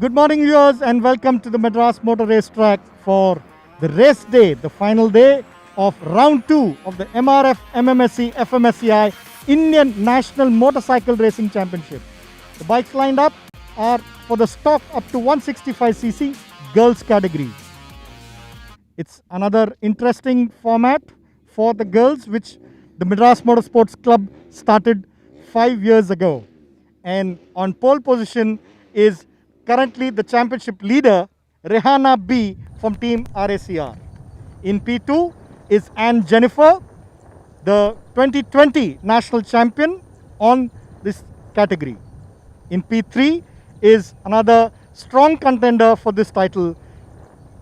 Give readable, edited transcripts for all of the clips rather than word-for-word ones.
Good morning, viewers, and welcome to the Madras Motor Racetrack for the race day, the final day of round 2 of the MRF MMSC fmsci Indian National Motorcycle Racing Championship. The bikes lined up are for the stock up to 165cc girls category. It's another interesting format for the girls, which the Madras Motorsports Club started 5 years ago. And on pole position is currently the championship leader, Rihanna B from Team RACR. In P2 is Anne Jennifer, the 2020 national champion on this category. In P3 is another strong contender for this title,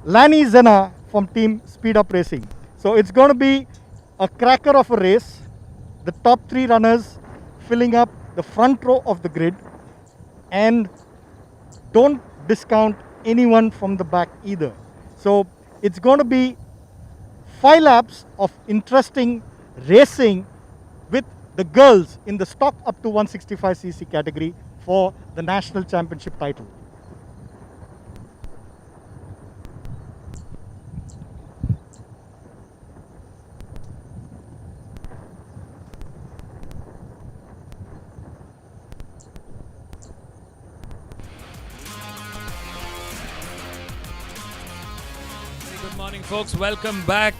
Lani Zena from Team Speed Up Racing. So it's going to be a cracker of a race. The top 3 runners filling up the front row of the grid, and don't discount anyone from the back either. So it's going to be 5 laps of interesting racing with the girls in the stock up to 165cc category for the national championship title. Good morning, folks. Welcome back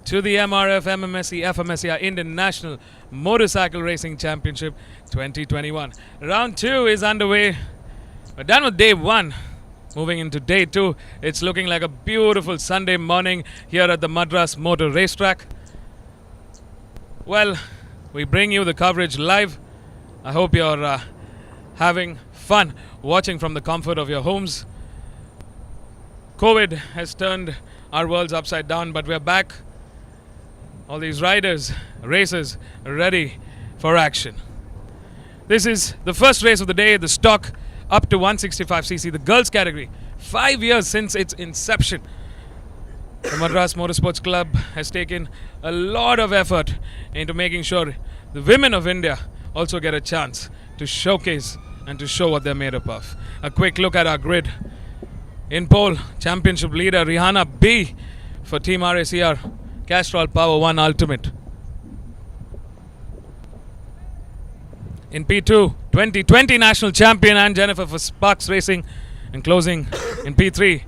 to the MRF MMSC fmsci Indian National Motorcycle Racing Championship 2021. Round 2 is underway. We're done with day 1. Moving into day 2. It's looking like a beautiful Sunday morning here at the Madras Motor Racetrack. Well, we bring you the coverage live. I hope you're having fun watching from the comfort of your homes. COVID has turned our worlds upside down, but we're back. All these riders, racers, ready for action. This is the first race of the day, the stock up to 165cc, the girls category. 5 years since its inception. The Madras Motorsports Club has taken a lot of effort into making sure the women of India also get a chance to showcase and to show what they're made up of. A quick look at our grid. In pole, championship leader Rihanna B for Team RACR, Castrol Power 1 Ultimate. In P2, 2020 national champion Anne Jennifer for Sparks Racing. And closing in P3,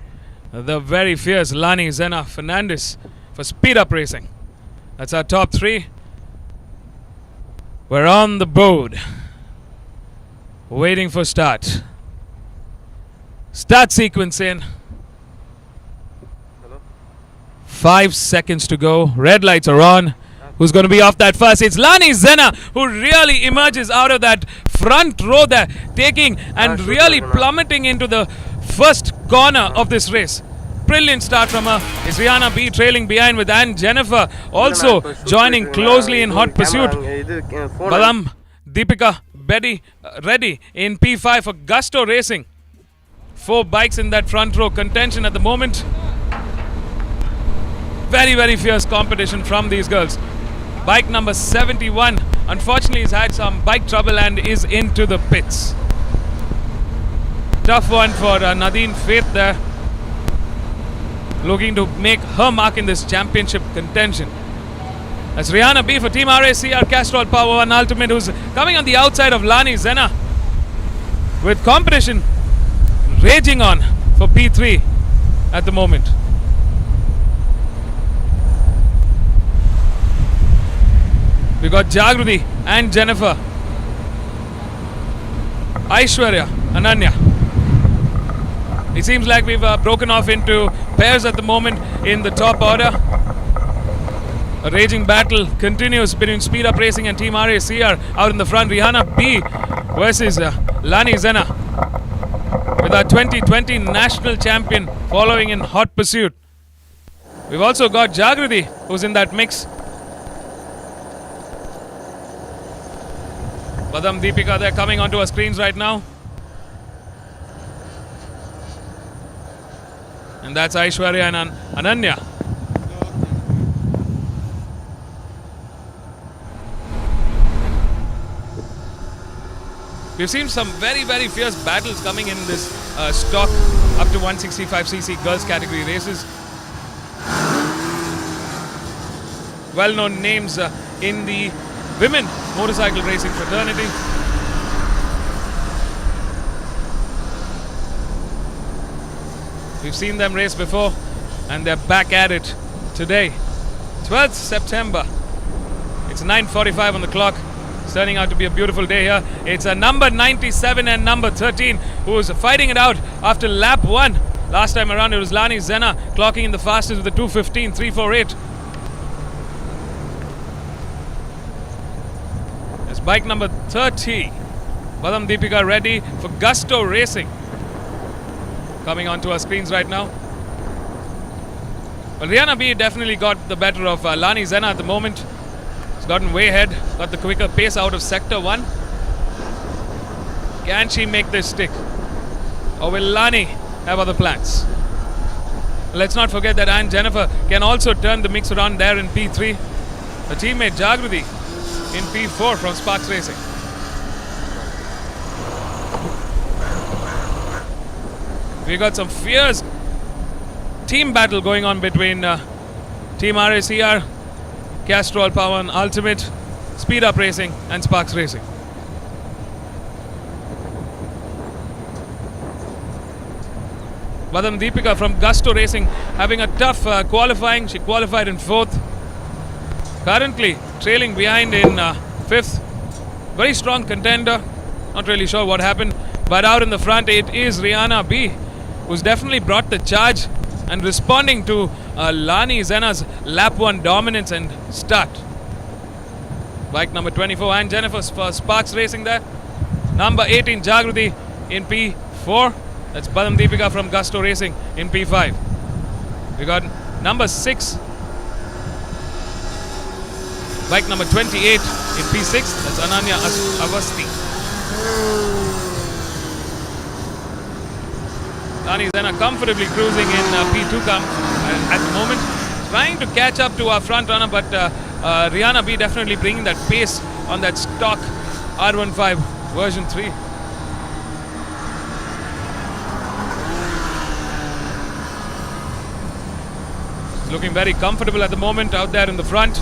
the very fierce Lani Zena Fernandez for Speed Up Racing. That's our top 3. We're on the board, waiting for start. Start sequence in. 5 seconds to go. Red lights are on. Who's going to be off that first? It's Lani Zena who really emerges out of that front row there, taking and really plummeting into the first corner of this race. Brilliant start from her. It's Rihanna B trailing behind with Anne Jennifer also joining closely in hot pursuit. Badam, Deepika, Betty ready in P5 for Gusto Racing. 4 bikes in that front row contention at the moment. Very, very fierce competition from these girls. Bike number 71 unfortunately has had some bike trouble and is into the pits. Tough one for Nadine Faith there, looking to make her mark in this championship contention. That's Rihanna B for Team RACR, Castrol Power 1 Ultimate, who's coming on the outside of Lani Zena, with competition raging on for P3 at the moment. We got Jagruti and Jennifer, Aishwarya, Ananya. It seems like we've broken off into pairs at the moment in the top order. A raging battle continues between Speed Up Racing and Team RACR out in the front. Rihanna B versus Lani Zena, with our 2020 national champion following in hot pursuit. We've also got Jagruti, who's in that mix. Badam, Deepika, they're coming onto our screens right now. And that's Aishwarya and Ananya. We've seen some very, very fierce battles coming in this stock up to 165cc girls category races. Well-known names in the women motorcycle racing fraternity. We've seen them race before, and they're back at it today. 12th September. It's 9:45 on the clock. It's turning out to be a beautiful day here. It's a number 97 and number 13 who's fighting it out after lap 1. Last time around it was Lani Zenna clocking in the fastest with a 2:15.348. It's bike number 30. Badam Deepika ready for Gusto Racing. Coming onto our screens right now. Well, Rihanna B definitely got the better of Lani Zenna at the moment. She's gotten way ahead, got the quicker pace out of Sector 1. Can she make this stick? Or will Lani have other plans? Let's not forget that Anne Jennifer can also turn the mix around there in P3. Her teammate Jagruti in P4 from Sparks Racing. We got some fierce team battle going on between Team RACR, Castrol Power and Ultimate, Speed Up Racing and Sparks Racing. Badam Deepika from Gusto Racing having a tough qualifying. She qualified in 4th. Currently trailing behind in 5th. Very strong contender. Not really sure what happened. But out in the front it is Rihanna B, who's definitely brought the charge and responding to Lani Zenna's lap 1 dominance and start. Bike number 24 and Jennifer for Sparks Racing there. Number 18 Jagruti in P4. That's Badam Deepika from Gusto Racing in P5. We got number 6. Bike number 28 in P6. That's Ananya Avasti. Lani Zenna comfortably cruising in P2 at the moment. Trying to catch up to our front runner, but Rihanna B definitely bringing that pace on that stock R15 version 3. She's looking very comfortable at the moment out there in the front.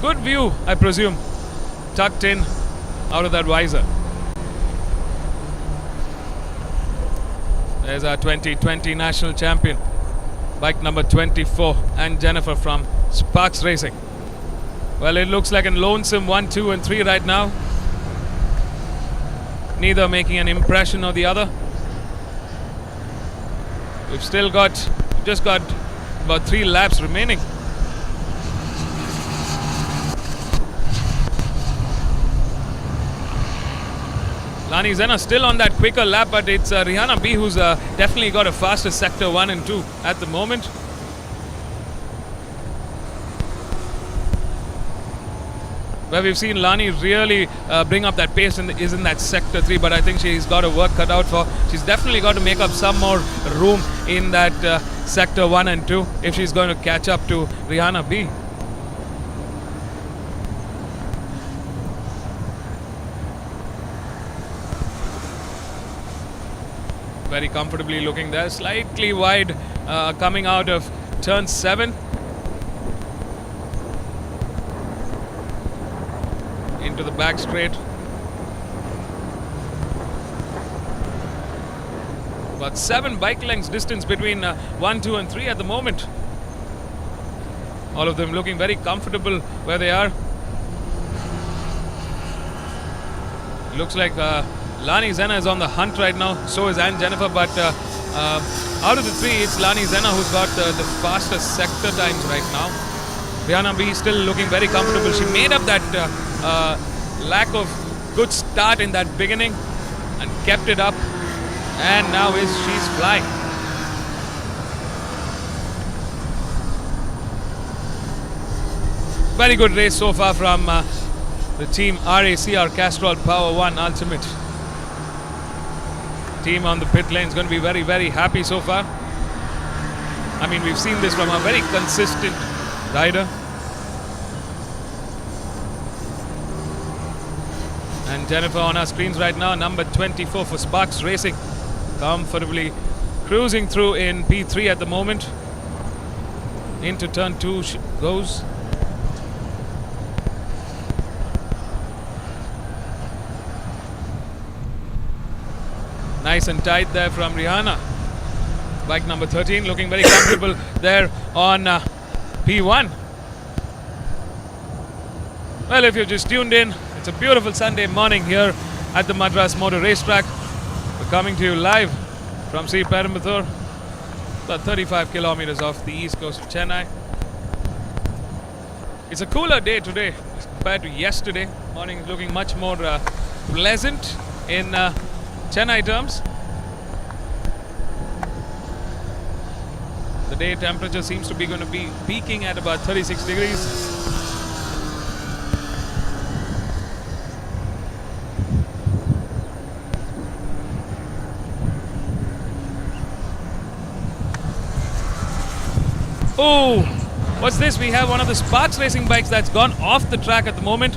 Good view, I presume, tucked in out of that visor. There's our 2020 national champion, bike number 24, and Jennifer from Sparks Racing. Well, it looks like a lonesome 1, 2 and 3 right now. Neither making an impression or the other. We've just got about 3 laps remaining. Lani Zenna still on that quicker lap, but it's Rihanna B who's definitely got a faster Sector 1 and 2 at the moment. Where we've seen Lani really bring up that pace and is in that Sector 3, but I think she's got her work cut out for. She's definitely got to make up some more room in that Sector 1 and 2 if she's going to catch up to Rihanna B. Very comfortably looking there, slightly wide coming out of turn 7 into the back straight. About 7 bike lengths distance between 1, 2 and 3 at the moment. All of them looking very comfortable where they are. Looks like Lani Zenna is on the hunt right now, so is Anne Jennifer, but out of the 3, it's Lani Zenna who's got the fastest sector times right now. Rihanna B still looking very comfortable. She made up that lack of good start in that beginning and kept it up, and now she's flying. Very good race so far from the team RACR Castrol Power 1 Ultimate. Team on the pit lane is going to be very, very happy so far. I mean, we've seen this from a very consistent rider. And Jennifer on our screens right now, number 24 for Sparks Racing, comfortably cruising through in P3 at the moment. Into turn 2 goes. Nice and tight there from Rihanna. Bike number 13 looking very comfortable there on P1. Well, if you've just tuned in, it's a beautiful Sunday morning here at the Madras Motor Racetrack. We're coming to you live from Sri Perambatoor, about 35 kilometers off the east coast of Chennai. It's a cooler day today as compared to yesterday. Morning is looking much more pleasant in Chennai terms. The day temperature seems to be going to be peaking at about 36 degrees. Oh, what's this? We have one of the Sparks Racing bikes that's gone off the track at the moment.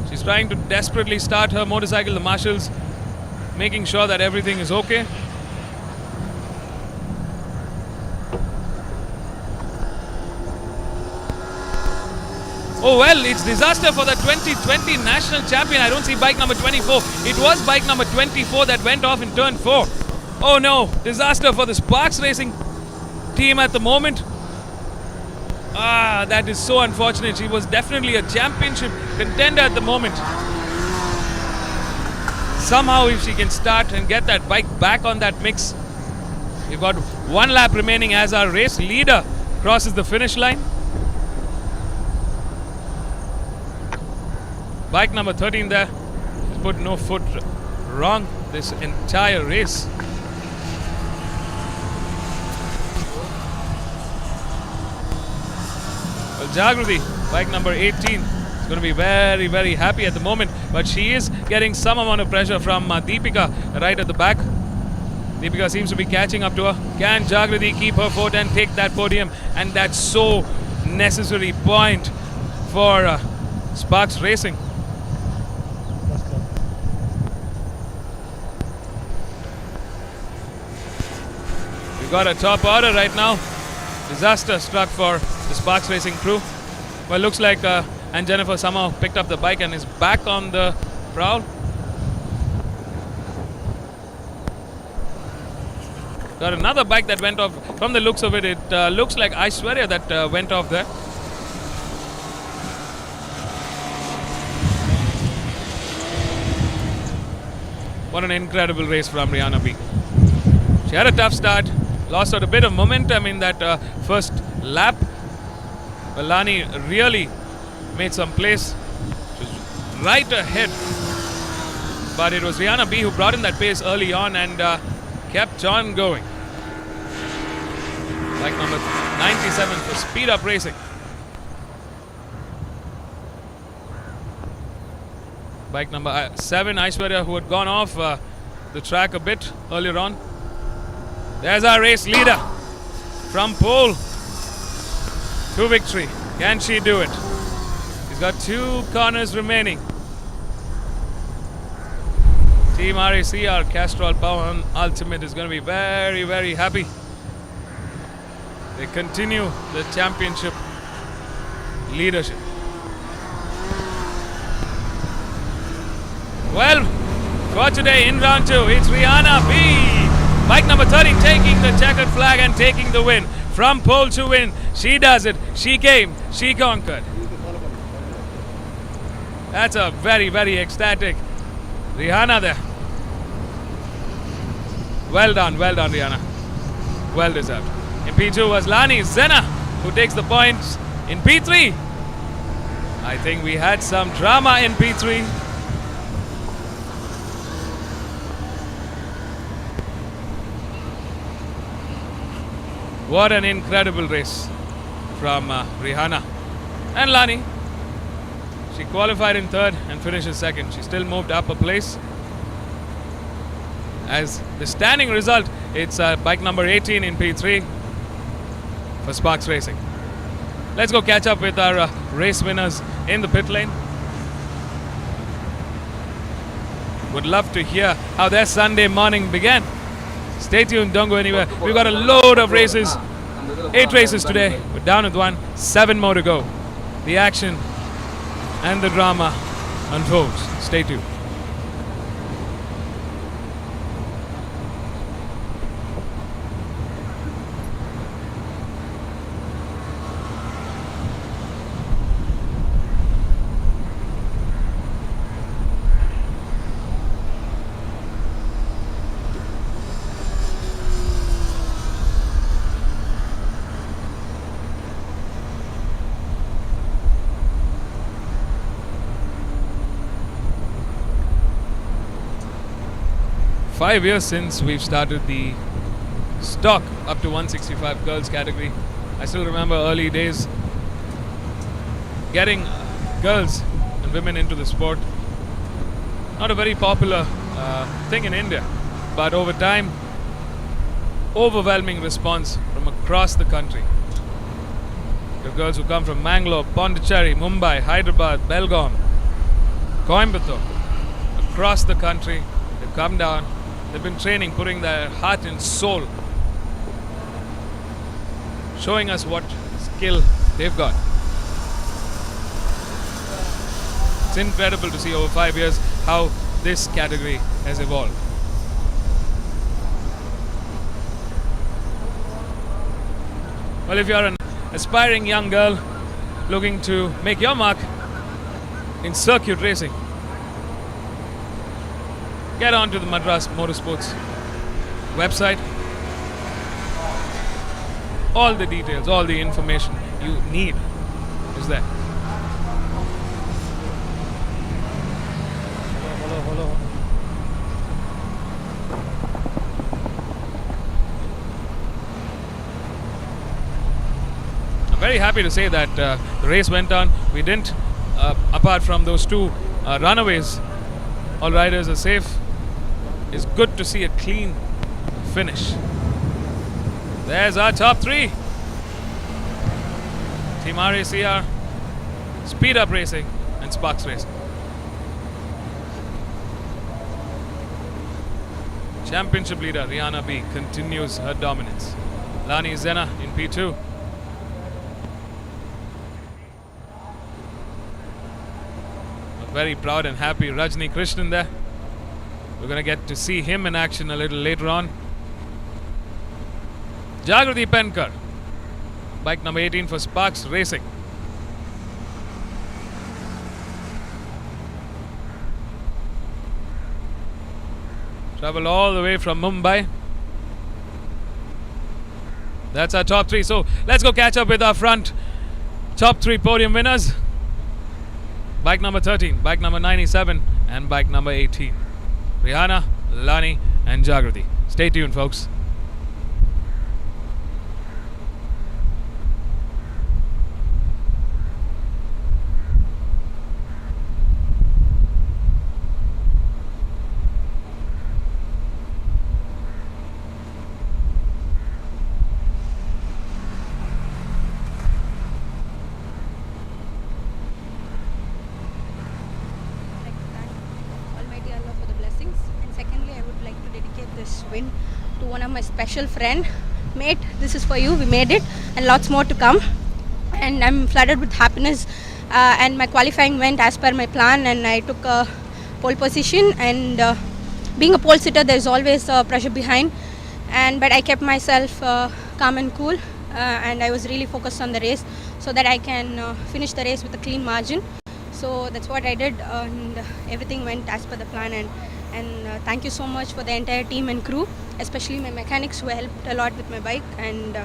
She's trying to desperately start her motorcycle. The marshals making sure that everything is okay. Oh well, it's disaster for the 2020 national champion. I don't see bike number 24. It was bike number 24 that went off in turn 4. Oh no, disaster for the Sparks Racing team at the moment. That is so unfortunate. She was definitely a championship contender at the moment. Somehow if she can start and get that bike back on that mix. We've got 1 lap remaining as our race leader crosses the finish line. Bike number 13 there. She's put no foot wrong this entire race. Well, Jagrati, bike number 18, is going to be very, very happy at the moment. But she is getting some amount of pressure from Deepika right at the back. Deepika seems to be catching up to her. Can Jagrati keep her foot and take that podium? And that's so necessary point for Sparks Racing. We've got a top order right now. Disaster struck for the Sparks Racing crew. Well, looks like and Jennifer somehow picked up the bike and is back on the prowl. Got another bike that went off. From the looks of it, it looks like Aishwarya that went off there. What an incredible race from Rihanna B. She had a tough start. Lost out a bit of momentum in that first lap. Well, Lani really made some place. She was right ahead. But it was Rihanna B who brought in that pace early on and kept on going. Bike number 97 for Speed Up Racing. Bike number 7, Aishwarya, who had gone off the track a bit earlier on. There's our race leader from pole to victory. Can she do it? She's got 2 corners remaining. Team RAC, our Castrol Power Ultimate, is going to be very, very happy. They continue the championship leadership. Well, for today in round 2, it's Rihanna B. Bike number 13 taking the checkered flag and taking the win. From pole to win, she does it. She came, she conquered. That's a very, very ecstatic Rihanna there. Well done, Rihanna. Well deserved. In P2 was Lani Zena, who takes the points. In P3, I think we had some drama in P3. What an incredible race from Rihanna. And Lani, she qualified in 3rd and finishes 2nd. She still moved up a place. As the standing result, it's bike number 18 in P3 for Sparks Racing. Let's go catch up with our race winners in the pit lane. Would love to hear how their Sunday morning began. Stay tuned, don't go anywhere. We've got a load of races. 8 races today. We're down with 1. 7 more to go. The action and the drama unfolds. Stay tuned. Five years since we've started the stock up to 165 girls category. I still remember early days getting girls and women into the sport. Not a very popular thing in India, but over time, overwhelming response from across the country. The girls who come from Mangalore, Pondicherry, Mumbai, Hyderabad, Belgaum, Coimbatore, across the country, they've come down. They've been training, putting their heart and soul, showing us what skill they've got. It's incredible to see over 5 years how this category has evolved. Well, if you're an aspiring young girl looking to make your mark in circuit racing, get on to the Madras Motorsports website. All the details, all the information you need is there. I'm very happy to say that the race went on. We didn't, apart from those 2 runaways, all riders are safe. It's good to see a clean finish. There's our top 3. Team RACR, Speed Up Racing and Sparks Racing. Championship leader Rihanna B continues her dominance. Lani Zena in P2. A very proud and happy Rajni Krishnan there. We're going to get to see him in action a little later on. Jagrati Penkar, bike number 18 for Sparks Racing. Travel all the way from Mumbai. That's our top 3. So let's go catch up with our front top 3 podium winners. Bike number 13, bike number 97 and bike number 18. Rihanna, Lani and Jagrati. Stay tuned, folks. Win to one of my special friend. Mate, this is for you. We made it and lots more to come, and I'm flooded with happiness, and my qualifying went as per my plan and I took a pole position, and being a pole sitter there's always pressure behind, but I kept myself calm and cool, and I was really focused on the race so that I can finish the race with a clean margin. So that's what I did, and everything went as per the plan, and thank you so much for the entire team and crew, especially my mechanics who helped a lot with my bike, and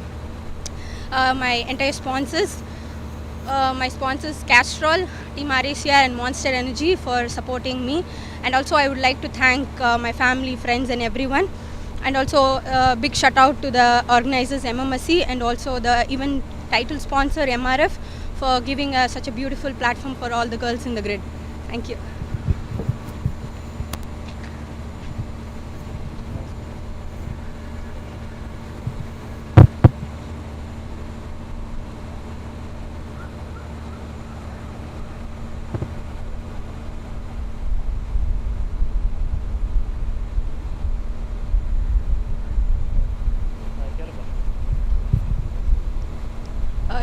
my entire sponsors, my sponsors Castrol, Team RACR and Monster Energy for supporting me, and also I would like to thank my family, friends and everyone, and also a big shout out to the organizers MMSC and also the event title sponsor MRF for giving such a beautiful platform for all the girls in the grid. Thank you.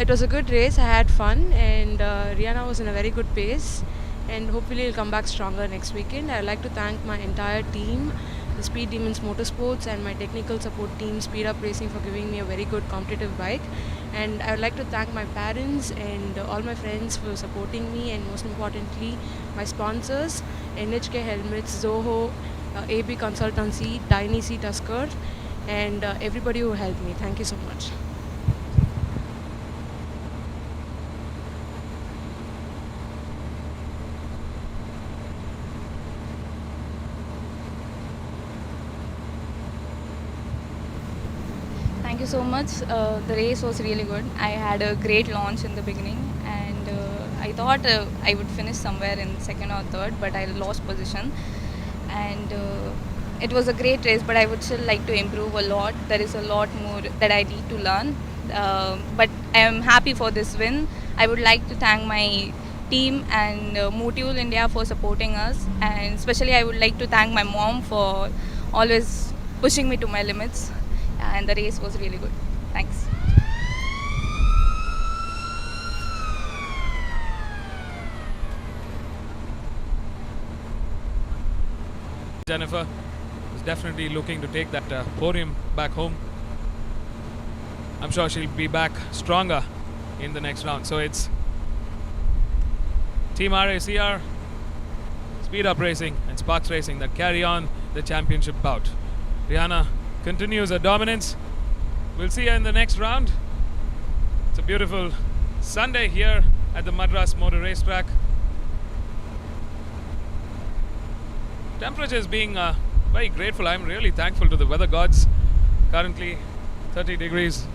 It was a good race. I had fun, and Rihanna was in a very good pace. And hopefully, he'll come back stronger next weekend. I'd like to thank my entire team, the Speed Demons Motorsports, and my technical support team, Speed Up Racing, for giving me a very good competitive bike. And I would like to thank my parents and all my friends for supporting me, and most importantly, my sponsors, NHK Helmets, Zoho, AB Consultancy, Tiny C Tusker, and everybody who helped me. Thank you so much. Thank you so much. The race was really good. I had a great launch in the beginning, and I thought I would finish somewhere in second or third, but I lost position. And it was a great race, but I would still like to improve a lot. There is a lot more that I need to learn. But I am happy for this win. I would like to thank my team and Motul India for supporting us, and especially I would like to thank my mom for always pushing me to my limits. And the race was really good. Thanks. Jennifer is definitely looking to take that podium back home. I'm sure she'll be back stronger in the next round. So it's Team RACR, Speed Up Racing and Sparks Racing that carry on the championship bout. Rihanna continues her dominance. We'll see her in the next round. It's a beautiful Sunday here at the Madras Motor Racetrack. Temperature is being very grateful. I'm really thankful to the weather gods. Currently 30 degrees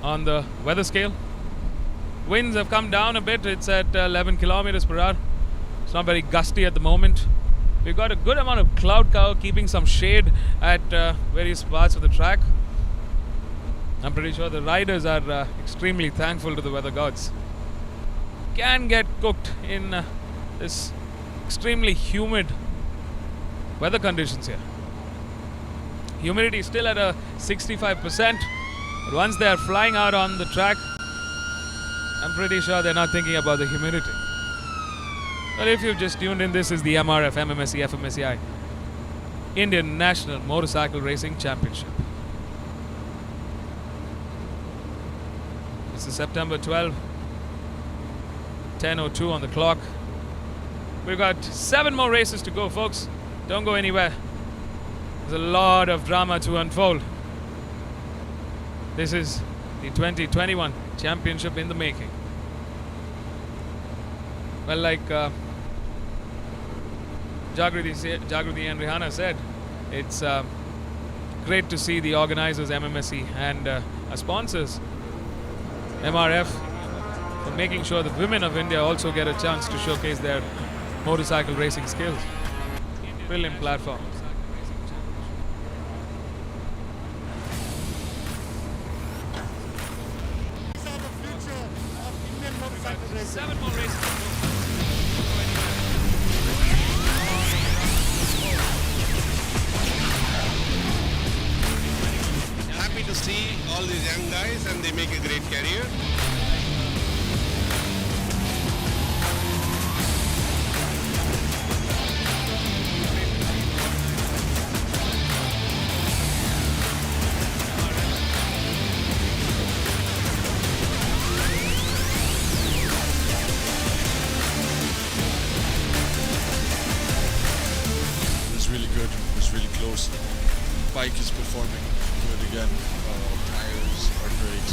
on the weather scale. Winds have come down a bit. It's at 11 kilometers per hour. It's not very gusty at the moment. We've got a good amount of cloud cover keeping some shade at various parts of the track. I'm pretty sure the riders are extremely thankful to the weather gods. Can get cooked in this extremely humid weather conditions here. Humidity is still at a 65%, but once they are flying out on the track, I'm pretty sure they're not thinking about the humidity. But if you've just tuned in, this is the MRF MMSC FMSCI Indian National Motorcycle Racing Championship. This is September 12, 10:02 on the clock. We've got 7 more races to go, folks. Don't go anywhere. There's a lot of drama to unfold. This is the 2021 championship in the making. Well, like Jagruti and Rihanna said, it's great to see the organizers, MMSC, and our sponsors, MRF, for making sure that women of India also get a chance to showcase their motorcycle racing skills. Brilliant platform. These are the future of Indian motorcycle racing. 7 more races. Happy to see all these young guys, and they make a great career. It was really good. It was really close. Bike is performing good again. Tires are great.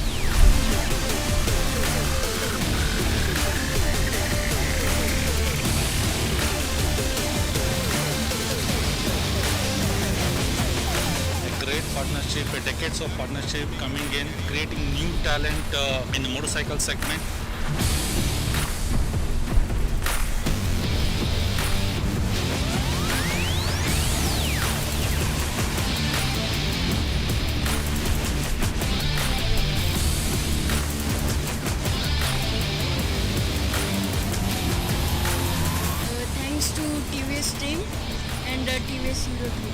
A great partnership, a decades of partnership coming in, creating new talent in the motorcycle segment. Thanks to TVS team and TVS Hero team.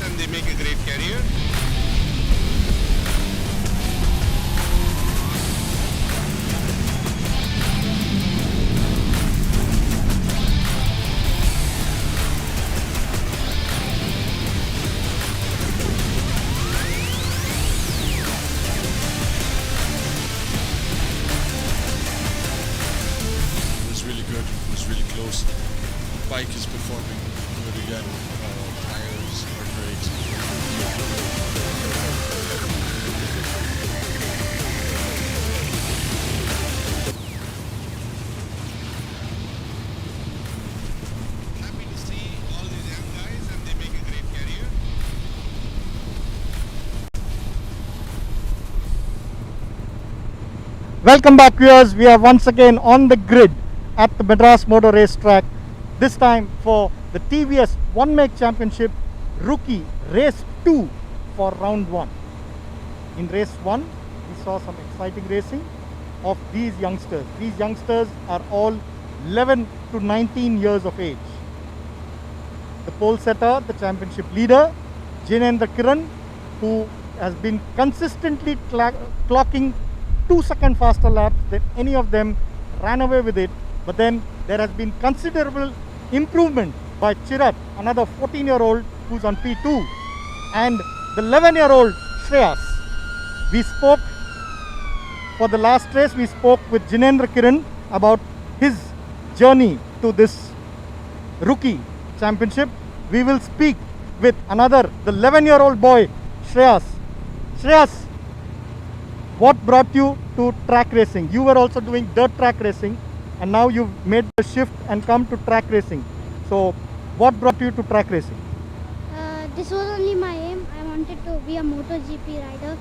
and they make a great career. It was really good. It was really close. Bike is performing good again. Tires are great. Happy to see all these young guys and they make a great career. Welcome back, viewers. We are once again on the grid at the Madras Motor Race Track, this time for the TVS One Make Championship Rookie Race 2 for round 1. In race 1, we saw some exciting racing of these youngsters. These youngsters are all 11 to 19 years of age. The pole setter, the championship leader, Jinendra Kiran, who has been consistently clocking 2-second faster laps than any of them, ran away with it. But then there has been considerable improvement by Chirat, another 14-year-old who's on P2, and the 11-year-old Shreyas. We spoke for the last race, we spoke with Jinendra Kiran about his journey to this rookie championship. We will speak with another, the 11-year-old boy, Shreyas. Shreyas, what brought you to track racing? You were also doing dirt track racing, and now you've made the shift and come to track racing. So, what brought you to track racing? This was only my aim. I wanted to be a MotoGP rider,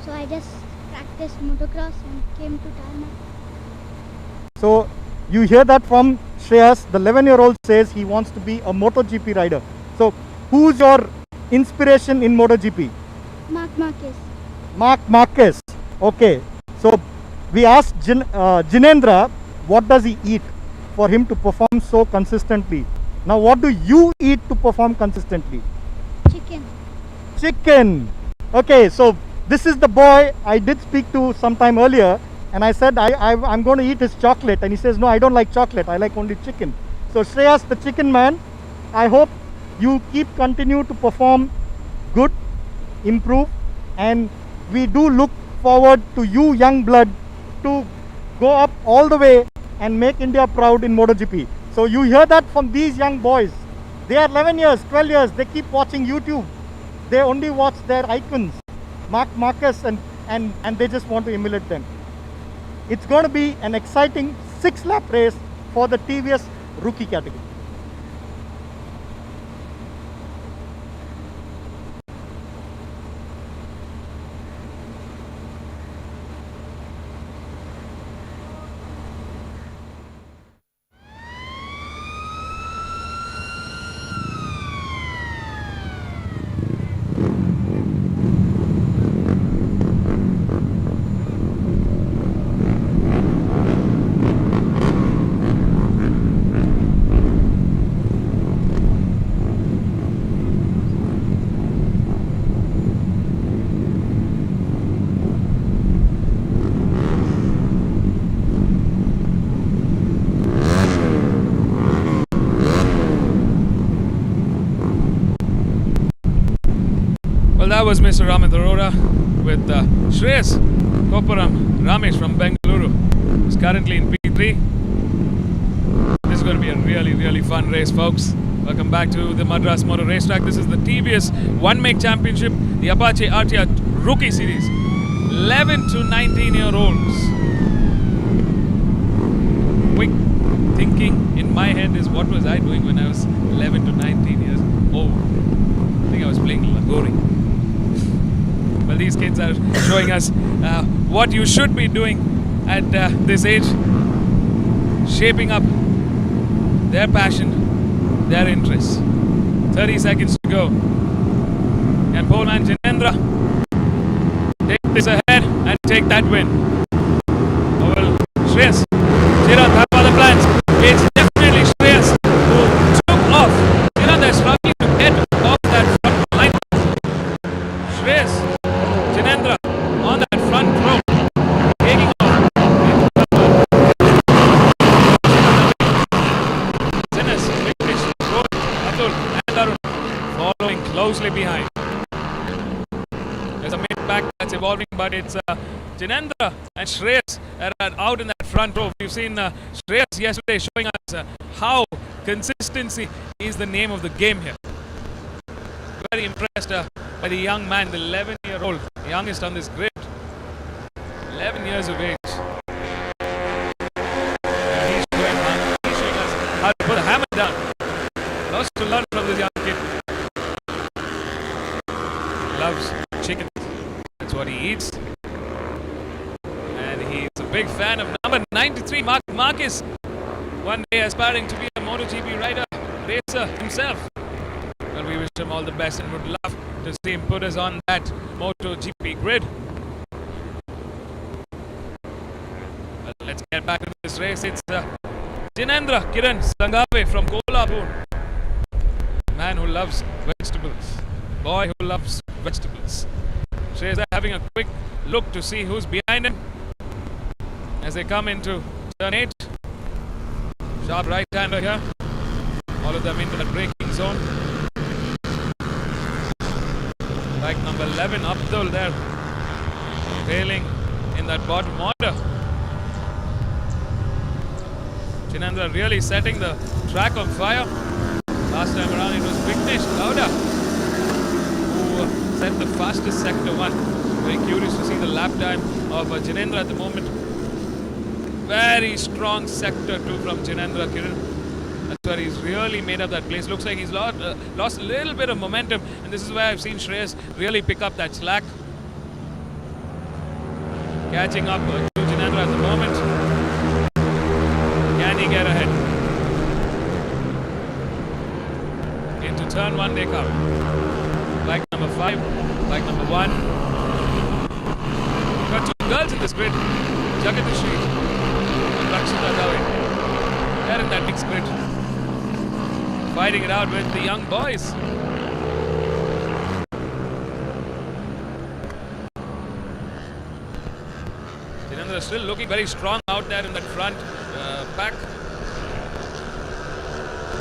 so I just practiced motocross and came to tarmac. So, you hear that from Shreyas, the 11-year-old says he wants to be a MotoGP rider. So, who's your inspiration in MotoGP? Mark Marquez. Mark Marquez. Okay. So, we asked Jinendra, what does he eat for him to perform so consistently? Now, what do you eat to perform consistently? Chicken. Chicken. Okay, so this is the boy I did speak to sometime earlier, and I said I'm going to eat his chocolate, and he says, no, I don't like chocolate, I like only chicken. So Shreyas, the chicken man, I hope you continue to perform good, improve, and we do look forward to you, young blood, to go up all the way and make India proud in MotoGP. So you hear that from these young boys. They are 11 years, 12 years, they keep watching YouTube. They only watch their icons, Mark Marquez, and they just want to emulate them. It's going to be an exciting 6-lap race for the TVS rookie category. That was Mr. Ramit Arora with Shreyas Koparam Ramesh from Bengaluru, who's currently in P3. This is going to be a really, really fun race, folks. Welcome back to the Madras Motor Racetrack. This is the TVS One Make Championship, the Apache RTR Rookie Series. 11 to 19-year-olds. Quick thinking in my head is, what was I doing when I was 11 to 19 years old? I think I was playing Lagori. Well, these kids are showing us what you should be doing at this age, shaping up their passion, their interests. 30 seconds to go. And Polan Jinendra take this ahead and take that win. Oh, well, Shreyas, Chirat have other plans. It's definitely Shreyas who took off. Chirat is struggling to get off that front line. evolving, but it's Jinendra and Shreyas that are out in that front row. We've seen Shreyas yesterday showing us how consistency is the name of the game here. Very impressed by the young man, the 11-year-old, youngest on this grid. 11 years of age. And he's showing us how to put a hammer down. Lots to learn from this young kid. Loves chicken. That's what he eats. And he's a big fan of number 93, Mark Marquez. One day aspiring to be a MotoGP rider, racer himself. Well, we wish him all the best and would love to see him put us on that MotoGP grid. Well, let's get back to this race. It's Jinendra Kiran Sangave from Kolhapur. Man who loves vegetables. Boy who loves vegetables. Shreyas having a quick look to see who's behind him as they come into turn 8. Sharp right-hander here. All of them into the braking zone. Bike number 11, Upto there, trailing in that bottom order. Jinendra really setting the track on fire. Last time around it was Vignesh Gowda who set the fastest sector 1. Very curious to see the lap time of Jinendra at the moment. Very strong sector 2 from Jinendra Kiran. That's where he's really made up that place. Looks like he's lost a little bit of momentum, and this is where I've seen Shreyas really pick up that slack. Catching up to Jinendra at the moment. Can he get ahead? Into turn 1 they come. Bike number 5, bike number 1. Got 2 girls in this grid. Jagadishri and Rakshita Dave. They're in that mixed grid. Fighting it out with the young boys. Jinendra still looking very strong out there in that front pack.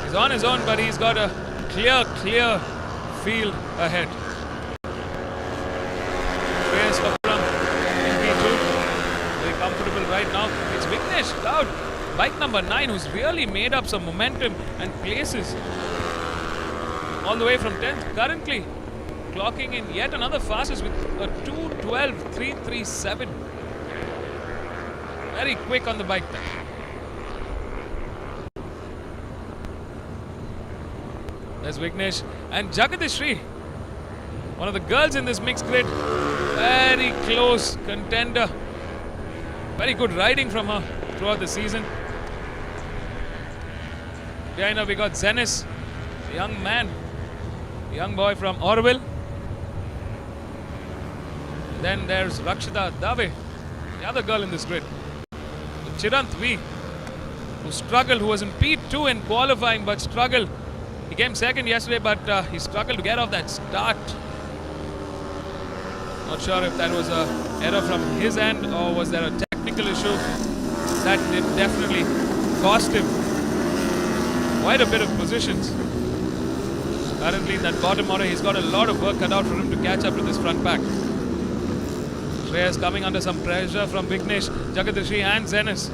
He's on his own, but he's got a clear field ahead. Shreyas from MP2. Very comfortable right now. It's Vignesh Cloud. Bike number 9 who's really made up some momentum and places all the way from 10th. Currently clocking in yet another fastest with a 2:12.337. Very quick on the bike time. There's Vignesh and Jagadishri, one of the girls in this mixed grid. Very close contender. Very good riding from her throughout the season. Behind her we got Zenis, the young man, the young boy from Orville. Then there's Rakshita Dave, the other girl in this grid. Chirant V, who struggled, who was in P2 in qualifying but struggled. He came second yesterday, but he struggled to get off that start. Not sure if that was an error from his end or was there a technical issue. That did definitely cost him quite a bit of positions. Currently in that bottom order, he's got a lot of work cut out for him to catch up to this front pack. Shreyas coming under some pressure from Vignesh, Jagadishri and Zenis.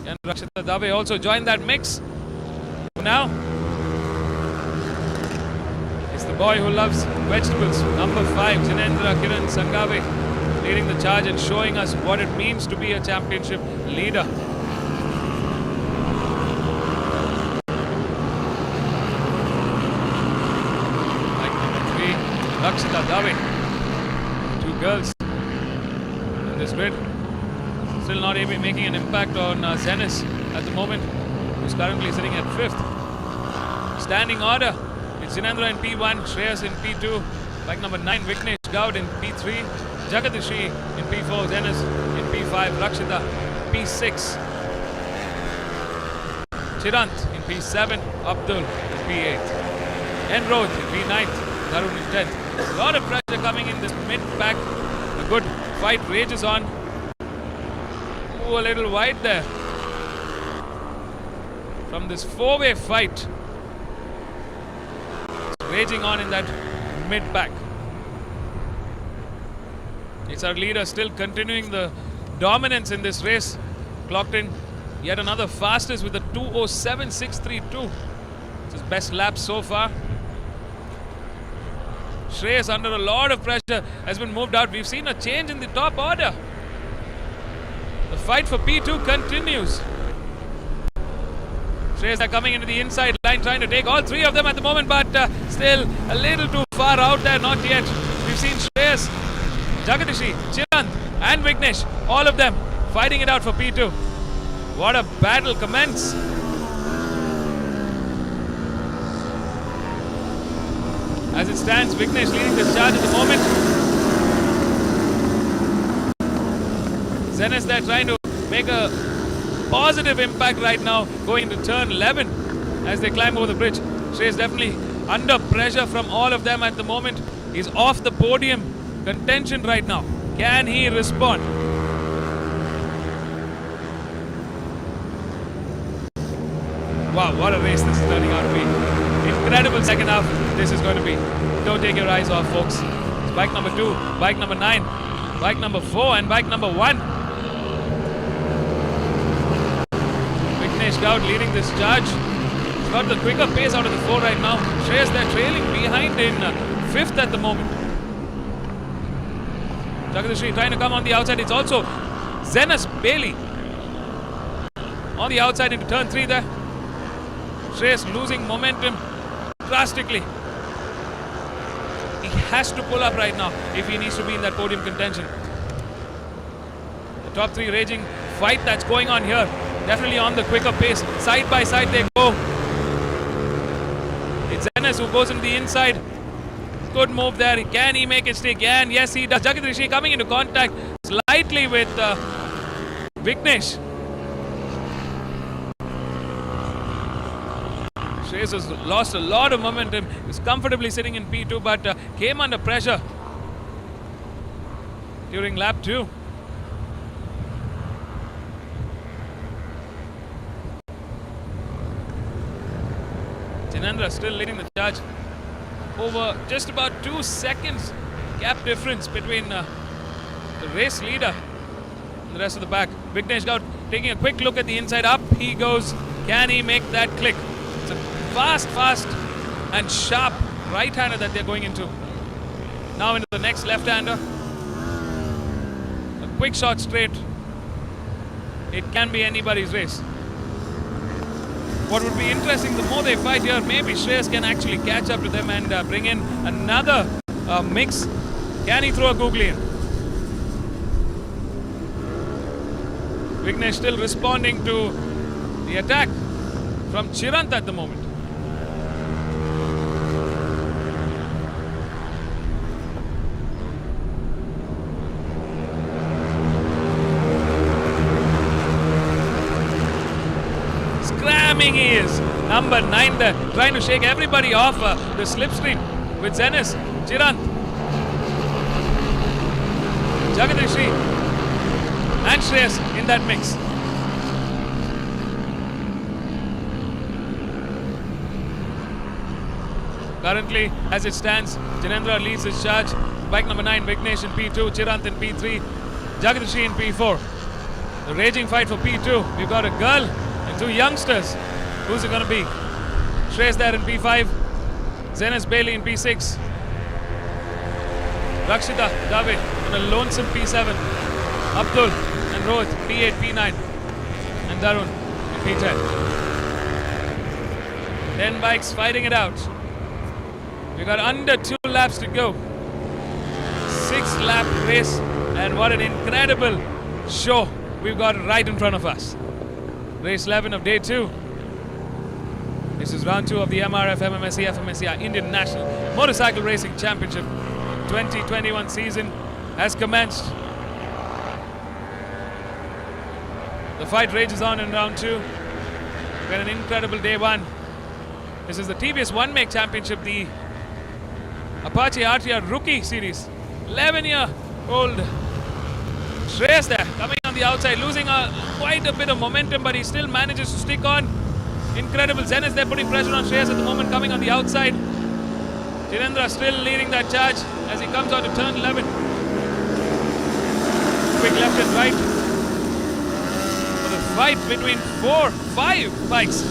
And Rakshita Dave also joined that mix. Now, it's the boy who loves vegetables, number 5, Jinendra Kiran Sangave, leading the charge and showing us what it means to be a championship leader. Bike number 3, Rakshita Dave. 2 girls in this grid. Still not even making an impact on Zenis at the moment, who's currently sitting at 5th. Standing order, it's Jinendra in P1, Shreyas in P2, bike number 9, Vignesh Gaud in P3, Jagadishri in P4, Zenis in P5, Rakshita P6, Chirant in P7, Abdul in P8, Enroth in P9, Tarun in 10th. A lot of pressure coming in this mid-pack. A good fight rages on. Ooh, a little wide there. From this 4-way fight. It's raging on in that mid-pack. It's our leader still continuing the dominance in this race. Clocked in yet another fastest with a 2:07.632. It's his best lap so far. Shreyas, under a lot of pressure, has been moved out. We've seen a change in the top order. The fight for P2 continues. Shreyas are coming into the inside line, trying to take all three of them at the moment, but still a little too far out there. Not yet. We've seen Shreyas, Jagadishi, Chirant and Vignesh, all of them fighting it out for P2. What a battle commence. As it stands, Vignesh leading the charge at the moment. Zenes there trying to make a positive impact right now, going to turn 11 as they climb over the bridge. Shreyas definitely under pressure from all of them at the moment. He's off the podium contention right now. Can he respond? Wow, what a race this is turning out to be. Incredible second half this is going to be. Don't take your eyes off, folks. It's bike number 2, bike number 9, bike number 4 and bike number 1. Vignesh Gaud leading this charge. He's got the quicker pace out of the 4 right now. Shreyas they're trailing behind in 5th at the moment. Jagadishi trying to come on the outside. It's also Zenas Bailey on the outside into turn 3 there. Shreyas losing momentum drastically. He has to pull up right now if he needs to be in that podium contention. The top 3 raging fight that's going on here. Definitely on the quicker pace. Side by side they go. It's Zenas who goes into the inside. Good move there. Can he make it stick? Yes, he does. Jagadishi coming into contact slightly with Vignesh. Shreyas has lost a lot of momentum. He's comfortably sitting in P2, but came under pressure during lap 2. Jinendra still leading the charge. Over just about 2 seconds gap difference between the race leader and the rest of the pack. Vignesh Gaud taking a quick look at the inside. Up he goes. Can he make that click? It's a fast and sharp right-hander that they're going into. Now into the next left-hander. A quick shot straight. It can be anybody's race. What would be interesting, the more they fight here, maybe Shreyas can actually catch up to them and bring in another mix. Can he throw a googly in? Vignesh still responding to the attack from Chirant at the moment. Scramming he is. Number 9 there, trying to shake everybody off the slipstream with Zenes, Chirant, Jagadishi and Shreyas in that mix. Currently, as it stands, Jinendra leads his charge. Bike number 9, Vignesh in P2, Chirant in P3, Jagadishi in P4. The raging fight for P2. We've got a girl and 2 youngsters. Who's it going to be? Shreyas there in P5, Zenas Bailey in P6, Rakshita Dave on a lonesome P7, Abdul and Rohit P8, P9, and Darun in P10. 10 bikes fighting it out. We got under 2 laps to go. 6-lap race, and what an incredible show we've got right in front of us. Race 11 of day 2. This is round 2 of the MRF MMSC fmsci Indian National Motorcycle Racing Championship. 2021 season has commenced. The fight rages on in round 2. We've got an incredible day 1. This is the TVS One Make Championship, the Apache RTR Rookie Series. 11-year-old Shreyas there, coming on the outside, losing quite a bit of momentum, but he still manages to stick on. Incredible. Zenes there putting pressure on Shreyas at the moment, coming on the outside. Jinendra still leading that charge as he comes out to turn 11. quick left and right. For the fight between 5 bikes.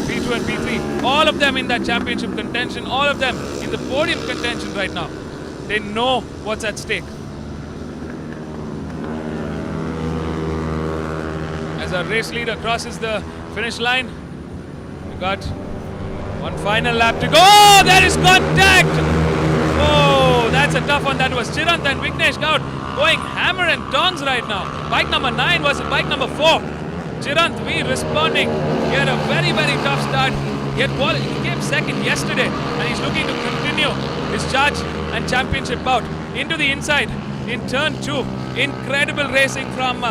P2 and P3. All of them in that championship contention. All of them in the podium contention right now. They know what's at stake. As our race leader crosses the finish line, we got one final lap to go. Oh, there is contact! Oh, that's a tough one. That was Chirant and Vignesh Gaud going hammer and tongs right now. Bike number 9 versus bike number 4. Chirant V responding. He had a very, very tough start. He came second yesterday and he's looking to continue his charge and championship bout. Into the inside in turn 2. Incredible racing from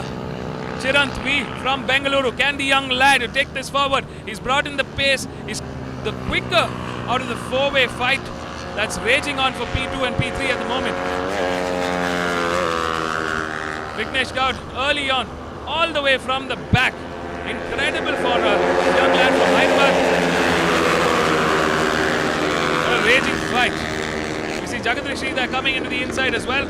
Chirant V from Bengaluru. Can the young lad take this forward? He's brought in the pace. He's the quicker out of the 4-way fight that's raging on for P2 and P3 at the moment. Vignesh Gaud early on, all the way from the back. Incredible for a young lad from Hyderabad. What a raging fight. We see Jagat Rishi there coming into the inside as well.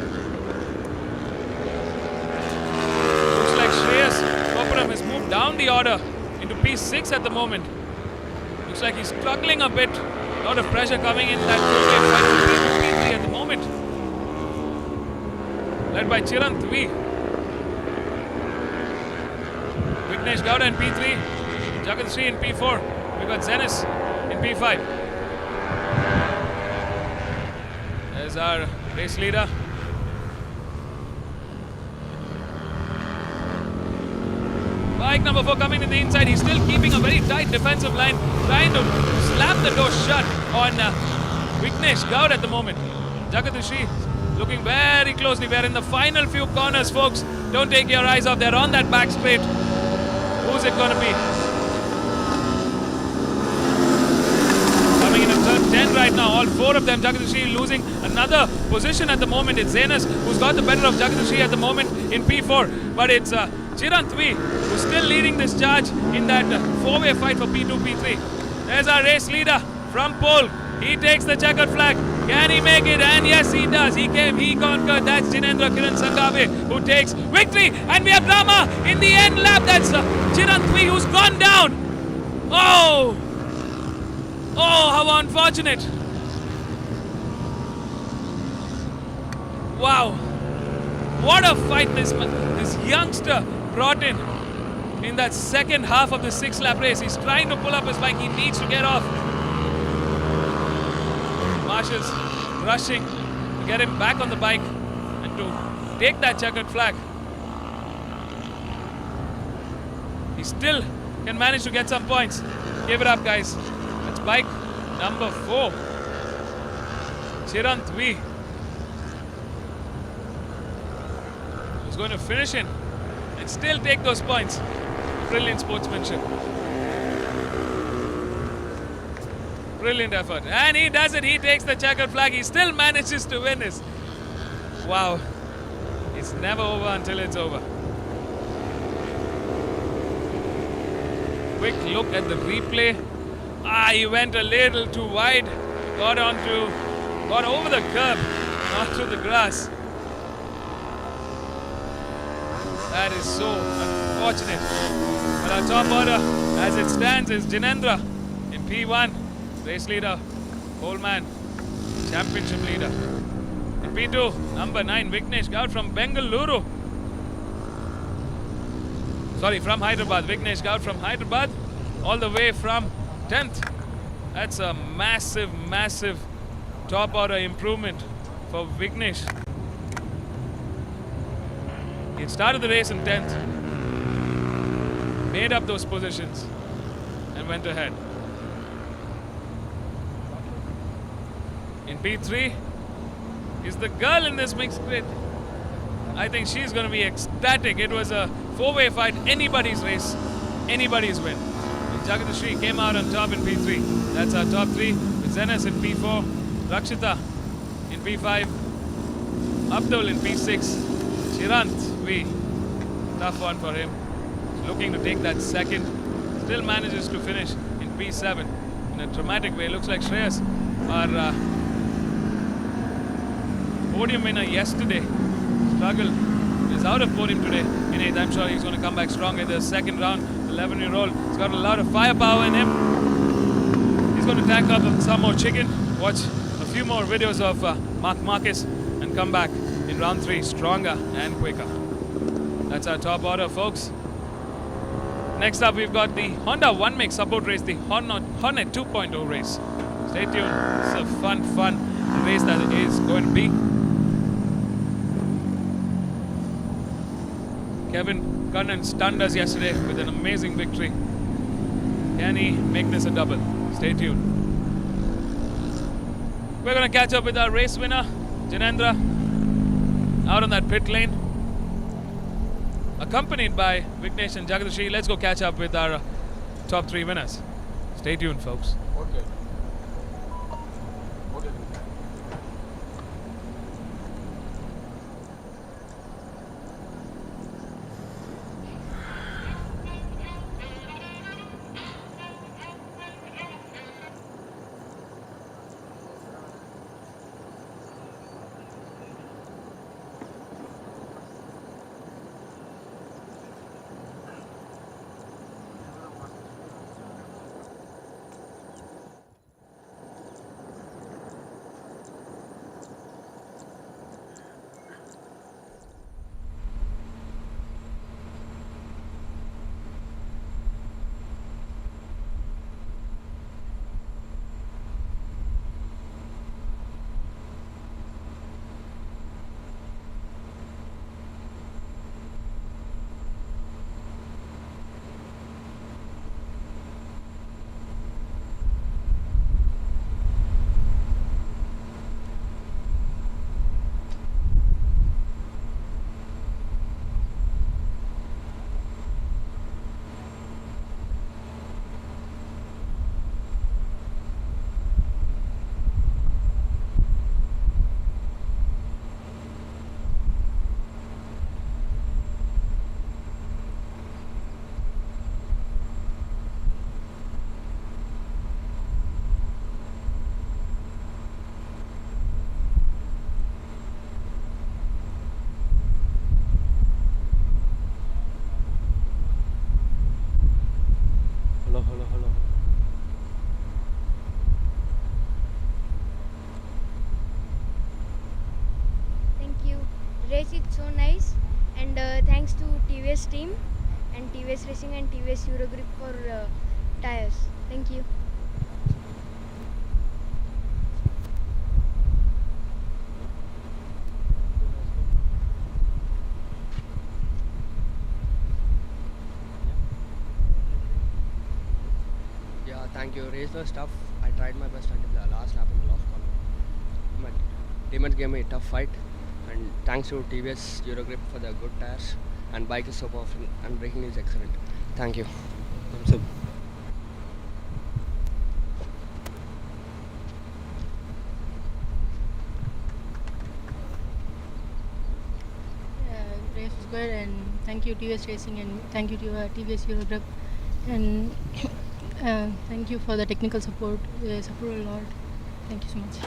Looks like Shreyas Koparam has moved down the order into P6 at the moment. Looks like he's struggling a bit. A lot of pressure coming in that 2-way fight for P3 at the moment. Led by Chirant V. Vignesh Gaud in P3. Jagat Sri in P4. We've got Zenis in P5. There's our race leader. Bike number 4 coming to the inside. He's still keeping a very tight defensive line, trying to slam the door shut on Vignesh Gaud at the moment. Jagat Rishi looking very closely. We're in the final few corners, folks. Don't take your eyes off. They're on that back straight. Who's it going to be? Coming in at turn 10 right now. All 4 of them. Jagat Rishi losing another position at the moment. It's Zenas who's got the better of Jagat Rishi at the moment in P4. But it's Chirant V who's still leading this charge in that 4-way fight for P2, P3. There's our race leader from pole. He takes the checkered flag. Can he make it? And yes, he does. He came, he conquered. That's Jinendra Kiran Sangave who takes victory. And we have drama in the end lap. That's Chirant V who's gone down. Oh! Oh, how unfortunate. Wow. What a fight this youngster brought in that second half of the 6-lap race. He's trying to pull up his bike. He needs to get off. Marshall's rushing to get him back on the bike and to take that checkered flag. He still can manage to get some points. Give it up, guys. That's bike number 4. Chirant V is going to finish in and still take those points. Brilliant sportsmanship. Brilliant effort. And he does it. He takes the checkered flag. He still manages to win this. Wow. It's never over until it's over. Quick look at the replay. He went a little too wide. Got over the curb, onto the grass. That is so unfortunate. But our top order, as it stands, is Jinendra in P1. Race leader, Coleman, championship leader. In P2, number 9, Vignesh Gaud from Bengaluru. Sorry, from Hyderabad. Vignesh Gaud from Hyderabad, all the way from 10th. That's a massive, massive top order improvement for Vignesh. He started the race in 10th, made up those positions, and went ahead. In P3 is the girl in this mixed grid. I think she's going to be ecstatic. It was a 4-way fight, anybody's race, anybody's win. And Jagat Sri came out on top in P3. That's our top 3 with Zenas in P4, Rakshita in P5, Upto in P6, Chirant V. Tough one for him. Looking to take that second. Still manages to finish in P7 in a dramatic way. Looks like Shreyas, our podium winner yesterday, struggled He's out of podium today in 8th. I'm sure he's going to come back strong in the second round. 11-year-old. He's got a lot of firepower in him. He's going to tank up some more chicken. Watch a few more videos of Mark Marquez and come back in round 3 stronger and quicker. That's our top order, folks. Next up, we've got the Honda 1MX support race, the Hornet 2.0 race. Stay tuned. It's a fun race that it is going to be. Kevin Cunnan stunned us yesterday with an amazing victory. Can he make this a double? Stay tuned. We're going to catch up with our race winner, Janendra, out on that pit lane, accompanied by Vignesh and Jagadishi. Let's go catch up with our top 3 winners. Stay tuned, folks. Okay. Hello. Thank you. Race is so nice, and thanks to TVS team and TVS Racing and TVS Eurogrip for tires. Thank you. Yeah, thank you. Race was tough. I tried my best until the last lap in the last corner. My teammates gave me a tough fight, and thanks to TVS Eurogrip for the good tires, and bike is so powerful and braking is excellent. Thank you. Thumbs up. Race was good, and thank you TVS Racing, and thank you to TVS Eurogrip, and thank you for the technical support. Support a lot. Thank you so much.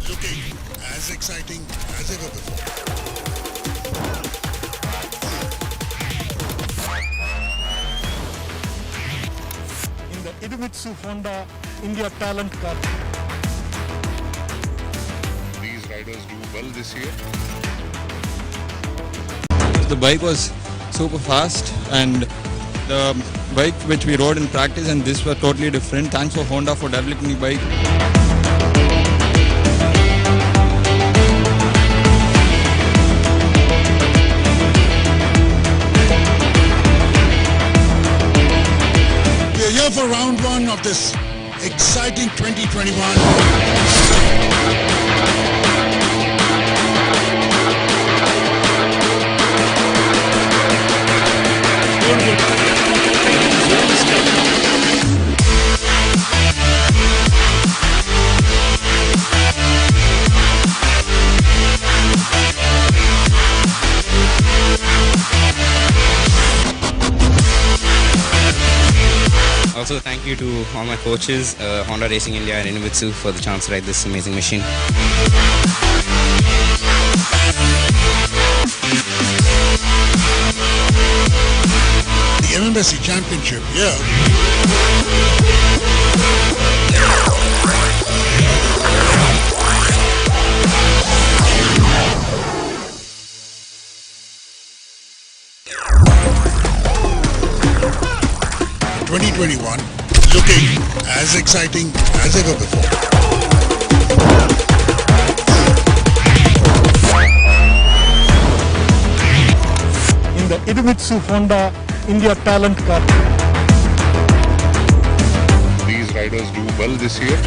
Looking as exciting as ever before. In the Idemitsu Honda India Talent Cup. These riders do well this year. The bike was super fast, and the bike which we rode in practice and this were totally different. Thanks for Honda for developing the bike. of this exciting 2021. Also, thank you to all my coaches, Honda Racing India and Innovatsu for the chance to ride this amazing machine. The MMSC Championship, yeah. ...2021 looking as exciting as ever before. In the Idemitsu Honda India Talent Cup. These riders do well this year.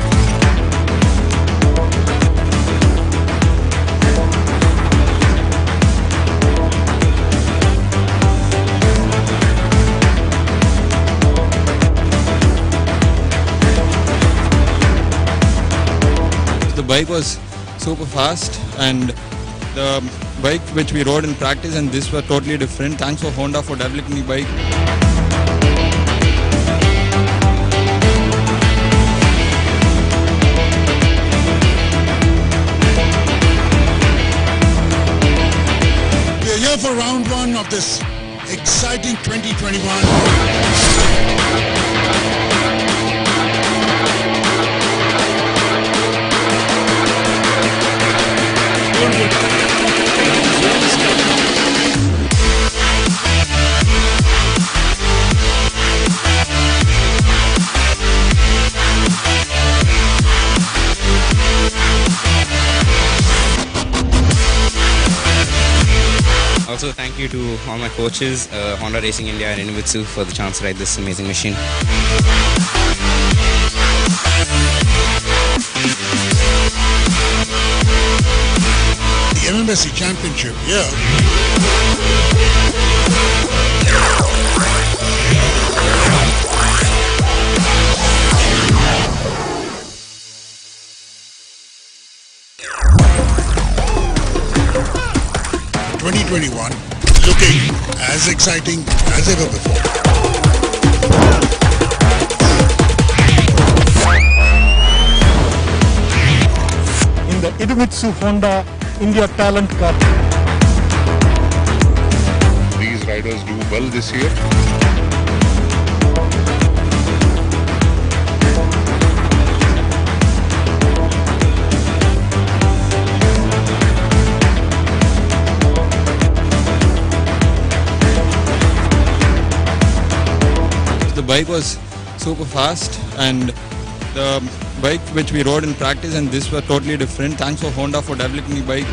The bike was super fast, and the bike which we rode in practice and this were totally different. Thanks for Honda for developing the bike. We are here for round one of this exciting 2021. Also, thank you to all my coaches, Honda Racing India and Innovatsu for the chance to ride this amazing machine. The MMSC Championship, yeah. ...2021 looking as exciting as ever before. In the Idemitsu Honda India Talent Cup. These riders do well this year. The bike was super fast, and the bike which we rode in practice and this were totally different. Thanks for Honda for developing the bike.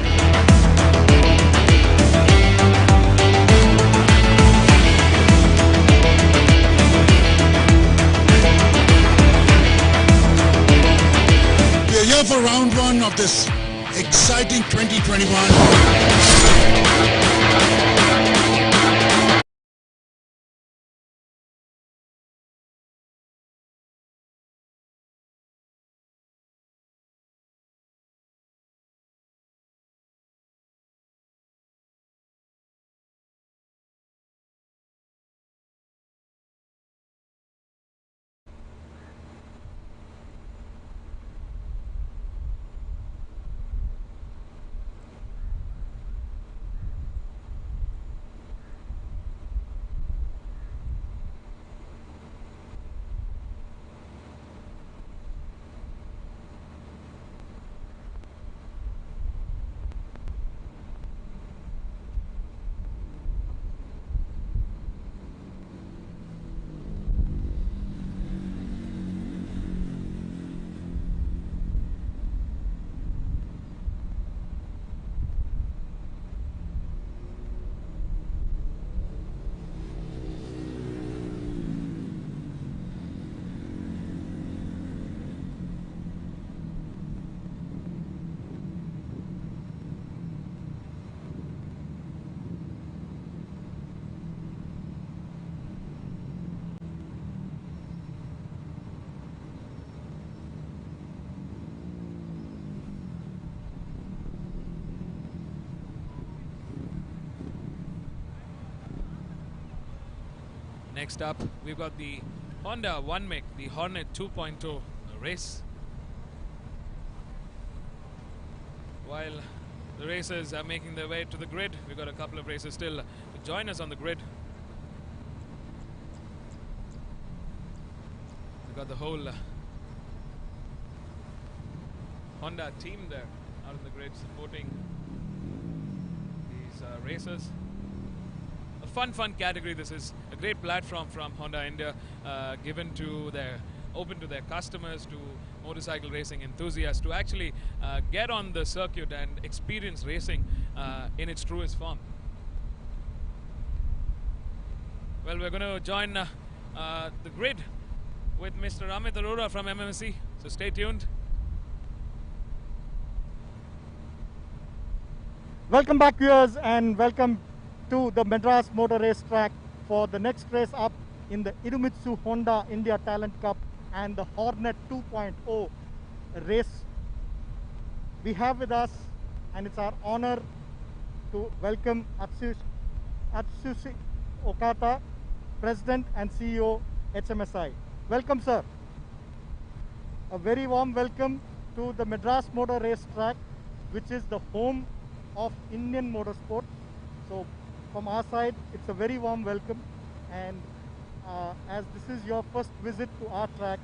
We are here for round one of this exciting 2021. Next up, we've got the Honda One Make, the Hornet 2.0 race. While the racers are making their way to the grid, we've got a couple of racers still to join us on the grid. We've got the whole Honda team there out in the grid supporting these racers. A fun category this is. A great platform from Honda India, open to their customers, to motorcycle racing enthusiasts, to actually get on the circuit and experience racing in its truest form. Well, we're going to join the grid with Mr. Amit Arora from MMSC, so stay tuned. Welcome back, viewers, and welcome to the Madras Motor Race Track for the next race up in the Idemitsu Honda India Talent Cup and the Hornet 2.0 race. We have with us, and it's our honor to welcome Atsushi Okata, President and CEO HMSI. Welcome, sir. A very warm welcome to the Madras Motor Race Track, which is the home of Indian motorsport. So from our side, it's a very warm welcome, and as this is your first visit to our track,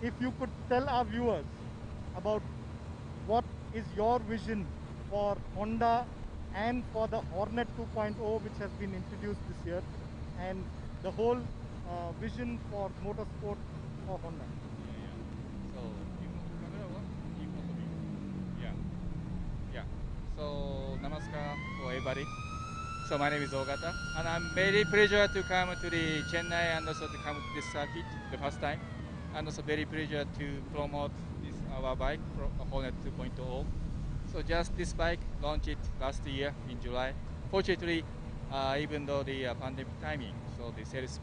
if you could tell our viewers about what is your vision for Honda and for the Hornet 2.0, which has been introduced this year, and the whole vision for motorsport for Honda. So namaskar for everybody. So my name is Ogata, and I'm very pleasure to come to the Chennai and also to come to this circuit the first time, and also very pleasure to promote this our bike Hornet 2.0. So just this bike launched last year in July. Fortunately, even though the pandemic timing, so the sales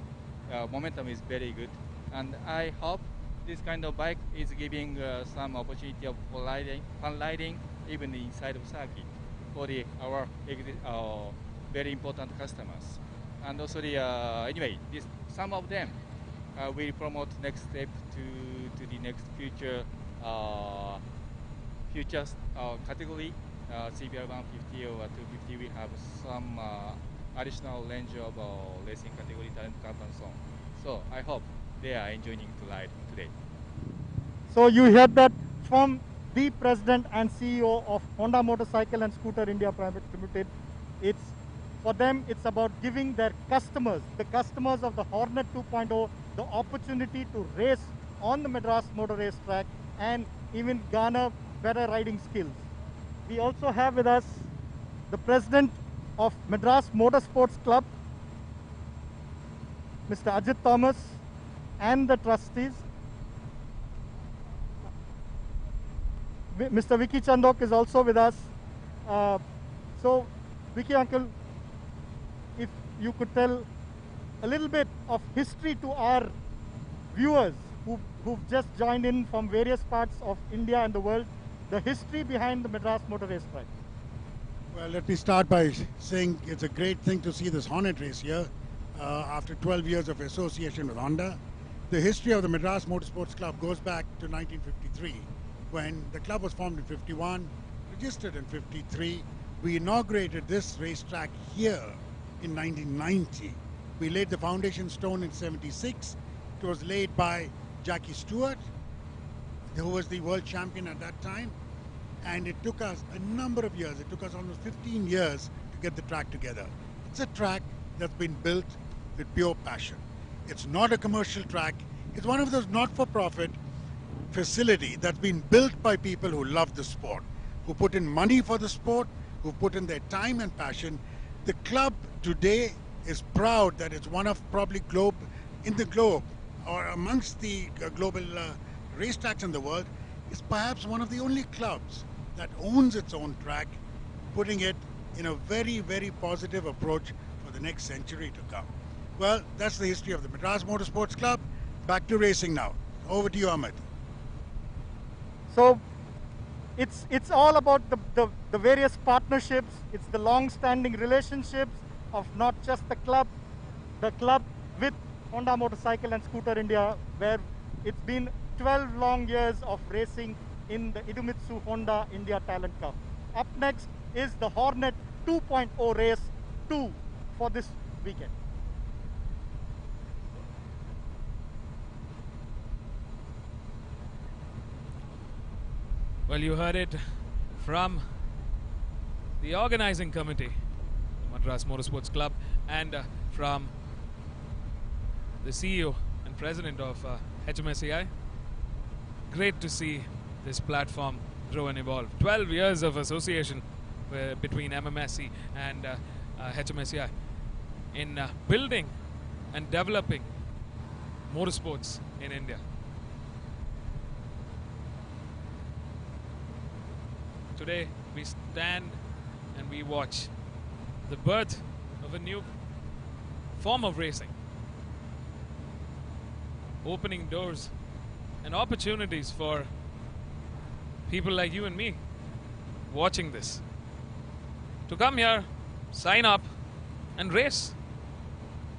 momentum is very good, and I hope this kind of bike is giving some opportunity of fun riding even inside of circuit for our very important customers. And also anyway, some of them will promote next step to the next future category, CBR 150 or 250. We have some additional range of racing category, talent cup and so on. So I hope they are enjoying to ride today. So you heard that from the President and CEO of Honda Motorcycle and Scooter India Private Limited. For them, it's about giving their customers, the customers of the Hornet 2.0, the opportunity to race on the Madras Motor Race Track and even garner better riding skills. We also have with us the President of Madras Motorsports Club, Mr. Ajit Thomas, and the trustees. Mr. Vicky Chandok is also with us. So, Vicky uncle, if you could tell a little bit of history to our viewers who've just joined in from various parts of India and the world, the history behind the Madras Motor Race Track. Well, let me start by saying it's a great thing to see this Hornet race here after 12 years of association with Honda. The history of the Madras Motorsports Club goes back to 1953, when the club was formed in 51, registered in 53. We inaugurated this racetrack here in 1990. We laid the foundation stone in 76. It was laid by Jackie Stewart, who was the world champion at that time. And it took us a number of years. It took us almost 15 years to get the track together. It's a track that's been built with pure passion. It's not a commercial track. It's one of those not-for-profit facility that's been built by people who love the sport, who put in money for the sport, who put in their time and passion. The club today is proud that it's one of probably in the globe or amongst the global racetracks in the world, is perhaps one of the only clubs that owns its own track, putting it in a very, very positive approach for the next century to come. Well, that's the history of the Madras Motorsports Club. Back to racing now. Over to you, Amit. So it's all about the various partnerships. It's the long-standing relationships of not just the club with Honda Motorcycle and Scooter India, where it's been 12 long years of racing in the Idemitsu Honda India Talent Cup. Up next is the Hornet 2.0 race 2 for this weekend. Well, you heard it from the organizing committee, the Madras Motorsports Club, and from the CEO and president of HMSCI. Great to see this platform grow and evolve. 12 years of association between MMSC and HMSCI in building and developing motorsports in India. Today we stand and we watch the birth of a new form of racing, opening doors and opportunities for people like you and me watching this to come here, sign up and race,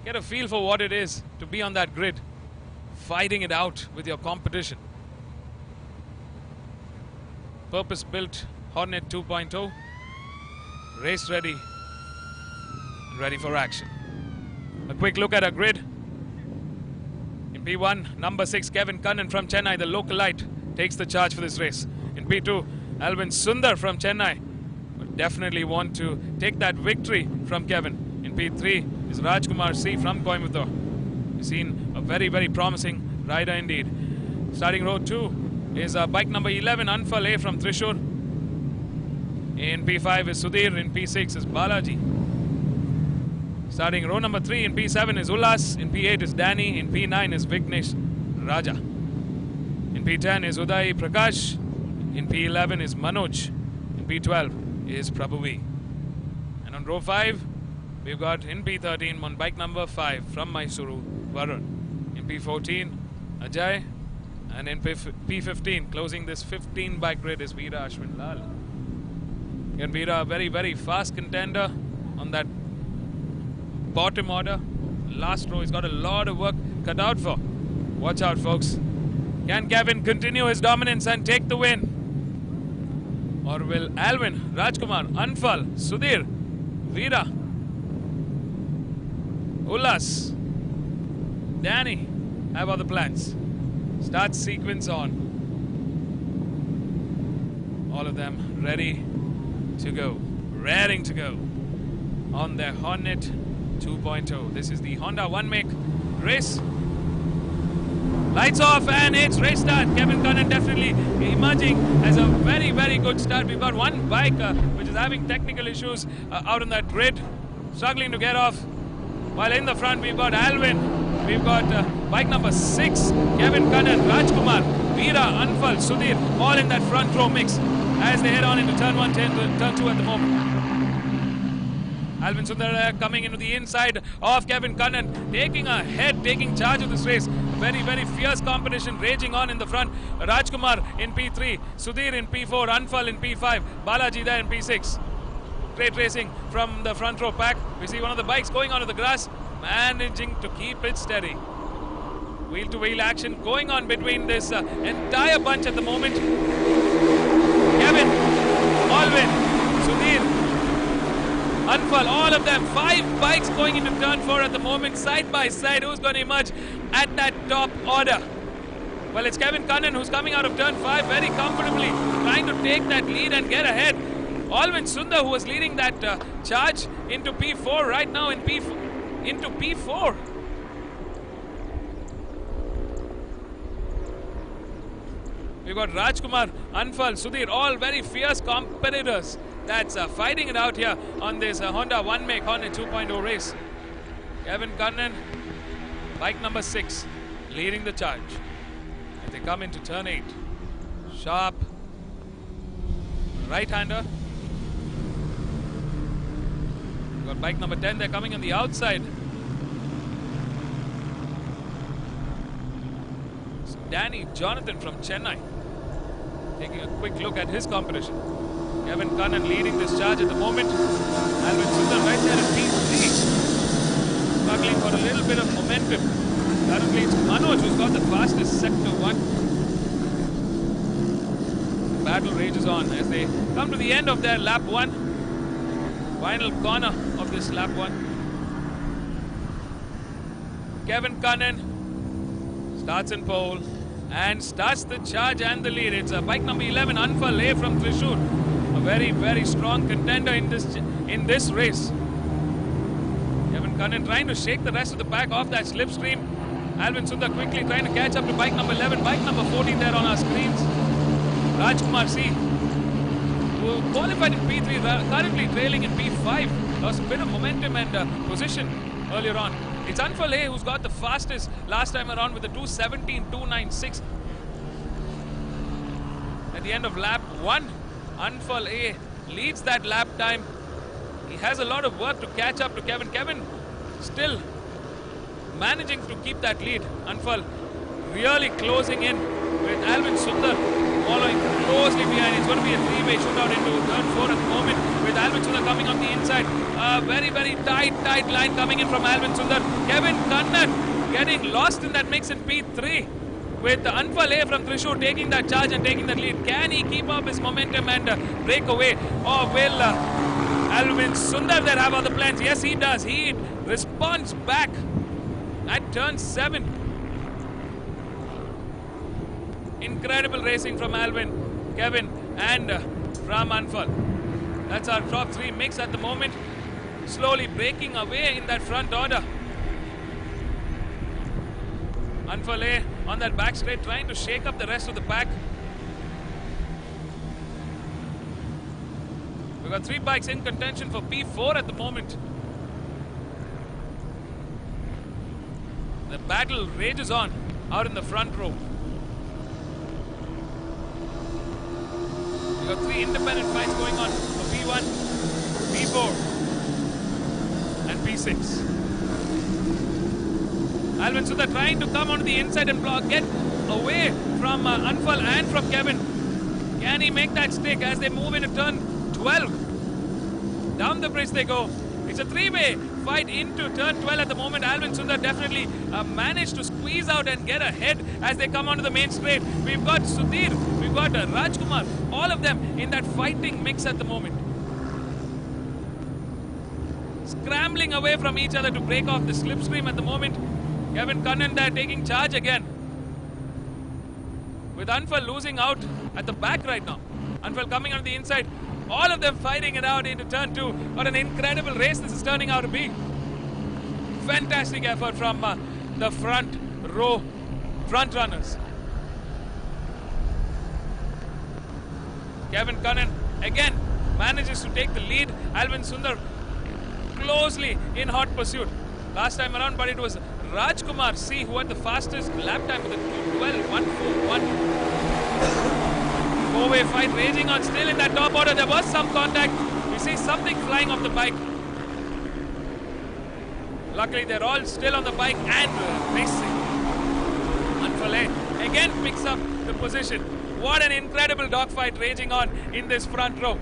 get a feel for what it is to be on that grid, fighting it out with your competition. Purpose-built Hornet 2.0, race ready, ready for action. A quick look at our grid. In P1, number 6, Kevin Kannan from Chennai, the localite, takes the charge for this race. In P2, Alvin Sundar from Chennai would definitely want to take that victory from Kevin. In P3 is Rajkumar C from Coimbatore. We've seen a very, very promising rider indeed. Starting row 2 is bike number 11, Anfal A from Thrissur. In P5 is Sudhir. In P6 is Balaji. Starting row number 3 in P7 is Ullas. In P8 is Danny. In P9 is Vignesh Raja. In P10 is Uday Prakash. In P11 is Manoj. In P12 is Prabhuvi. And on row 5, we've got in P13 on bike number 5 from Mysuru, Varun. In P14, Ajay. And in P15, closing this 15 bike grid, is Veera Ashwin Lal. And Veera, a very, very fast contender on that bottom order. Last row, he's got a lot of work cut out for. Watch out, folks. Can Kevin continue his dominance and take the win? Or will Alvin, Rajkumar, Anfal, Sudhir, Veera, Ullas, Danny have other plans? Start sequence on. All of them ready to go, raring to go on their Hornet 2.0. This is the Honda One Make race. Lights off and it's race start. Kevin Kannan definitely emerging as a very, very good start. We've got one bike which is having technical issues out on that grid, struggling to get off. While in the front we've got Alvin, we've got bike number 6, Kevin Kannan, Rajkumar, Veera, Anfal, Sudhir, all in that front row mix as they head on into turn 1, turn 2 at the moment. Alvin Sundar coming into the inside of Kevin Kannan, taking ahead, taking charge of this race. Very, very fierce competition raging on in the front. Rajkumar in P3, Sudhir in P4, Anfal in P5, Balaji there in P6. Great racing from the front row pack. We see one of the bikes going onto the grass, managing to keep it steady. Wheel-to-wheel action going on between this entire bunch at the moment. Kevin, Alvin, Sudhir, Anfal, all of them, 5 bikes going into turn 4 at the moment, side by side. Who's going to emerge at that top order? Well, it's Kevin Kannan who's coming out of turn 5 very comfortably, trying to take that lead and get ahead. Alvin Sundar, who was leading that charge into P4 right now into P4. We've got Rajkumar, Anfal, Sudhir, all very fierce competitors that's fighting it out here on this Honda One Make Hornet 2.0 race. Kevin Kannan, bike number 6, leading the charge. As they come into turn 8, sharp right-hander. We've got bike number 10, they're coming on the outside. It's Danny Jonathan from Chennai, taking a quick look at his competition. Kevin Kannan leading this charge at the moment. Alvin Sundar right there in P3, struggling for a little bit of momentum. Currently it's Manoj who's got the fastest sector 1. The battle rages on as they come to the end of their lap 1. Final corner of this lap 1. Kevin Cunnin starts in pole and starts the charge and the lead. It's bike number 11, Anfal A from Thrissur. A very, very strong contender in this race. Kevin Cunnin trying to shake the rest of the pack off that slipstream. Alvin Sundar quickly trying to catch up to bike number 11, bike number 14 there on our screens. Rajkumar C, who qualified in P3, currently trailing in P5, lost a bit of momentum and position earlier on. It's Anfal A who's got the fastest last time around with the 2:17.296. At the end of lap 1, Anfal A leads that lap time. He has a lot of work to catch up to Kevin. Kevin still managing to keep that lead. Anfal really closing in with Alvin Sundar following closely behind. It's going to be a three-way shootout into turn 4 at the moment with Alvin Sundar coming on the inside. A very, very tight line coming in from Alvin Sundar. Kevin Cunnin getting lost in that mix in P3 with Anfal A from Thrissur taking that charge and taking that lead. Can he keep up his momentum and break away? Or will Alvin Sundar there have other plans? Yes, he does. He responds back at turn 7. Incredible racing from Alvin, Kevin and from Anfal. That's our top 3 mix at the moment. Slowly breaking away in that front order. Anfal A on that back straight trying to shake up the rest of the pack. We've got 3 bikes in contention for P4 at the moment. The battle rages on out in the front row. We've got 3 independent fights going on for P1, P4 and P6. Alvin Sundar trying to come onto the inside and block, get away from Anfal and from Kevin. Can he make that stick as they move into turn 12? Down the bridge they go. It's a 3-way fight into turn 12 at the moment. Alvin Sundar definitely managed to squeeze out and get ahead as they come onto the main straight. We've got Sudhir, we've got Rajkumar, all of them in that fighting mix at the moment. Scrambling away from each other to break off the slipstream at the moment. Kevin Cunnin there taking charge again. With Anfal losing out at the back right now. Anfal coming on the inside. All of them fighting it out into turn 2. What an incredible race this is turning out to be. Fantastic effort from the front row front runners. Kevin Cunnin again manages to take the lead. Alvin Sundar closely in hot pursuit last time around, but it was Rajkumar C who had the fastest lap time with a 2:12.141. 4-way fight raging on still in that top order. There was some contact. We see something flying off the bike. Luckily they're all still on the bike and racing. Anfal A again picks up the position. What an incredible dogfight raging on in this front row.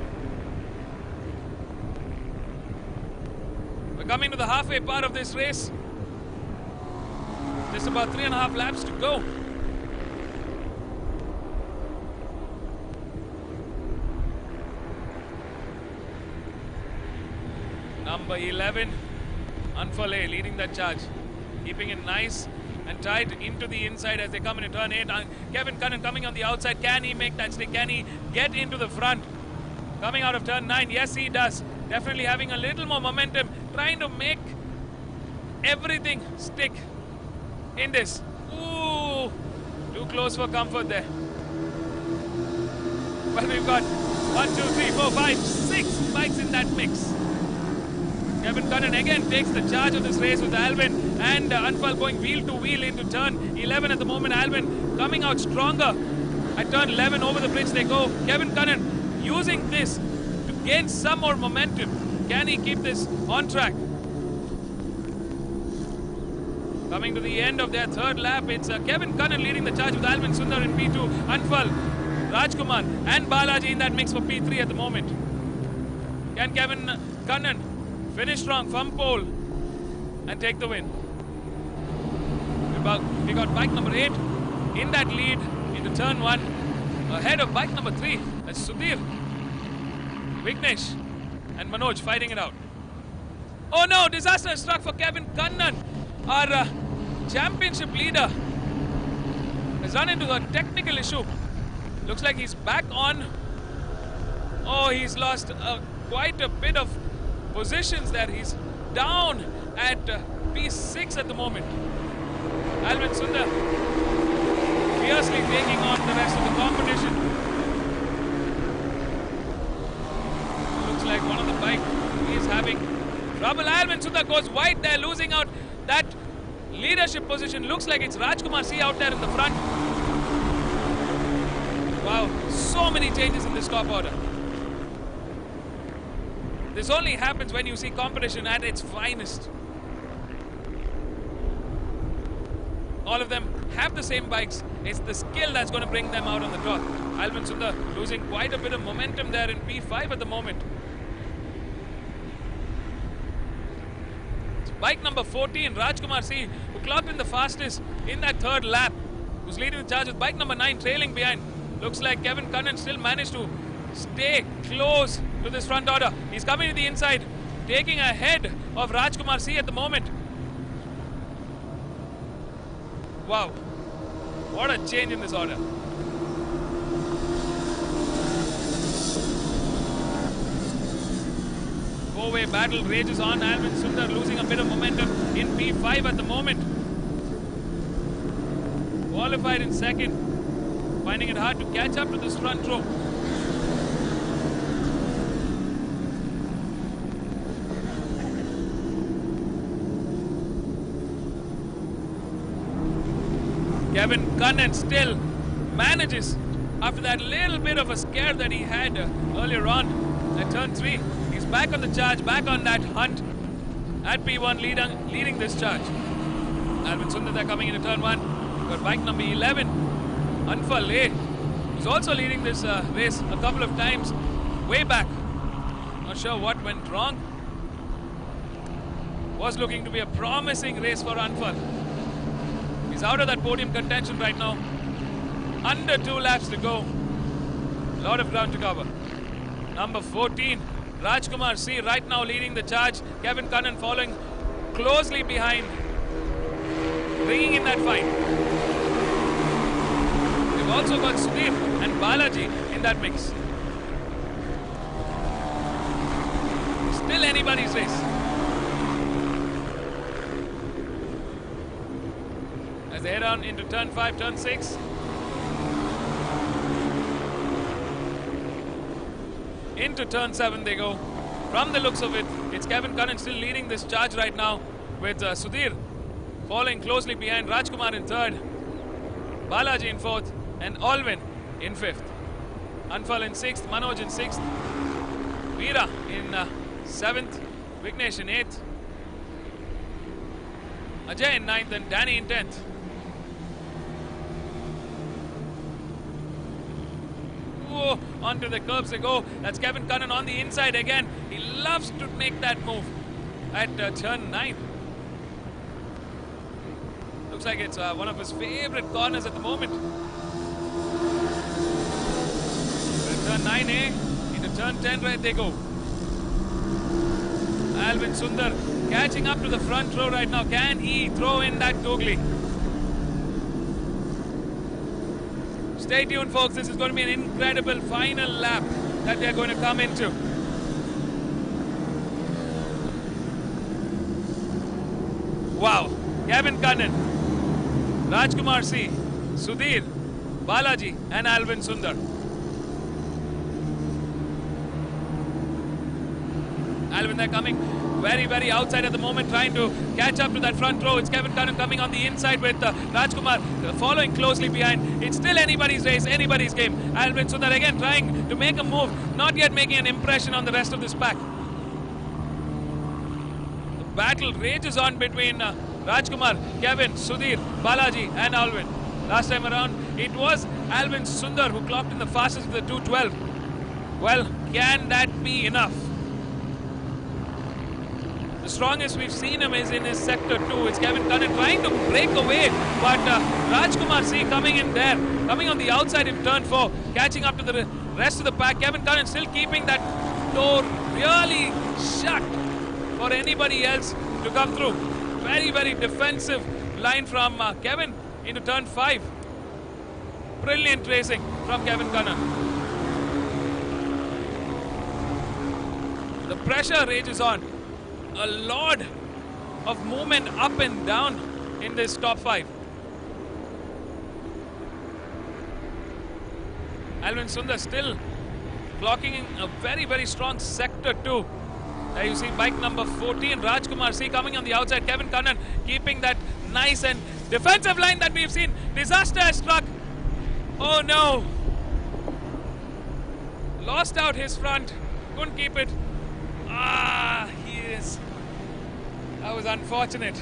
We're coming to the halfway part of this race. Just about 3.5 laps to go. Number 11, Anfal A leading that charge. Keeping it nice and tight into the inside as they come into turn 8. Kevin Cunnin coming on the outside. Can he make that stick? Can he get into the front? Coming out of turn 9. Yes, he does. Definitely having a little more momentum. Trying to make everything stick in this. Ooh, too close for comfort there. But we've got 1, 2, 3, 4, 5, 6 bikes in that mix. Kevin Cunnin again takes the charge of this race with Alvin and Anfal going wheel to wheel into turn 11 at the moment. Alvin coming out stronger at turn 11 over the bridge they go. Kevin Cunnin using this to gain some more momentum. Can he keep this on track? Coming to the end of their third lap, it's Kevin Cunnin leading the charge with Alvin Sundar in P2, Anfal, Rajkumar and Balaji in that mix for P3 at the moment. Can Kevin Cunnin finish strong from pole and take the win? We got bike number 8 in that lead into turn 1, ahead of bike number 3. That's Sudhir, Vignesh and Manoj fighting it out. Oh no, disaster struck for Kevin Kannan. Our championship leader has run into a technical issue. Looks like he's back on. Oh, he's lost quite a bit of positions there. He's down at P6 at the moment. Alvin Sundar fiercely taking on the rest of the competition. Looks like one of the bike is having trouble. Alvin Sundar goes wide there, losing out that leadership position. Looks like it's Rajkumar C out there in the front. Wow, so many changes in this top order. This only happens when you see competition at its finest. All of them have the same bikes. It's the skill that's going to bring them out on the top. Alvin Sundar losing quite a bit of momentum there in P5 at the moment. It's bike number 14, Rajkumar C, who clocked in the fastest in that third lap, who's leading the charge with bike number 9 trailing behind. Looks like Kevin Kannan still managed to stay close to this front order. He's coming to the inside, taking ahead of Rajkumar C at the moment. Wow, what a change in this order. Four-way battle rages on. Alvin Sundar losing a bit of momentum in P5 at the moment. Qualified in second, finding it hard to catch up to this front row. Kevin Kannan still manages, after that little bit of a scare that he had earlier on at turn 3. He's back on the charge, back on that hunt at P1, leading this charge. Alvin Sundar there coming into turn 1. Got bike number 11, Anfal A, who's also leading this race a couple of times way back. Not sure what went wrong. Was looking to be a promising race for Anfal. He's out of that podium contention right now. Under 2 laps to go. A lot of ground to cover. Number 14, Rajkumar C, right now leading the charge. Kevin Kannan following closely behind, bringing in that fight. We've also got Sudhir and Balaji in that mix. Still anybody's race. As they head on into turn 5, turn 6. Into turn 7 they go. From the looks of it, it's Kevin Kannan still leading this charge right now, with Sudhir following closely behind, Rajkumar in third, Balaji in fourth, and Alvin in fifth. Anfal in sixth, Manoj in sixth, Veera in seventh, Vignesh in eighth, Ajay in ninth, and Danny in 10th. Whoa, onto the curbs they go. That's Kevin Kannan on the inside again. He loves to make that move at turn 9. Looks like it's one of his favorite corners at the moment. Turn 9A into turn 10 right they go. Alvin Sundar catching up to the front row right now. Can he throw in that googly? Stay tuned, folks. This is going to be an incredible final lap that they're going to come into. Wow. Kevin Kannan, Rajkumar C, Sudhir, Balaji, and Alvin Sundar. Alvin, they're coming very, very outside at the moment, trying to catch up to that front row. It's Kevin Kannan coming on the inside with Rajkumar following closely behind. It's still anybody's race, anybody's game. Alvin Sundar again trying to make a move, not yet making an impression on the rest of this pack. The battle rages on between Rajkumar, Kevin, Sudhir, Balaji, and Alvin. Last time around, it was Alvin Sundar who clocked in the fastest with the 2:12. Well, can that be enough? The strongest we've seen him is in his sector 2. It's Kevin Cunnin trying to break away, but Rajkumar C coming in there, coming on the outside in turn 4, catching up to the rest of the pack. Kevin Cunnin still keeping that door really shut for anybody else to come through. Very, very defensive line from Kevin into turn 5. Brilliant racing from Kevin Cunnin. The pressure rages on. A lot of movement up and down in this top 5. Alvin Sundar still clocking in a very, very strong sector 2. There you see bike number 14, Rajkumar C coming on the outside. Kevin Cunnin keeping that nice and defensive line that we've seen. Disaster has struck. Oh no. Lost out his front. Couldn't keep it. Ah, he is. That was unfortunate.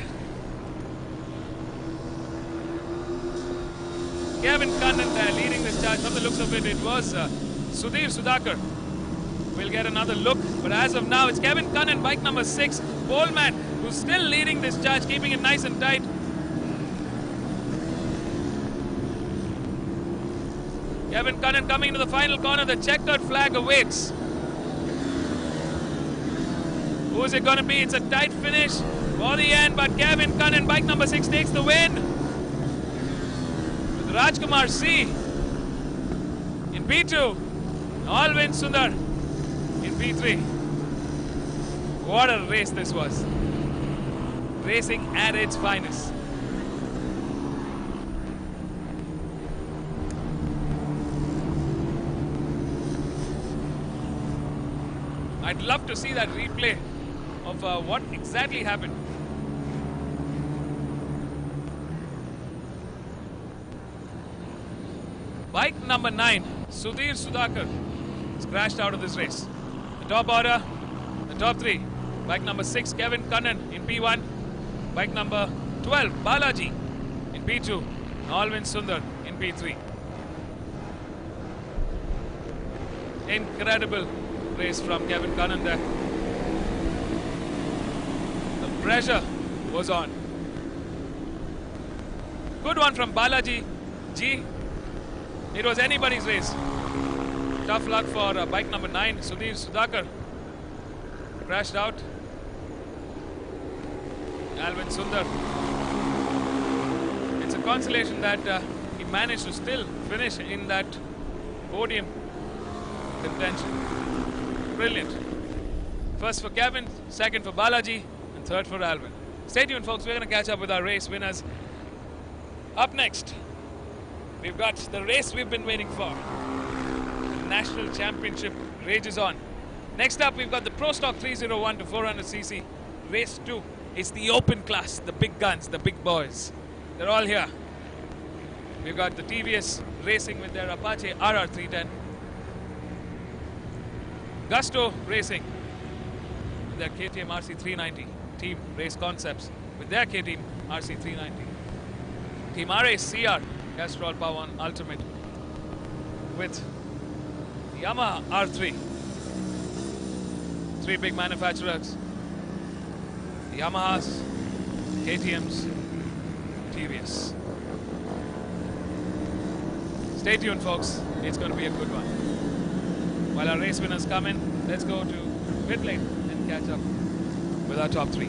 Kevin Cunnin there leading this charge. From the looks of it, it was Sudhir Sudhakar. We'll get another look, but as of now, it's Kevin Cunnin, bike number 6, Poleman, who's still leading this charge, keeping it nice and tight. Kevin Cunnin coming into the final corner. The checkered flag awaits. Who is it going to be? It's a tight finish for the end, but Kevin Cunnin, bike number 6, takes the win. With Rajkumar C in P2, Alvin Sundar in P3. What a race this was. Racing at its finest. I'd love to see that replay of what exactly happened. Bike number 9, Sudhir Sudhakar, has crashed out of this race. The top order, the top 3. Bike number 6, Kevin Cunnin in P1. Bike number 12, Balaji in P2. Alvin Sundar in P3. Incredible race from Kevin Cunnin there. The pressure was on. Good one from Balaji G. It was anybody's race. Tough luck for bike number 9, Sudhir Sudhakar. Crashed out. Alvin Sundar. It's a consolation that he managed to still finish in that podium contention. Brilliant. First for Kevin, second for Balaji, and third for Alvin. Stay tuned, folks. We're going to catch up with our race winners. Up next, we've got the race we've been waiting for. The National Championship rages on. Next up, we've got the Pro Stock 301 to 400cc Race 2. It's the open class, the big guns, the big boys. They're all here. We've got the TVS Racing with their Apache RR310. Gusto Racing with their KTM RC390. Team Race Concepts with their KTM RC390. Team RACE CR Castrol Power One Ultimate with the Yamaha R3. 3 big manufacturers. The Yamahas, KTMs, TVS. Stay tuned, folks. It's going to be a good one. While our race winners come in, let's go to pit lane and catch up with our top 3.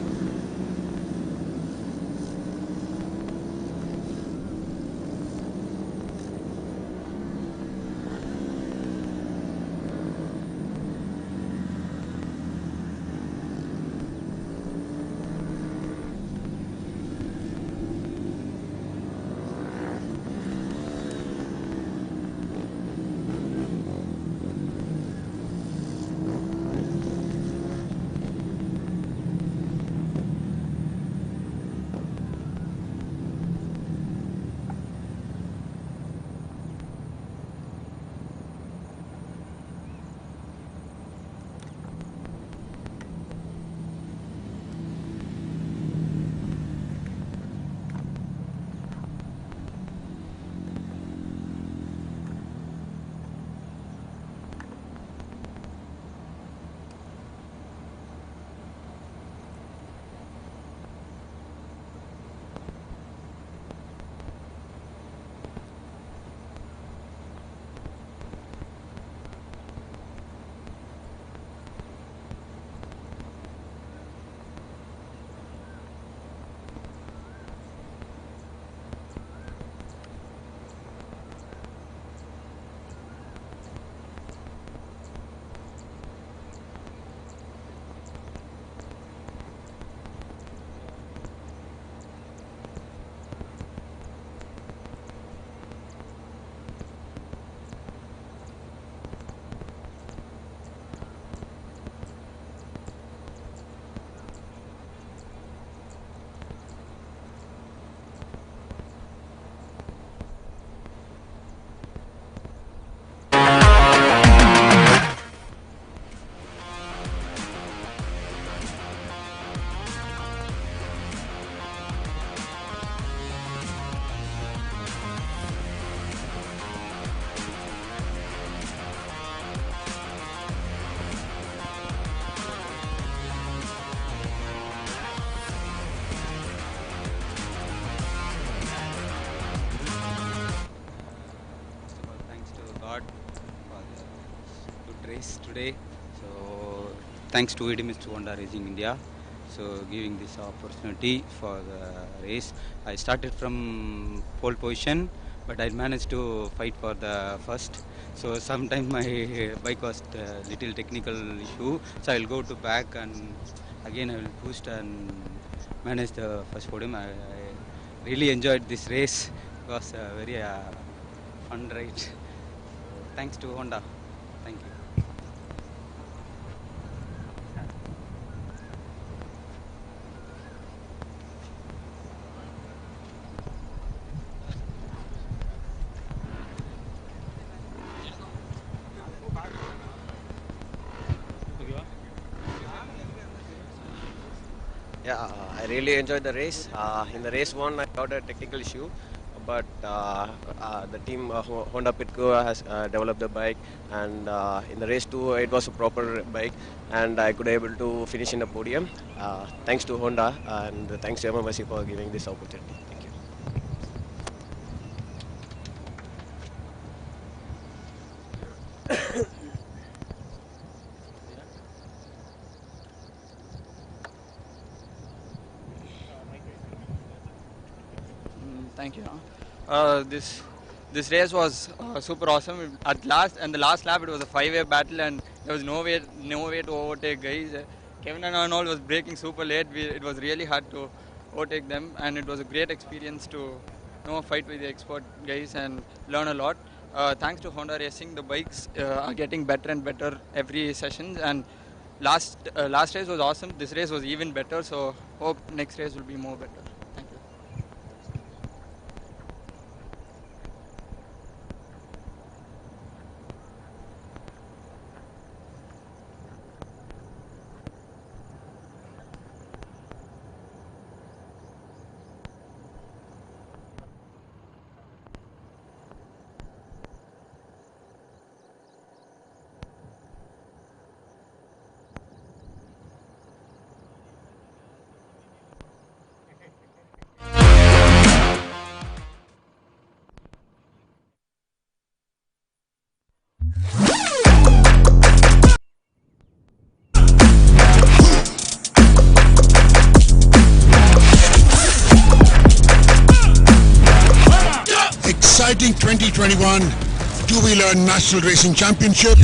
race today. So thanks to Mr. Honda Racing India, so giving this opportunity for the race. I started from pole position, but I managed to fight for the first. So sometimes my bike was a little technical issue, so I'll go to back and again I will boost and manage the first podium. I really enjoyed this race. It was a very fun ride. So thanks to Honda. Thank you. Yeah, I really enjoyed the race. In the race one, I got a technical issue, but the team Honda Pitco has developed the bike, and in the race two, it was a proper bike, and I could able to finish in the podium. Thanks to Honda, and thanks to MMSC for giving this opportunity. Thank you. Thank you. This race was super awesome. At last, and the last lap, it was a five-way battle, and there was no way to overtake guys. Kevin and Arnold was braking super late. It was really hard to overtake them, and it was a great experience to fight with the expert guys and learn a lot. Thanks to Honda Racing, the bikes are getting better and better every session. And last race was awesome. This race was even better. So hope next race will be more better. Thank you. Exciting 2021 Two-Wheeler National Racing Championship.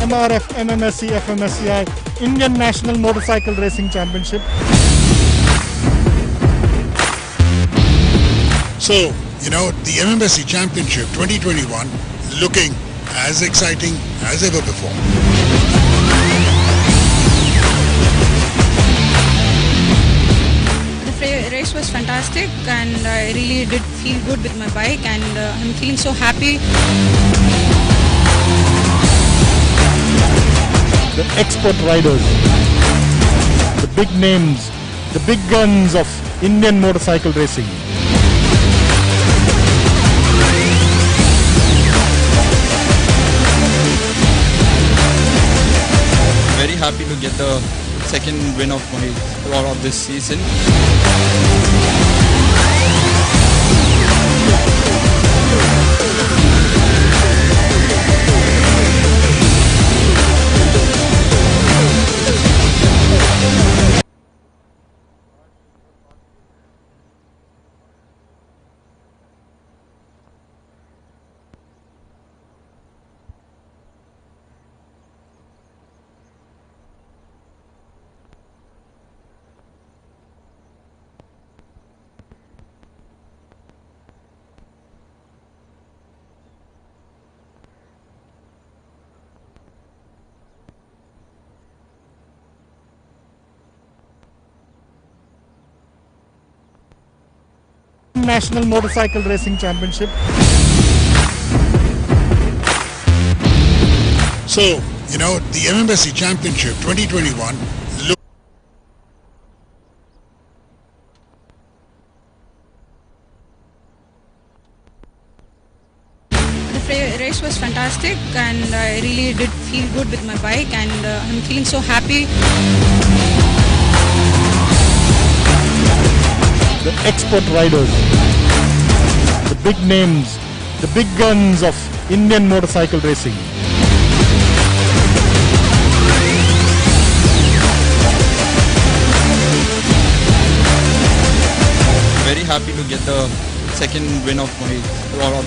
MRF MMSC FMSCI Indian National Motorcycle Racing Championship. So, the MMSC Championship 2021 looking as exciting as ever before. The race was fantastic, and I really did feel good with my bike, and I'm feeling so happy. The expert riders, the big names, the big guns of Indian motorcycle racing. Very happy to get the second win of this season. National Motorcycle Racing Championship. So, the MMSC Championship 2021 The race was fantastic, and I really did feel good with my bike, and I'm feeling so happy. The the expert riders, the big names, the big guns of Indian motorcycle racing. Very happy to get the second win of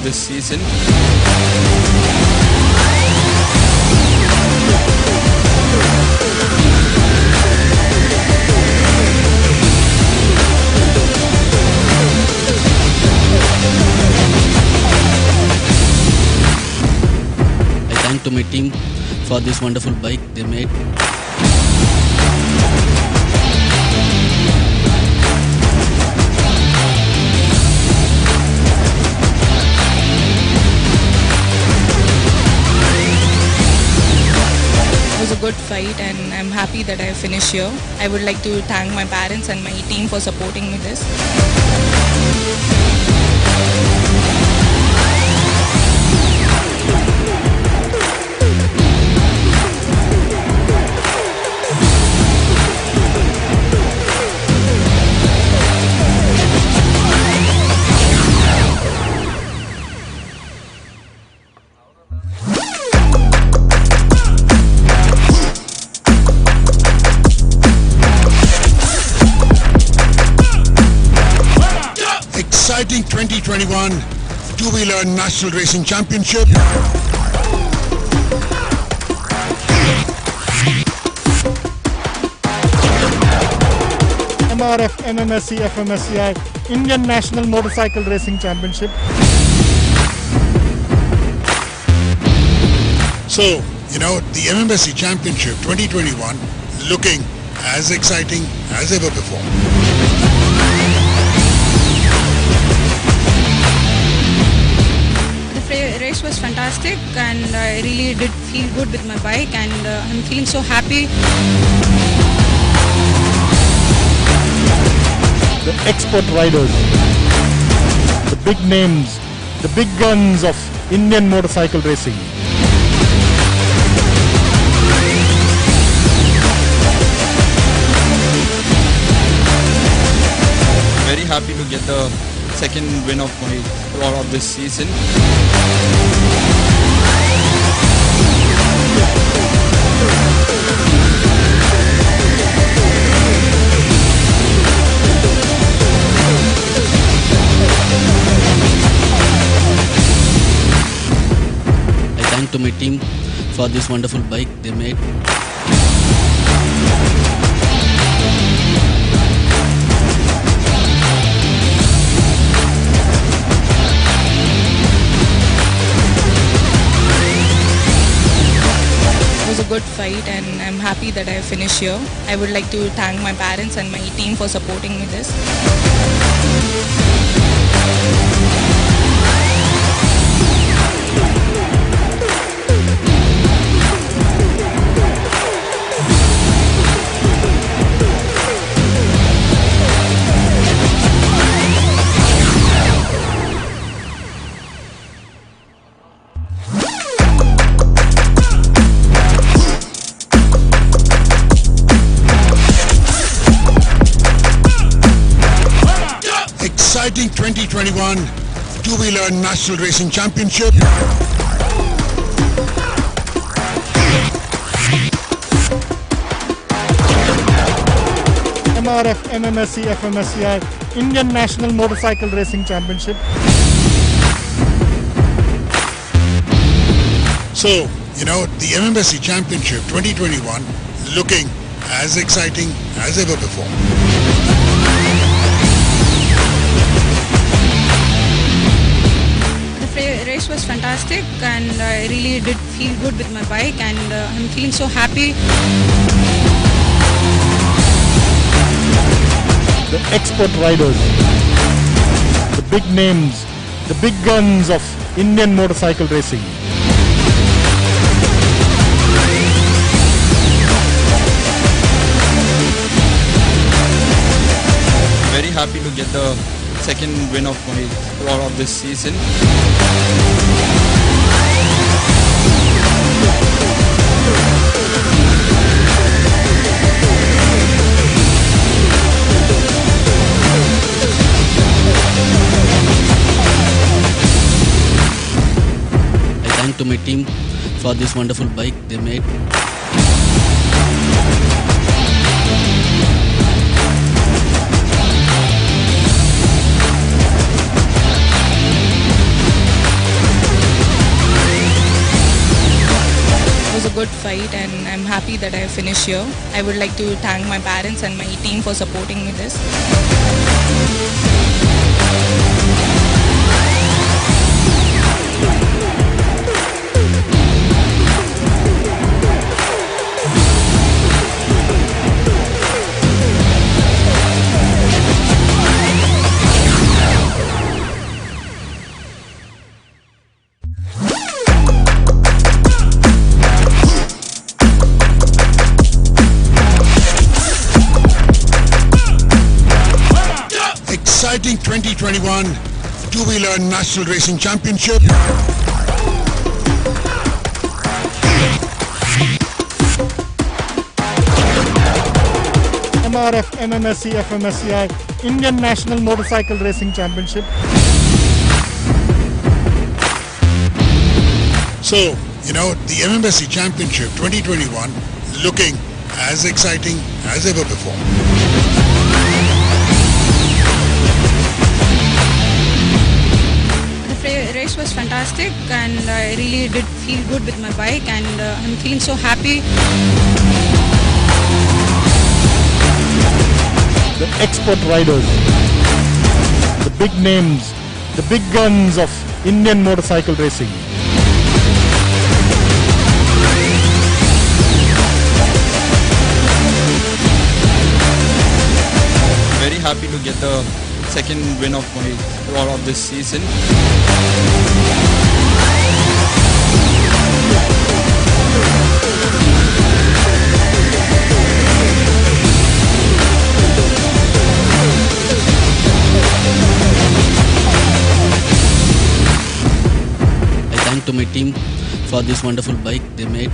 this season. I thank to my team for this wonderful bike they made. It was a good fight and I'm happy that I finished here. I would like to thank my parents and my team for supporting me this. Exciting 2021 Two-Wheeler National Racing Championship. MRF MMSC fmsci Indian National Motorcycle Racing Championship. So, the MMSC Championship 2021 is looking as exciting as ever before. The race was fantastic and I really did feel good with my bike and I'm feeling so happy. The expert riders, the big names, the big guns of Indian motorcycle racing. Very happy to get the second win of this season. I thank to my team for this wonderful bike they made. It was a good fight and I'm happy that I finished here. I would like to thank my parents and my team for supporting me this. Exciting 2021 Two-Wheeler National Racing Championship. MRF MMSC fmsci Indian National Motorcycle Racing Championship. So, the MMSC Championship 2021 is looking as exciting as ever before. The race was fantastic and I really did feel good with my bike and I'm feeling so happy. The expert riders, the big names, the big guns of Indian motorcycle racing. Very happy to get the second win of this season. for this wonderful bike they made. It was a good fight and I'm happy that I finished here. I would like to thank my parents and my team for supporting me this. Exciting 2021 two-wheeler National Racing Championship. MRF MMSC FMSCI Indian National Motorcycle Racing Championship. So, you know, the MMSC Championship 2021 is looking as exciting as ever before. The race was fantastic and I really did feel good with my bike and I'm feeling so happy. The expert riders, the big names, the big guns of Indian motorcycle racing. Very happy to get the second win of this season. I thank to my team for this wonderful bike they made.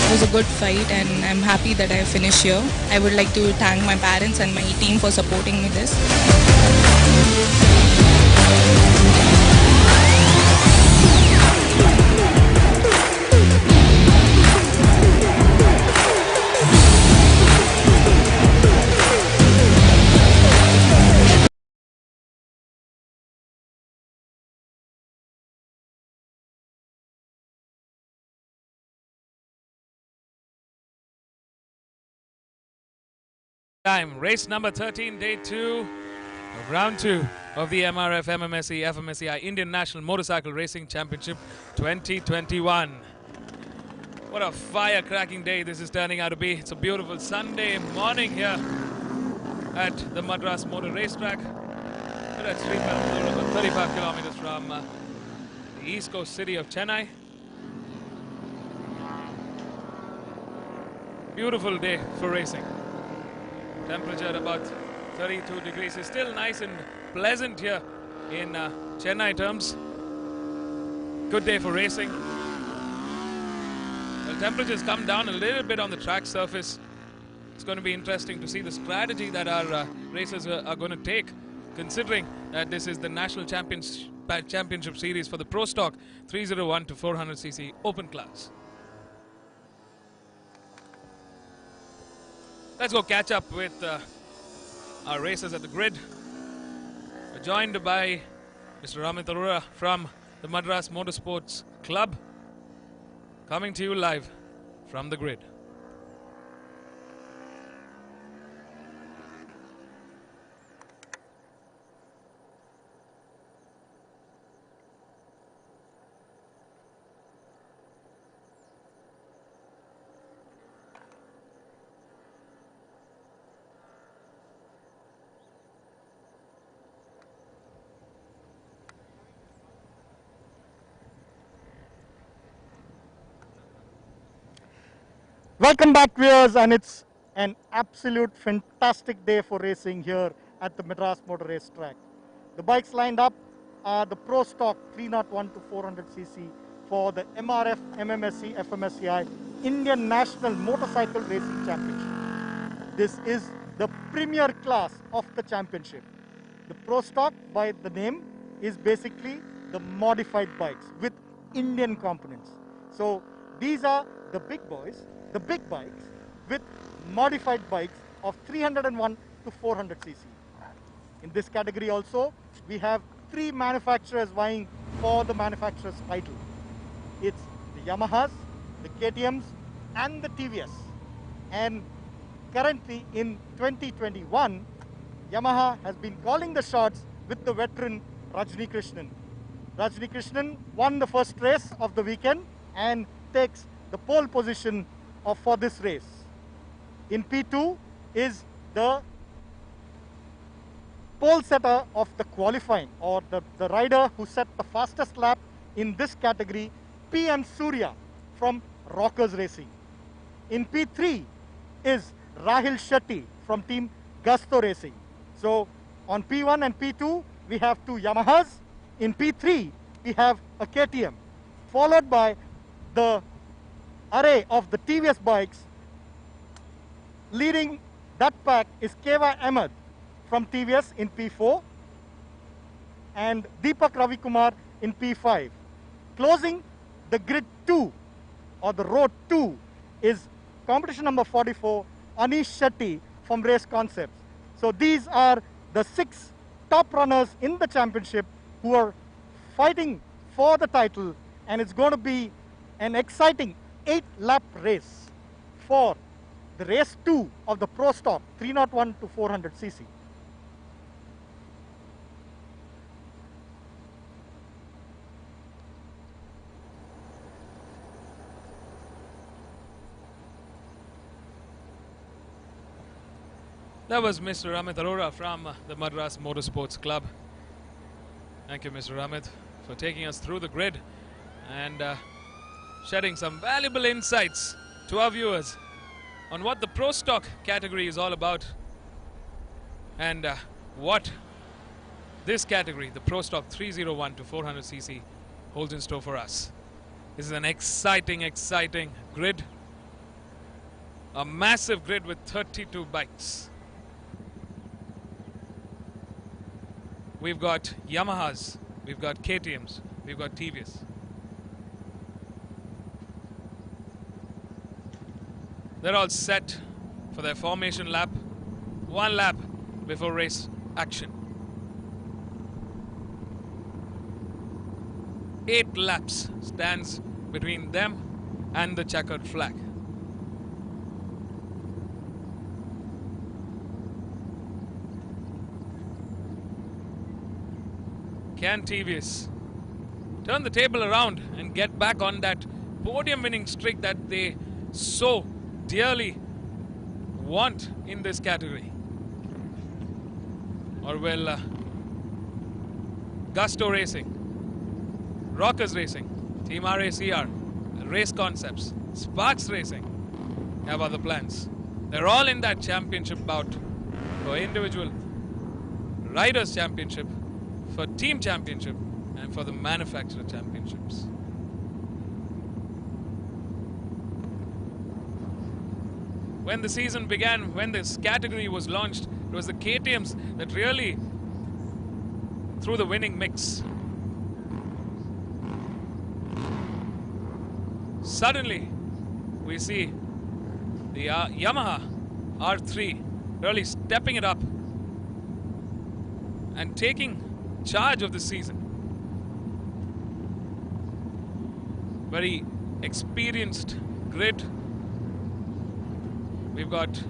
It was a good fight and I'm happy that I finished here. I would like to thank my parents and my team for supporting me this. Time, race number 13, day 2 of round 2 of the MRF MMSC FMSCI Indian National Motorcycle Racing Championship 2021. What a fire-cracking day this is turning out to be. It's a beautiful Sunday morning here at the Madras Motor Racetrack. That's 35 kilometers from the east coast city of Chennai. Beautiful day for racing. Temperature at about 32 degrees is still nice and pleasant here in Chennai terms. Good day for racing. Well, temperatures come down a little bit on the track surface. It's going to be interesting to see the strategy that our racers are going to take, considering that this is the National Championship Series for the Pro Stock 301 to 400cc open class. Let's go catch up with our racers at the grid. We're joined by Mr. Amit Arora from the Madras Motorsports Club, coming to you live from the grid. Welcome back, viewers, and it's an absolute fantastic day for racing here at the Madras Motor Racetrack. The bikes lined up are the Pro Stock 301 to 400cc for the MRF MMSC FMSCI Indian National Motorcycle Racing Championship. This is the premier class of the championship. The Pro Stock, by the name, is basically the modified bikes with Indian components. So these are the big boys, the big bikes with modified bikes of 301 to 400 cc. In this category also, we have 3 manufacturers vying for the manufacturer's title. It's the Yamahas, the KTMs and the TVS. And currently in 2021, Yamaha has been calling the shots with the veteran Rajni Krishnan. Rajni Krishnan won the first race of the weekend and takes the pole position for this race. In P2 is the pole setter of the qualifying, or the rider who set the fastest lap in this category, PM Surya from Rockers Racing. In P3 is Rahil Shetty from team Gusto Racing. So on P1 and P2 we have 2 Yamahas. In P3 we have a KTM, followed by the array of the TVS bikes. Leading that pack is Keva Ahmed from TVS in P4 and Deepak Ravikumar in P5. Closing the grid 2 or the road 2 is competition number 44, Anish Shetty from Race Concepts. So these are the 6 top runners in the championship who are fighting for the title, and it's going to be an exciting 8-lap race for the race 2 of the Pro Stock 301 to 400 cc. That was Mr. Amit Arora from the Madras Motorsports Club. Thank you, Mr. Amit, for taking us through the grid and shedding some valuable insights to our viewers on what the Pro Stock category is all about and what this category, the Pro Stock 301 to 400 cc, holds in store for us. This is an exciting grid, a massive grid with 32 bikes. We've got Yamahas, we've got KTMs, we've got TVS. They're all set for their formation lap, 1 lap before race action. 8 laps stands between them and the checkered flag. Can TVS turn the table around and get back on that podium winning streak that they so dearly want in this category? Or will Gusto Racing, Rockers Racing, Team RACR, Race Concepts, Sparks Racing have other plans? They're all in that championship bout for individual riders championship, for team championship and for the manufacturer championships. When the season began, when this category was launched, it was the KTMs that really threw the winning mix. Suddenly, we see the Yamaha R3 really stepping it up and taking charge of the season. Very experienced grid. We've got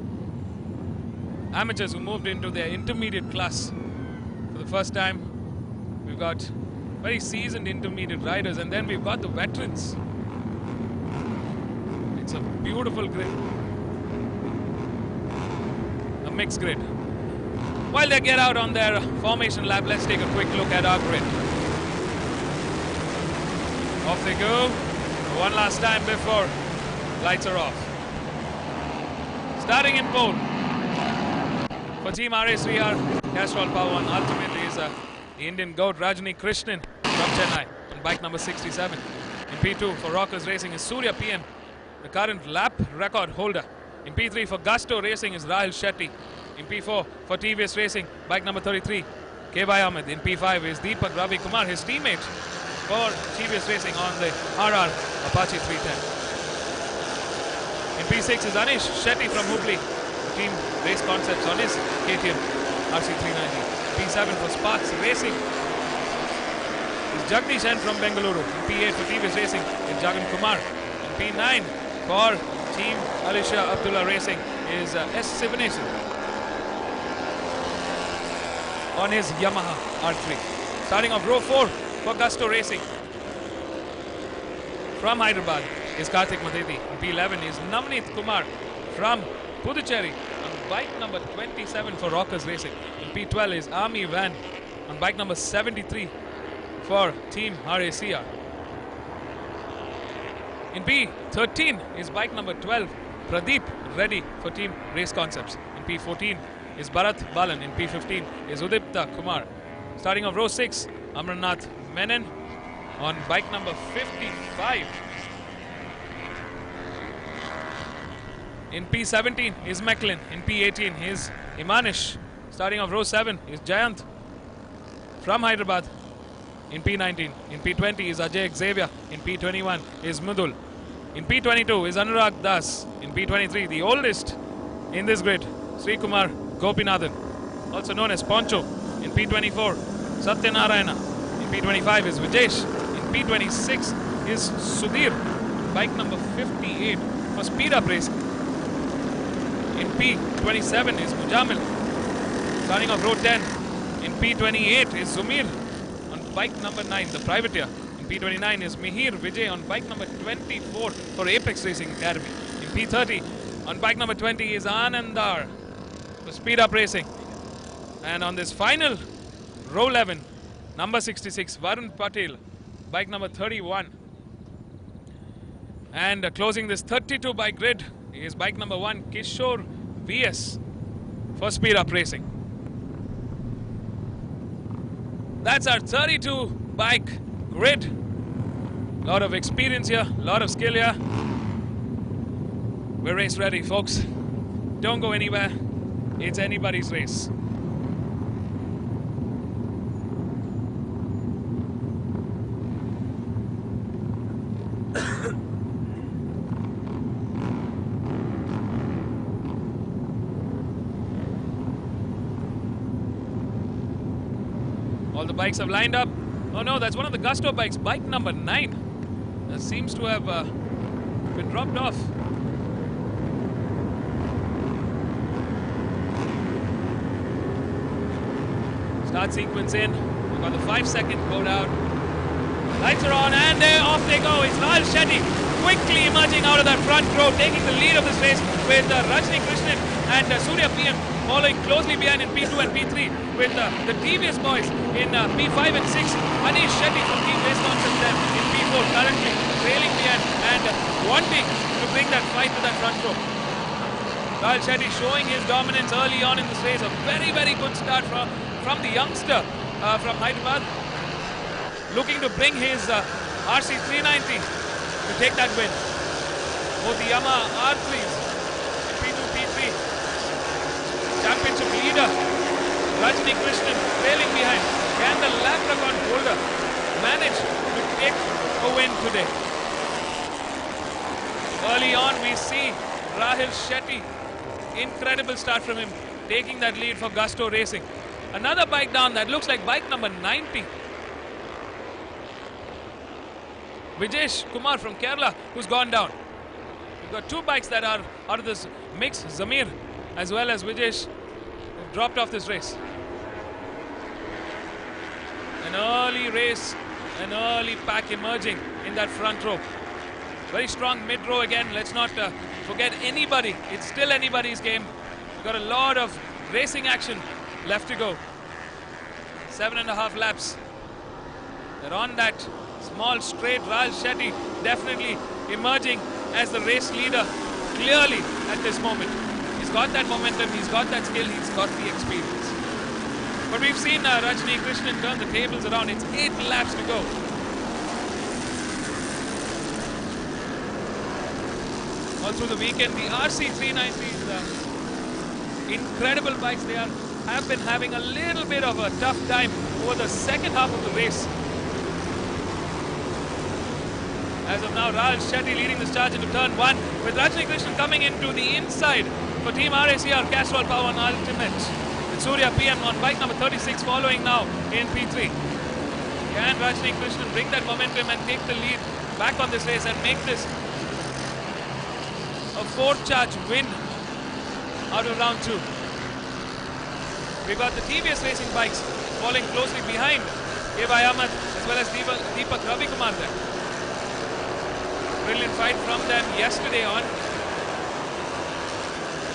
amateurs who moved into their intermediate class for the first time. We've got very seasoned intermediate riders, and then we've got the veterans. It's a beautiful grid, a mixed grid. While they get out on their formation lap, let's take a quick look at our grid. Off they go, one last time before lights are off. Starting in pole for Team RACR, Castrol Power One ultimately is the Indian GOAT Rajni Krishnan from Chennai on bike number 67. In P2 for Rockers Racing is Surya PN, the current lap record holder. In P3 for Gusto Racing is Rahul Shetty. In P4 for TVS Racing, bike number 33, K.Y. Ahmed. In P5 is Deepak Ravi Kumar, his teammate for TVS Racing on the RR Apache 310. In P6 is Anish Shetty from Hubli, Team Race Concepts on his KTM RC390. P7 for Sparks Racing is Jagdish N from Bengaluru. In P8 for TVS Racing is Jagan Kumar. In P9 for Team Alisha Abdullah Racing is S. Sivanesan on his Yamaha R3. Starting off row 4 for Gusto Racing from Hyderabad is Karthik Mateti. In P11 is Navneet Kumar from Puducherry on bike number 27 for Rockers Racing. In P12 is Ami Van on bike number 73 for Team RACR. In P13 is bike number 12, Pradeep Reddy for Team Race Concepts. In P14 is Bharat Balan. In P15 is Udipta Kumar. Starting off row 6, Amarnath Menon on bike number 55. In P17 is Macklin. In P18 is Imanish. Starting off row 7 is Jayant from Hyderabad. In P19, in P20 is Ajay Xavier. In P21 is Mudul. In P22 is Anurag Das. In P23, the oldest in this grid, Sri Kumar Gopinathan, also known as Poncho. In P24, Satyanarayana. In P25 is Vijesh. In P26 is Sudhir, bike number 58 for Speed Up Racing. In P27 is Mujamil. Starting off row 10. In P28 is Zumir on bike number 9, the privateer. In P29 is Mihir Vijay on bike number 24 for Apex Racing Academy. In P30 on bike number 20 is Anandar for Speed Up Racing. And on this final row 11, number 66, Varun Patel, bike number 31. And closing this 32 bike grid is bike number 1, Kishore VS for Speed Up Racing. That's our 32 bike grid. Lot of experience here, lot of skill here. We're race ready, folks. Don't go anywhere. It's anybody's race. All the bikes have lined up. Oh no, that's one of the Gusto bikes, bike number 9. That seems to have been dropped off. Start sequence in. We've got the 5-second code out. Lights are on and off they go. It's Rahul Shetty quickly emerging out of that front row, taking the lead of this race with Rajni Krishnan and Surya PM following closely behind in P2 and P3 with the TVS boys in P5 and 6. Anish Shetty from Team Race Concepts there in P4 currently trailing behind and wanting to bring that fight to that front row. Rahul Shetty showing his dominance early on in this race. A very, very good start from the youngster from Hyderabad, looking to bring his RC390 to take that win. Both the Yamaha R3s, P2, P3, championship leader Rajni Krishnan trailing behind. Can the lap record holder manage to take a win today? Early on we see Rahul Shetty, incredible start from him, taking that lead for Gusto Racing. Another bike down, that looks like bike number 90. Vijesh Kumar from Kerala, who's gone down. We've got two bikes that are out of this mix, Zamir as well as Vijesh, who dropped off this race. An early race, an early pack emerging in that front row. Very strong mid row again. Let's not forget anybody. It's still anybody's game. We've got a lot of racing action left to go. 7.5 laps. They're on that small straight. Rahul Shetty definitely emerging as the race leader clearly at this moment. He's got that momentum, he's got that skill, he's got the experience. But we've seen Rajni Krishnan turn the tables around. It's 8 laps to go. all through the weekend. The RC390s, incredible bikes. They have been having a little bit of a tough time over the second half of the race. As of now, Rahul Shetty leading this charge into turn 1, with Rajni Krishnan coming into the inside for Team RACR Castrol Power Ultimate. With Surya PM on bike number 36 following now in P3. Can Rajni Krishnan bring that momentum and take the lead back on this race and make this a 4th charge win out of round 2? We've got the TVS Racing bikes falling closely behind K.Y. Ahmed as well as Deepak Ravikumar there. Brilliant fight from them yesterday on.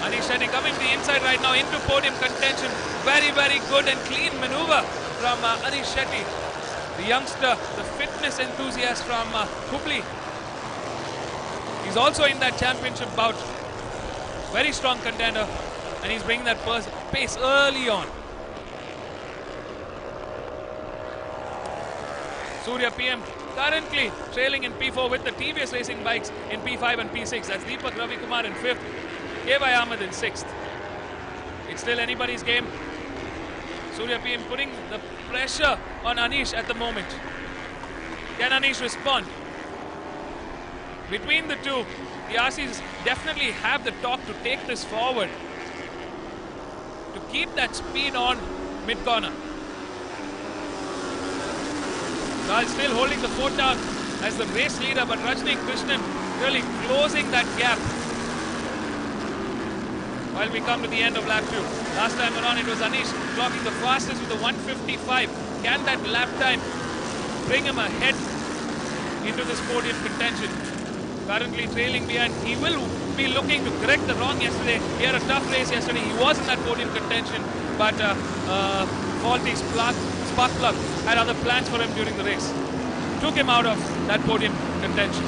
Anish Shetty coming to the inside right now into podium contention. Very, very good and clean maneuver from Anish Shetty, the youngster, the fitness enthusiast from Hubli. He's also in that championship bout. Very strong contender, and he's bringing that pace early on. Surya PM currently trailing in P4 with the TVS Racing bikes in P5 and P6. That's Deepak Ravikumar in 5th, K.Y. Ahmed in 6th. It's still anybody's game. Surya PM putting the pressure on Anish at the moment. Can Anish respond? Between the two, the RCs definitely have the torque to take this forward, to keep that speed on mid-corner. Raj still holding the fort down as the race leader, but Rajni Krishnan really closing that gap while we come to the end of lap 2. Last time around it was Anish clocking the fastest with the 155. Can that lap time bring him ahead into this podium contention? Currently trailing behind. He will be looking to correct the wrong yesterday. He had a tough race yesterday. He was in that podium contention, but faulty spark plug had other plans for him during the race. Took him out of that podium contention.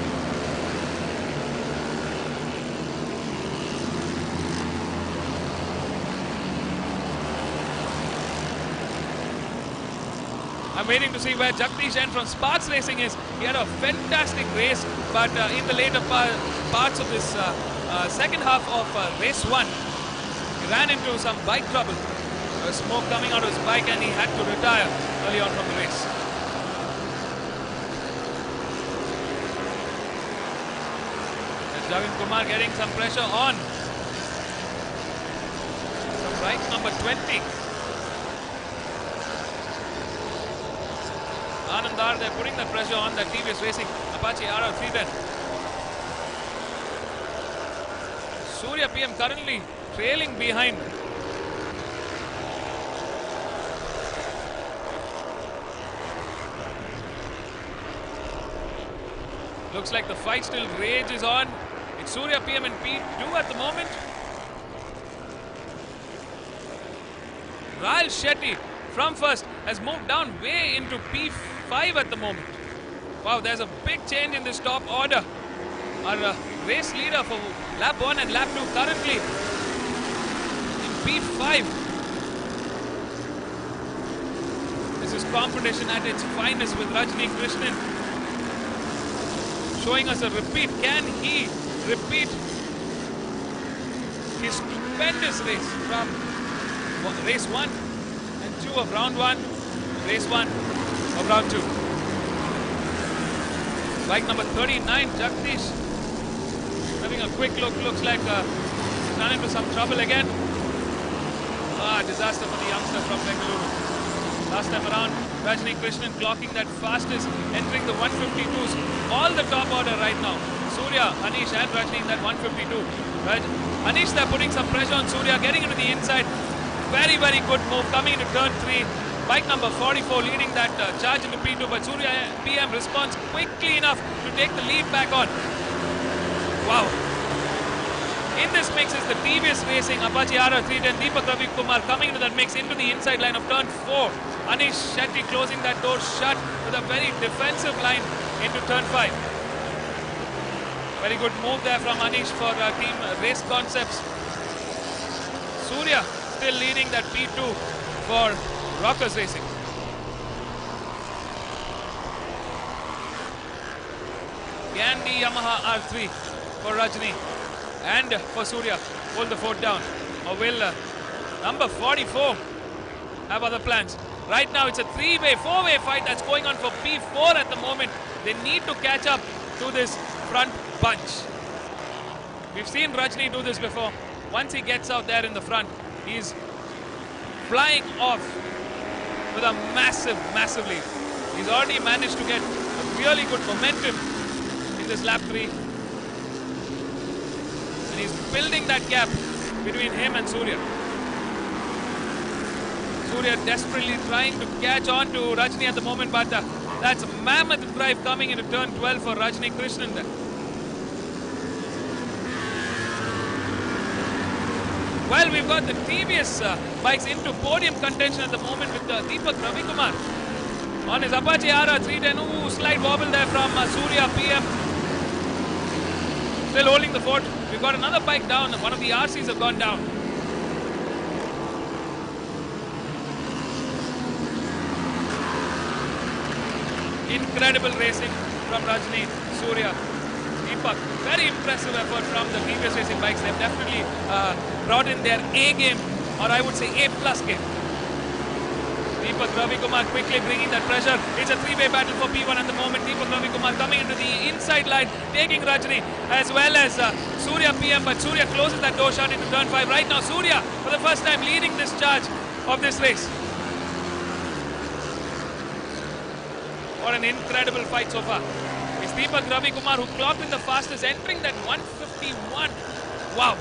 I'm waiting to see where Jagdish N from Sparks Racing is. He had a fantastic race, but in the later parts of this second half of race 1, he ran into some bike trouble. There was smoke coming out of his bike and he had to retire early on from the race. There's Javin Kumar getting some pressure on from bike number 20. Anandar, they're putting the pressure on that TVS Racing Apache RR310. Surya PM currently trailing behind. Looks like the fight still rages on. It's Surya PM and P2 at the moment. Rahul Shetty from first has moved down way into P5 at the moment. Wow, there's a big change in this top order. Our race leader for lap 1 and lap 2 currently in P5. This is competition at its finest with Rajni Krishnan showing us a repeat. Can he repeat his stupendous race from race 1 and 2 of round 1, race 1 of round 2? Bike number 39, Jagdish, having a quick look. Looks like he's run into some trouble again. Disaster for the youngster from Bengaluru. Last time around, Rajni Krishnan clocking that fastest, entering the 152s. All the top order right now. Surya, Anish and Rajni in that 152. Anish, they're putting some pressure on Surya, getting into the inside. Very, very good move coming into turn 3. Bike number 44 leading that charge into P2, but Surya PM responds quickly enough to take the lead back on. Wow. In this mix is the TVS Racing Apache RR310, Deepak Ravikumar coming into that mix into the inside line of turn 4. Anish Shetty closing that door shut with a very defensive line into turn 5. Very good move there from Anish for team Race Concepts. Surya still leading that P2 for Rockers Racing. Gandhi Yamaha R3 for Rajni. and for Surya, hold the fort down? Or will number 44 have other plans? Right now it's a four-way fight that's going on for P4 at the moment. They need to catch up to this front bunch. We've seen Rajni do this before. Once he gets out there in the front, he's flying off with a massive lead. He's already managed to get a really good momentum in this lap 3. And he's building that gap between him and Surya. Surya desperately trying to catch on to Rajni at the moment, but that's a mammoth drive coming into turn 12 for Rajni Krishnan there. Well, we've got the TVS bikes into podium contention at the moment with Deepak Ravikumar on his Apache RR 310. Ooh, slight wobble there from Surya PM. Still holding the fort. We've got another bike down. One of the RCs have gone down. Incredible racing from Rajni, Surya, Deepak. Very impressive effort from the TVS Racing bikes. They've definitely brought in their A game, or I would say A+ game. Deepak Ravikumar quickly bringing that pressure. It's a three-way battle for P1 at the moment. Deepak Ravikumar coming into the inside line, taking Rajni as well as Surya PM, but Surya closes that door shut into turn 5. Right now, Surya, for the first time, leading this charge of this race. What an incredible fight so far. It's Deepak Ravikumar who clocked in the fastest, entering that 151. Wow.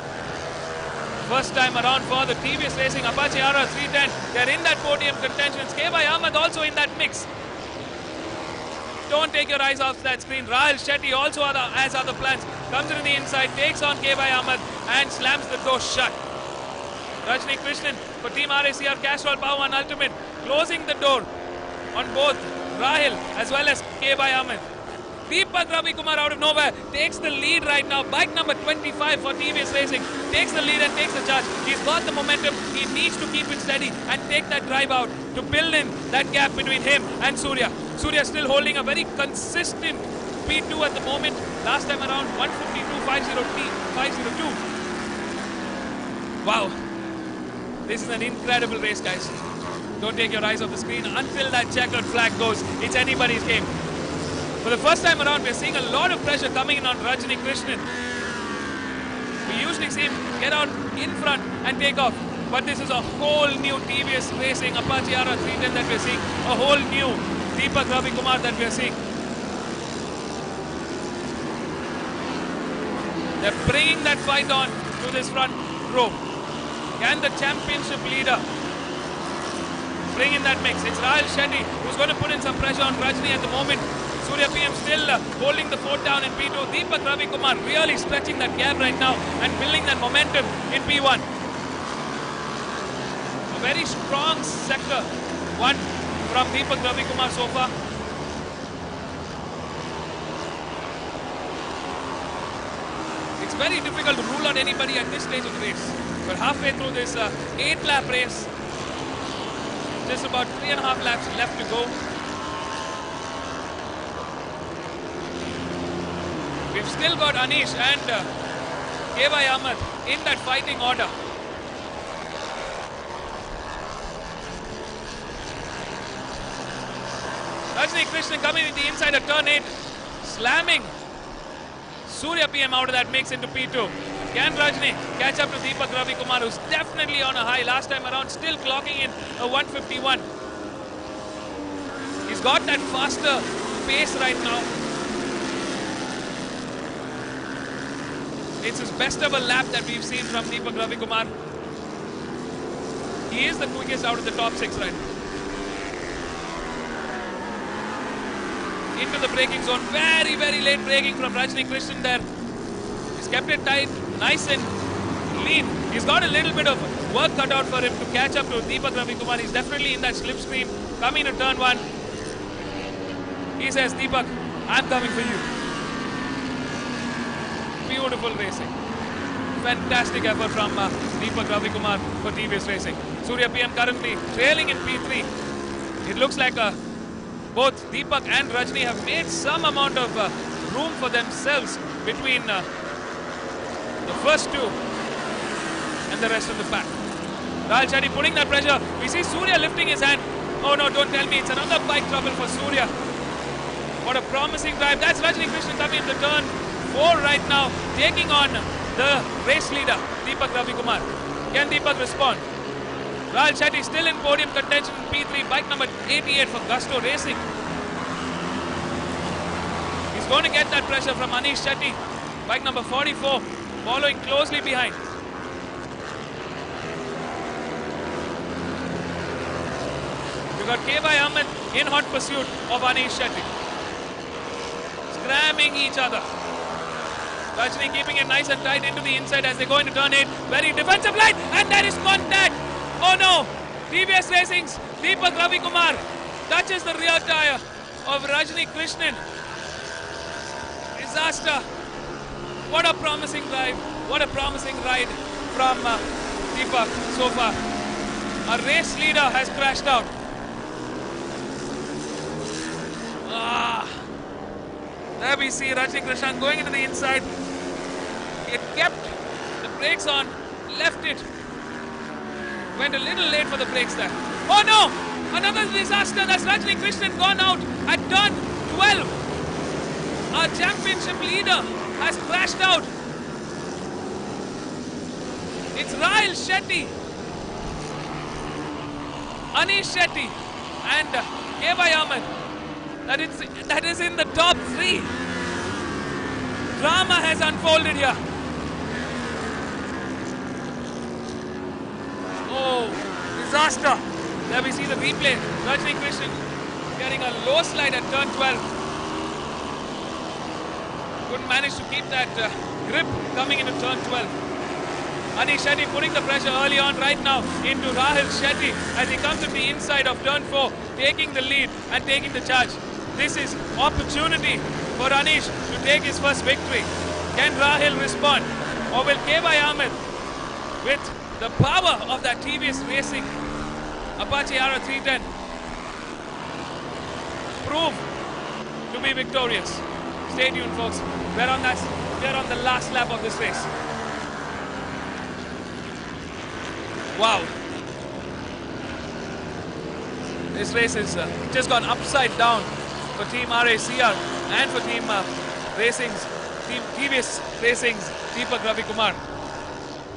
First time around for the TVS Racing Apache RR 310. They're in that podium contention. K.Y. Ahmed also in that mix. Don't take your eyes off that screen. Rahul Shetty also has other plans. Comes into the inside, takes on K.Y. Ahmed and slams the door shut. Rajni Krishnan for Team RACR Castrol Power 1 Ultimate, closing the door on both Rahil as well as K.Y. Ahmed. Deepak Ravikumar out of nowhere takes the lead right now. Bike number 25 for TVS Racing takes the lead and takes the charge. He's got the momentum. He needs to keep it steady and take that drive out to build in that gap between him and Surya. Surya still holding a very consistent P2 at the moment. Last time around 152.50 502. Wow. This is an incredible race, guys. Don't take your eyes off the screen until that checkered flag goes. It's anybody's game. For the first time around, we're seeing a lot of pressure coming in on Rajni Krishnan. We usually see him get out in front and take off. But this is a whole new TVS Racing Apache RR 310 that we're seeing. A whole new Deepak Ravikumar that we're seeing. They're bringing that fight on to this front row. Can the championship leader bring in that mix? It's Rahul Shetty who's going to put in some pressure on Rajni at the moment. Surya PM still holding the fort down in P2. Deepak Ravikumar really stretching that gap right now and building that momentum in P1. A very strong sector 1 from Deepak Ravikumar so far. It's very difficult to rule out anybody at this stage of the race. We're halfway through this 8-lap race. Just about 3.5 laps left to go. We've still got Anish and K.Y. Ahmed in that fighting order. Rajni Krishnan coming in the inside of turn 8, slamming Surya PM out of that mix into P2. Can Rajni catch up to Deepak Ravikumar, who's definitely on a high? Last time around, still clocking in a 151. He's got that faster pace right now. It's his best ever lap that we've seen from Deepak Ravikumar. He is the quickest out of the top 6 right now. Into the braking zone. Very, very late braking from Rajni Krishnan there. He's kept it tight, nice and lean. He's got a little bit of work cut out for him to catch up to Deepak Ravikumar. He's definitely in that slipstream. Coming to turn 1. He says, Deepak, I'm coming for you. Beautiful racing. Fantastic effort from Deepak Ravikumar for TVS Racing. Surya PM currently trailing in P3. It looks like both Deepak and Rajni have made some amount of room for themselves between the first two, and the rest of the pack. Rahul Shetty putting that pressure. We see Surya lifting his hand. Oh no, don't tell me it's another bike trouble for Surya. What a promising drive. That's Rajni Krishnan coming into turn 4 right now, taking on the race leader, Deepak Ravikumar. Can Deepak respond? Rahul Shetty still in podium contention in P3, bike number 88 for Gusto Racing. He's going to get that pressure from Anish Shetty, bike number 44, following closely behind. We've got K.Y. Ahmed in hot pursuit of Anish Shetty. Scramming each other. Rajni keeping it nice and tight into the inside as they go into turn 8. Very defensive line, and there is contact. Oh no! TVS Racing's Deepak Ravikumar touches the rear tire of Rajni Krishnan. Disaster. What a promising drive. What a promising ride from Deepak so far. Our race leader has crashed out. There we see Rajni Krishnan going into the inside. It kept the brakes on, left it. Went a little late for the brakes there. Oh no! Another disaster. That's Rajni Krishnan gone out at turn 12. Our championship leader has crashed out. It's Rahul Shetty, Anish Shetty, and K.Y. Ahmed. That is in the top 3. Drama has unfolded here. Oh, disaster. There we see the replay. Rajni Krishnan getting a low slide at turn 12. Couldn't manage to keep that grip coming into turn 12. Anish Shetty putting the pressure early on right now into Rahul Shetty as he comes to the inside of turn 4, taking the lead and taking the charge. This is opportunity for Anish to take his first victory. Can Rahul respond? Or will K.Y. Ahmed, with the power of that TVS Racing Apache R310, prove to be victorious? Stay tuned, folks. We're on the last lap of this race. Wow. This race is just gone upside down for Team RACR and for Team TVS Racing's Deepak Ravikumar.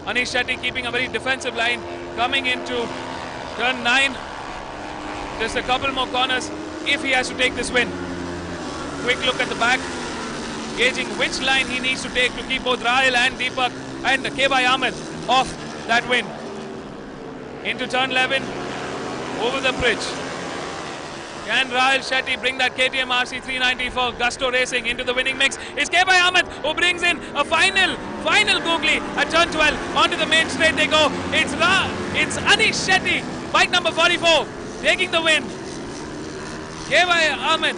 Anish Shetty keeping a very defensive line, coming into turn 9. Just a couple more corners if he has to take this win. Quick look at the back, gauging which line he needs to take to keep both Rahul and Deepak and K.Y. Ahmed off that win. Into turn 11, over the bridge. Can Rahul Shetty bring that KTM RC 390 for Gusto Racing into the winning mix? It's K.Y. Ahmed who brings in a final googly at turn 12. Onto the main straight they go. It's Anish Shetty, bike number 44, taking the win. K.Y. Ahmed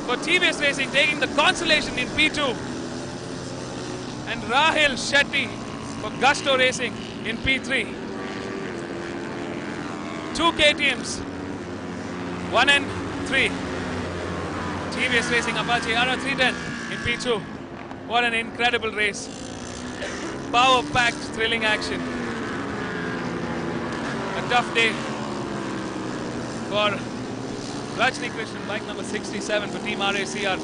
for TVS Racing taking the consolation in P2. And Rahul Shetty for Gusto Racing in P3. 2 KTMs, 1 and 3. TVS Racing Apache R310 in P2. What an incredible race. Power-packed, thrilling action. A tough day for Rajni Krishnan, bike number 67 for Team RACR.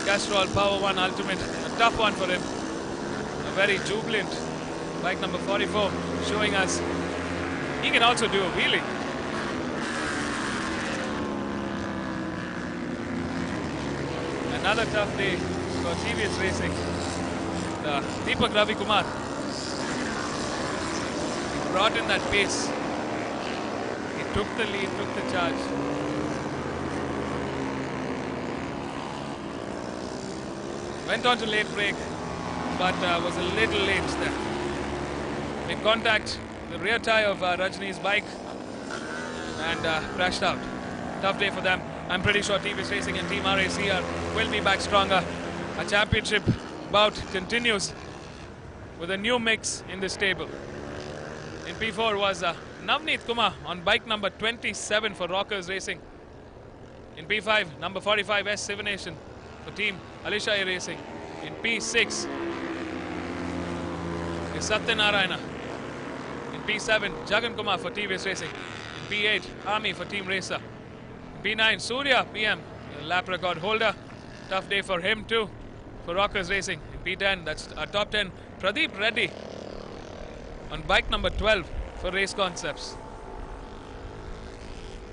Castrol Power 1 Ultimate. A tough one for him. A very jubilant bike number 44, showing us he can also do a wheelie. Another tough day for TVS Racing. Deepak Ravikumar brought in that pace. He took the lead, took the charge. Went on to late break, but was a little late there. Made contact the rear tire of Rajni's bike and crashed out. Tough day for them. I'm pretty sure TVS Racing and Team RACR will be back stronger. A championship bout continues with a new mix in this table. In P4 was Navneet Kumar on bike number 27 for Rockers Racing. In P5, number 45 S Sivanation for Team Alisha Racing. In P6, is Satyanarayana. In P7, Jagan Kumar for TVS Racing. In P8, Ami for Team Racer. In P9, Surya PM, the lap record holder. Tough day for him too, for Rockers Racing. In P10, that's our top 10, Pradeep Reddy on bike number 12 for Race Concepts.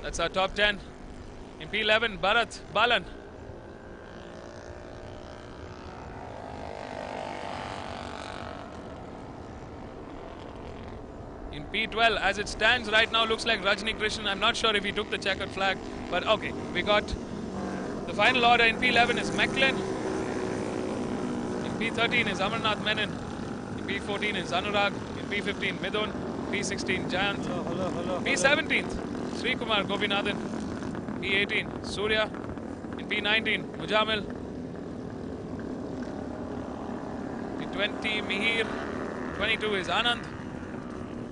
That's our top 10. In P11, Bharat Balan. In P12, as it stands right now, looks like Rajni Krishnan. I'm not sure if he took the checkered flag, but okay. We got the final order. In P11 is Mecklin. In P13 is Amarnath Menon. In P14 is Anurag. In P15, Midun. P16, Jayant. P17, Sri Kumar Gopinathan. P18, Surya. In P19, Mujamil. P20, Mihir. 22 is Anand.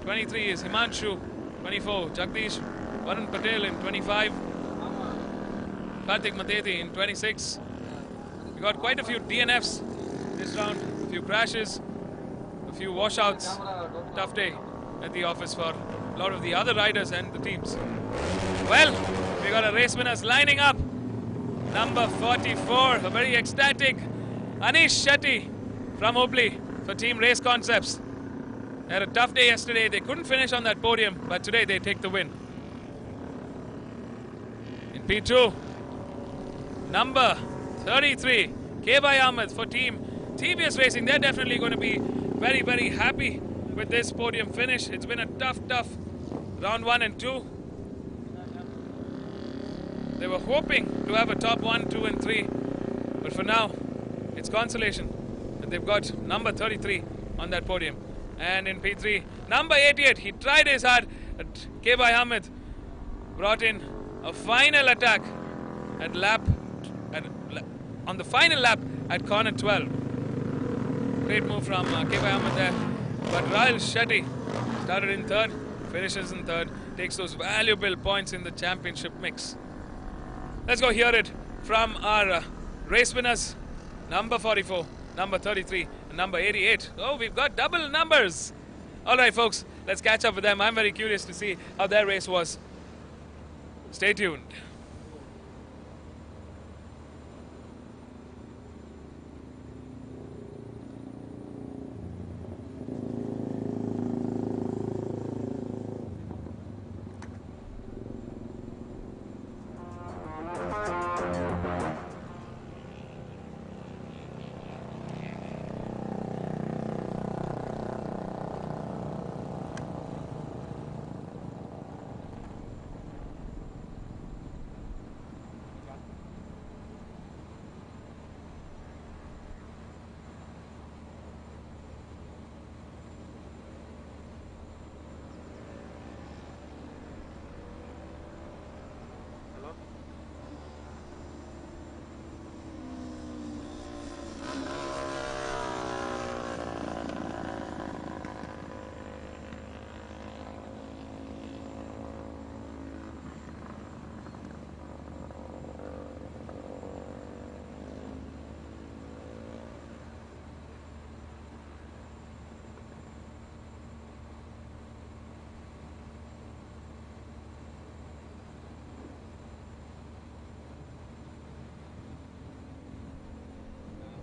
23 is Himanshu. 24, Jagdish. Varun Patel in 25. Karthik Mateti in 26. We got quite a few DNFs this round. A few crashes. A few washouts. Tough day at the office for a lot of the other riders and the teams. Well, we got our race winners lining up. Number 44, a very ecstatic Anish Shetty from Hubli for Team Race Concepts. They had a tough day yesterday. They couldn't finish on that podium, but today they take the win. In P2, number 33, K.Y. Ahmed for Team TVS Racing. They're definitely going to be very, very happy with this podium finish. It's been a tough round 1 and 2. They were hoping to have a top 1, 2 and 3, but for now, it's consolation that they've got number 33 on that podium. And in P3, number 88, he tried his hard. K.Y. Ahmed brought in a final attack on the final lap at corner 12. Great move from K.Y. Ahmed there. But Rahul Shetty started in third, finishes in third, takes those valuable points in the championship mix. Let's go hear it from our race winners. Number 44, number 33, and number 88. Oh, we've got double numbers. All right, folks, let's catch up with them. I'm very curious to see how their race was. Stay tuned.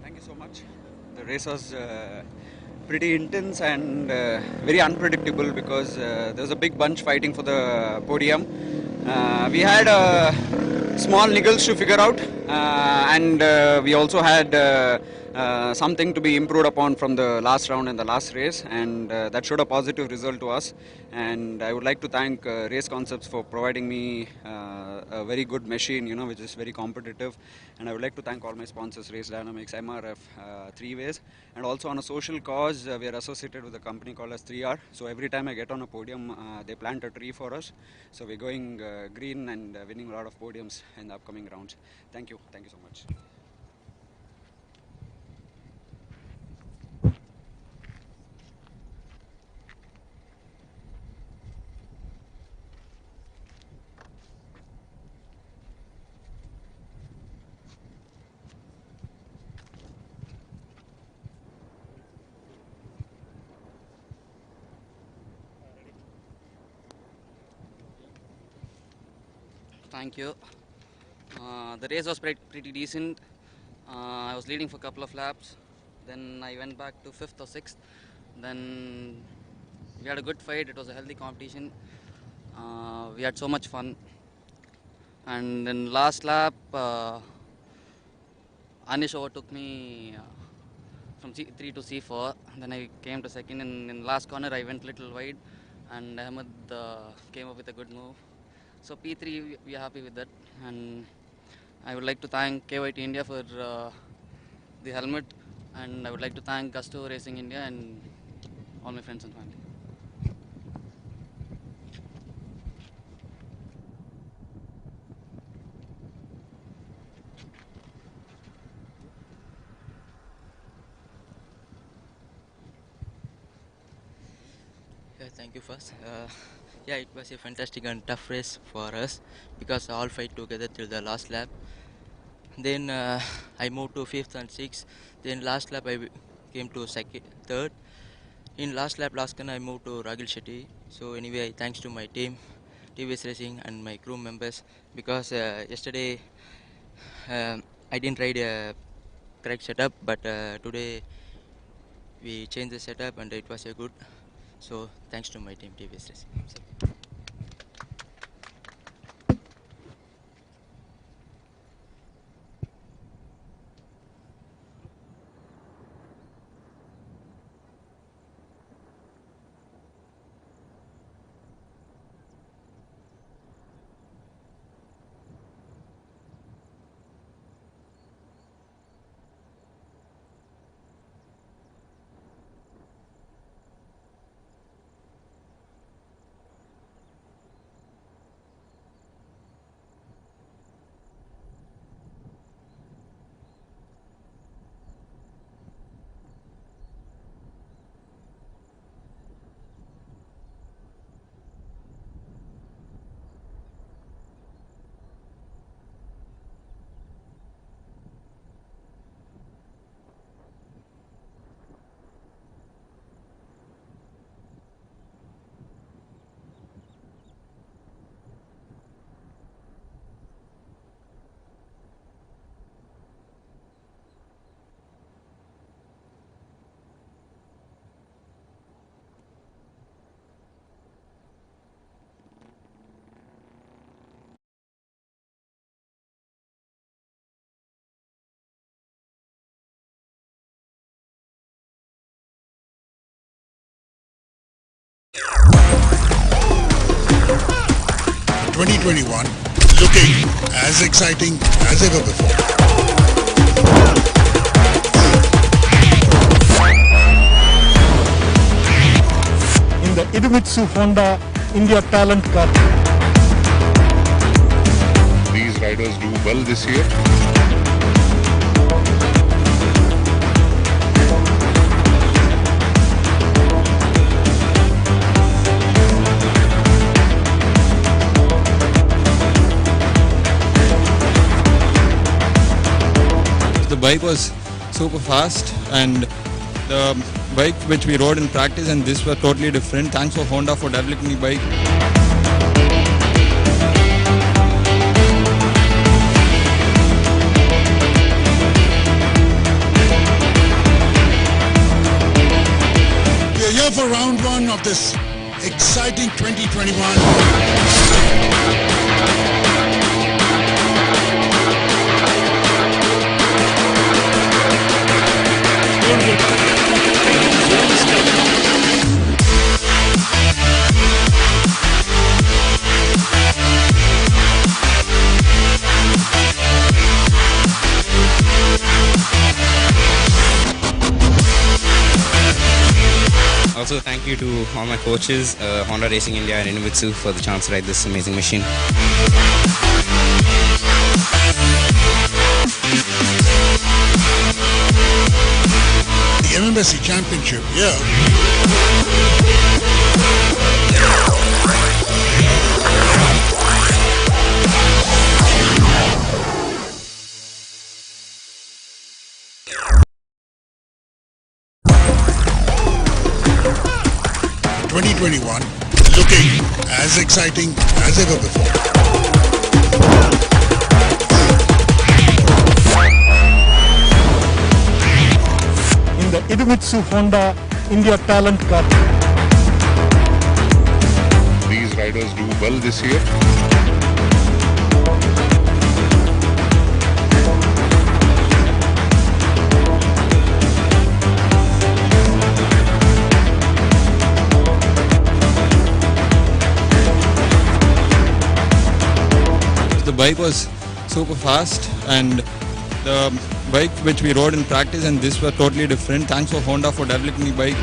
Thank you so much. The race was pretty intense and very unpredictable because there was a big bunch fighting for the podium. We had small niggles to figure out and we also had something to be improved upon from the last round and the last race, and that showed a positive result to us. And I would like to thank Race Concepts for providing me a very good machine, which is very competitive. And I would like to thank all my sponsors, Race Dynamics, MRF, 3Ways, and also on a social cause, we are associated with a company called as 3R. So every time I get on a podium, they plant a tree for us. So we're going green and winning a lot of podiums in the upcoming rounds. Thank you so much. Thank you. The race was pretty decent. I was leading for a couple of laps. Then I went back to 5th or 6th. Then we had a good fight. It was a healthy competition. We had so much fun. And in last lap, Anish overtook me from C3 to C4. Then I came to second. And in last corner, I went little wide. And Ahmed came up with a good move. So P3, we are happy with that. And I would like to thank KYT India for the helmet. And I would like to thank Gusto Racing India and all my friends and family. Yeah, thank you first. Yeah, it was a fantastic and tough race for us because all fight together till the last lap. Then I moved to 5th and 6th. Then last lap I came to third. In last lap, last turn I moved to Ragil Shetty. So anyway, thanks to my team, TVS Racing and my crew members because yesterday I didn't ride a correct setup, but today we changed the setup and it was a good. So thanks to my team, TVS Racing. ...2021 looking as exciting as ever before. In the Idemitsu Honda India Talent Cup. These riders do well this year. The bike was super fast and the bike which we rode in practice and this were totally different. Thanks for Honda for developing the bike. We are here for round one of this exciting 2021. Also, thank you to all my coaches, Honda Racing India and Idemitsu for the chance to ride this amazing machine. The MMSC Championship, yeah. ...2021 looking as exciting as ever before. In the Idemitsu Honda India Talent Cup. These riders do well this year. The bike was super fast, and the bike which we rode in practice and this were totally different. Thanks for Honda for developing the bike.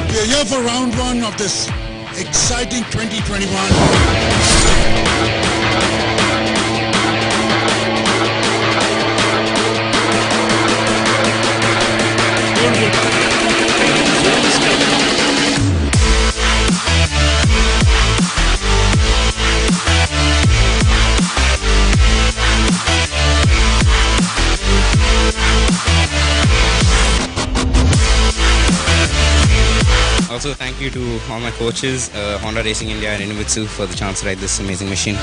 We are here for round one of this exciting 2021. Also, thank you to all my coaches, Honda Racing India and Inimitsu for the chance to ride this amazing machine.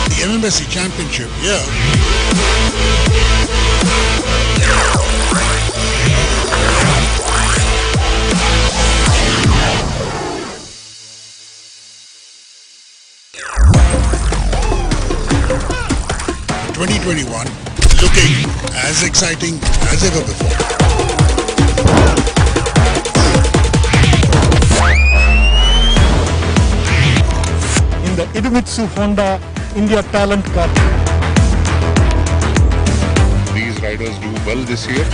The MMSC Championship, yeah. 2021 looking as exciting as ever before. In the Idemitsu Honda India Talent Cup. These riders do well this year.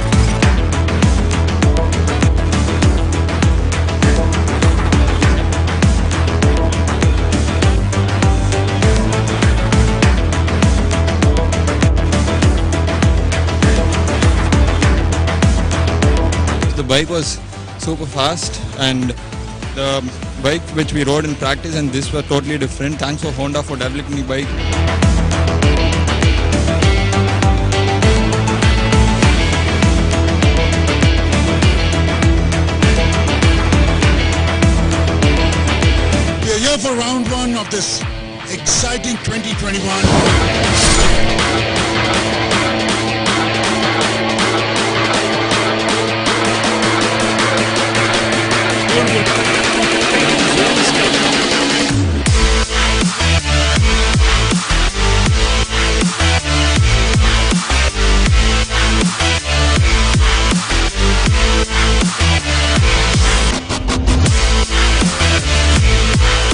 The bike was super fast, and the bike which we rode in practice and this were totally different. Thanks for Honda for developing the bike. We are here for round one of this exciting 2021.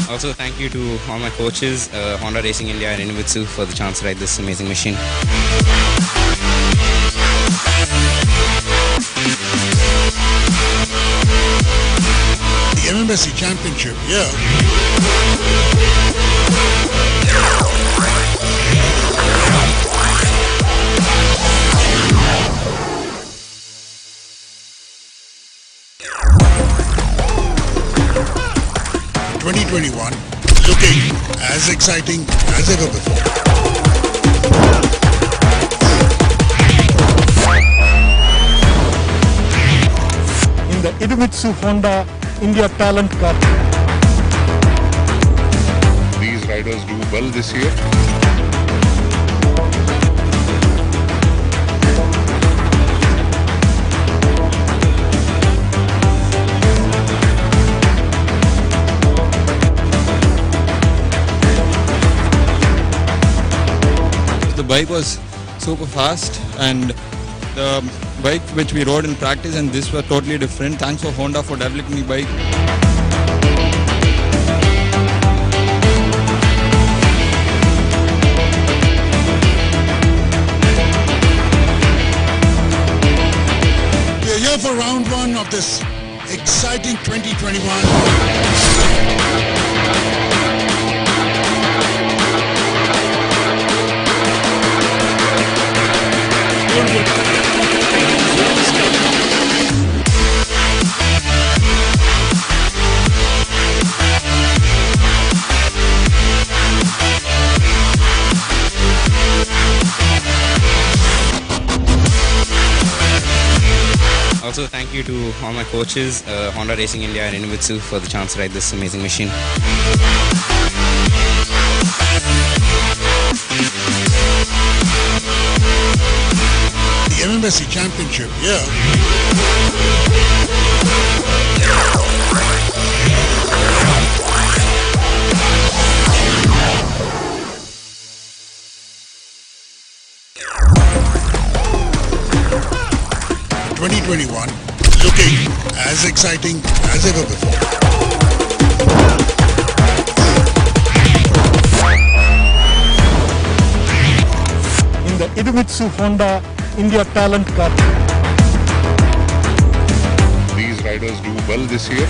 Also, thank you to all my coaches, Honda Racing India and Inimitsu for the chance to ride this amazing machine. The MMSC Championship, yeah. '21 looking as exciting as ever before. In the Idemitsu Honda India Talent Cup. These riders do well this year. The bike was super fast, and the bike which we rode in practice and this were totally different. Thanks for Honda for developing the bike. We are here for round one of this exciting 2021. you to all my coaches, Honda Racing India and Innovatsu for the chance to ride this amazing machine. The MMSC Championship, yeah. ...2021 looking as exciting as ever before. In the Idemitsu Honda India Talent Cup. These riders do well this year.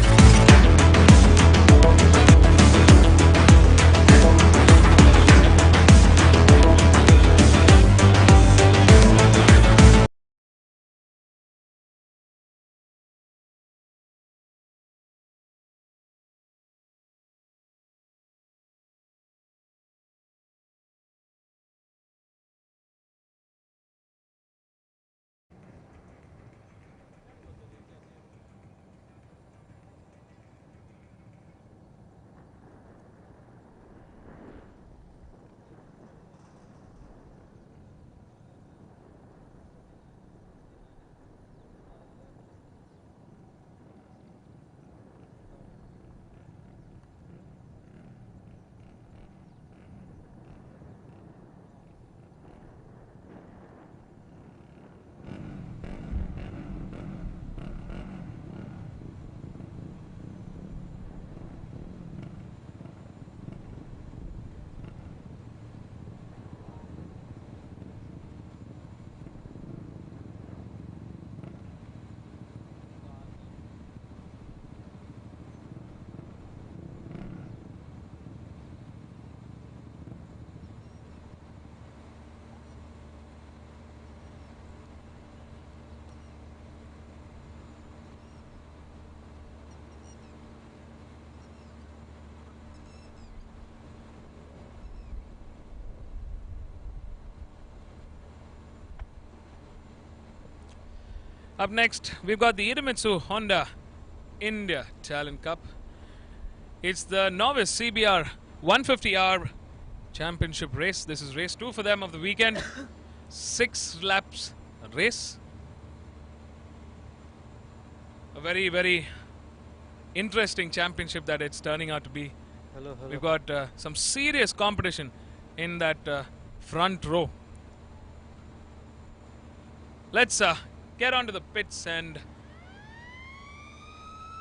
Up next, we've got the Idemitsu Honda India Talent Cup. It's the novice CBR 150R championship race. This is race 2 for them of the weekend. 6 laps race. A very, very interesting championship that it's turning out to be. We've got some serious competition in that front row. Let's get onto the pits and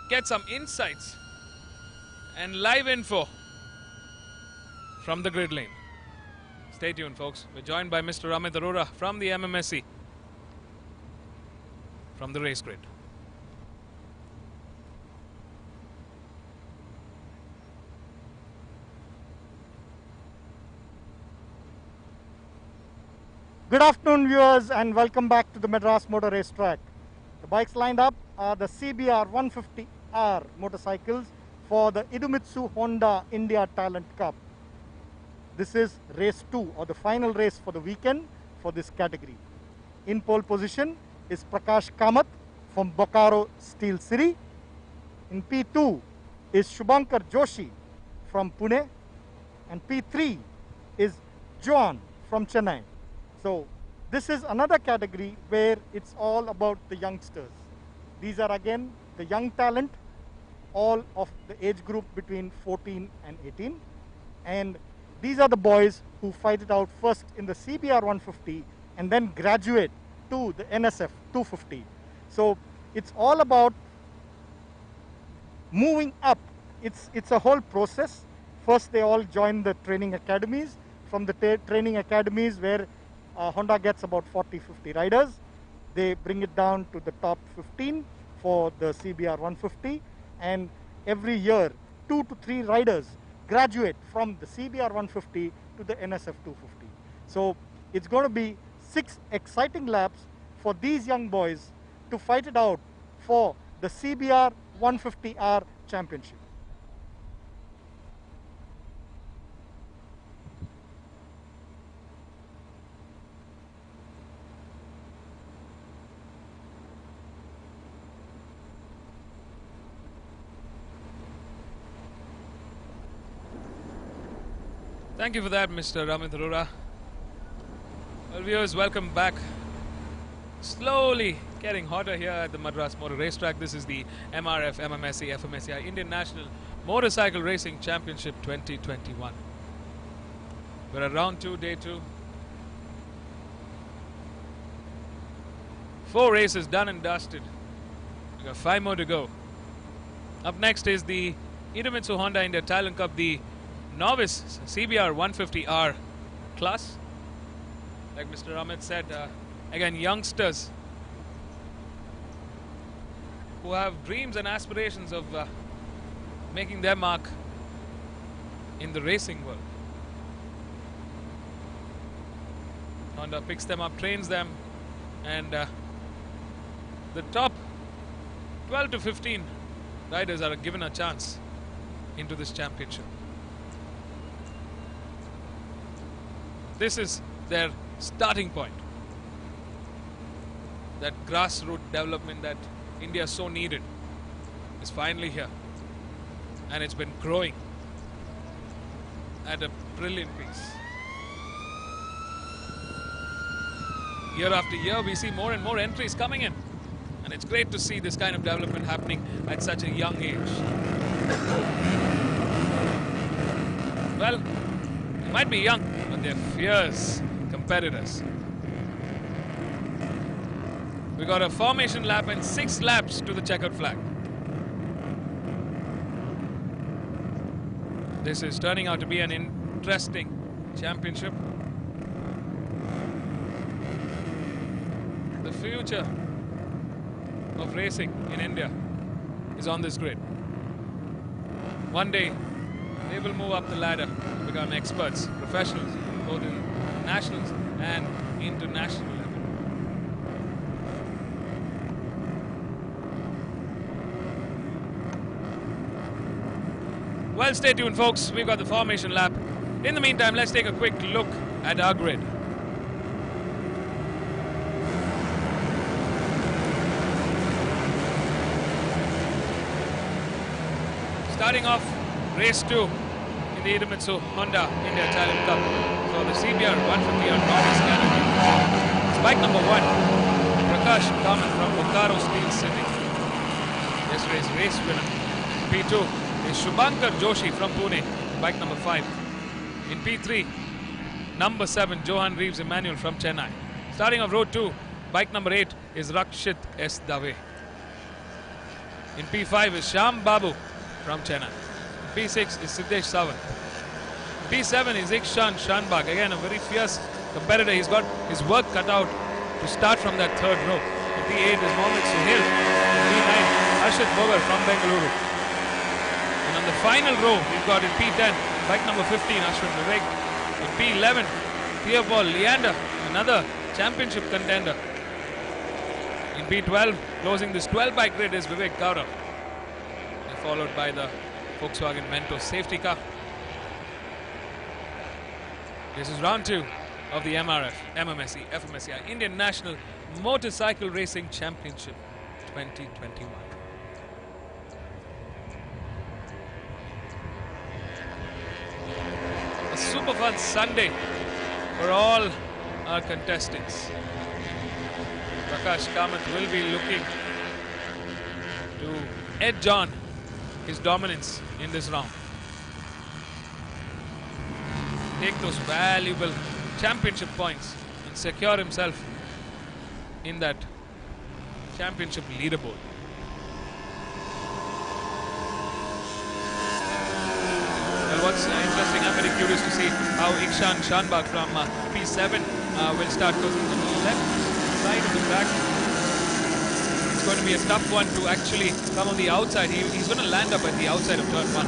get some insights and live info from the grid lane. Stay tuned, folks. We're joined by Mr. Amit Arora from the MMSC, from the race grid. Good afternoon, viewers, and welcome back to the Madras Motor Racetrack. The bikes lined up are the CBR 150R motorcycles for the Idemitsu Honda India Talent Cup. This is race 2, or the final race for the weekend for this category. In pole position is Prakash Kamath from Bokaro Steel City. In P2 is Shubhankar Joshi from Pune, and P3 is Joan from Chennai. So this is another category where it's all about the youngsters. These are again the young talent, all of the age group between 14 and 18. And these are the boys who fight it out first in the CBR 150 and then graduate to the NSF 250. So it's all about moving up. It's a whole process. First they all join the training academies. From the training academies where Honda gets about 40-50 riders, they bring it down to the top 15 for the CBR 150, and every year 2 to 3 riders graduate from the CBR 150 to the NSF 250. So it's going to be 6 exciting laps for these young boys to fight it out for the CBR 150R championship. Thank you for that, Mr. Amit Arora. Well, viewers, welcome back. Slowly getting hotter here at the Madras Motor Racetrack. This is the MRF MMSC FMSci Indian National Motorcycle Racing Championship 2021. We're at round 2, day 2. 4 races done and dusted. We've got 5 more to go. Up next is the Idemitsu Honda India Thailand Cup, the novice CBR 150R class. Like Mr. Amit said, again, youngsters who have dreams and aspirations of making their mark in the racing world. Honda picks them up, trains them, and the top 12 to 15 riders are given a chance into this championship. This is their starting point. That grassroots development that India so needed is finally here, and it's been growing at a brilliant pace. Year after year we see more and more entries coming in, and it's great to see this kind of development happening at such a young age. Well, they might be young, but they're fierce competitors. We got a formation lap and 6 laps to the checkered flag. This is turning out to be an interesting championship. The future of racing in India is on this grid. One day they will move up the ladder to become experts, professionals, both in nationals and international level. Well, stay tuned, folks. We've got the formation lap. In the meantime, let's take a quick look at our grid. Starting off race 2 in the Idemitsu Honda India Thailand Cup. So the CBR 150 on novice category. It's bike number 1, Prakash Kaman from Bokaro Steel City. Yesterday's race winner. P2 is Shubhankar Joshi from Pune, bike number 5. In P3, number 7, Johan Reeves Emmanuel from Chennai. Starting off road 2, bike number 8 is Rakshit S. Dave. In P5 is Shyam Babu from Chennai. P6 is Siddesh Sawant. P7 is Ikshan Shanbag, again a very fierce competitor. He's got his work cut out to start from that 3rd row. In P8 is Mohammad Suhail. In P9, Arshad Bogar from Bengaluru. And on the final row, we've got in P10, bike number 15, Ashwin Vivek. In P11, Pierre-Paul Leander, another championship contender. In P12, closing this 12-bike grid is Vivek Gaurav, followed by the Volkswagen Mentos safety car. This is round 2 of the MRF MMSC FMSci Indian National Motorcycle Racing Championship 2021. A super fun Sunday for all our contestants. Prakash Kamath will be looking to edge on his dominance in this round. Take those valuable championship points and secure himself in that championship leaderboard. Well, what's interesting, I'm very curious to see how Ikshan Shanbag from P7 will start, because on the left side of the track, it's going to be a tough one to actually come on the outside. He's going to land up at the outside of turn 1.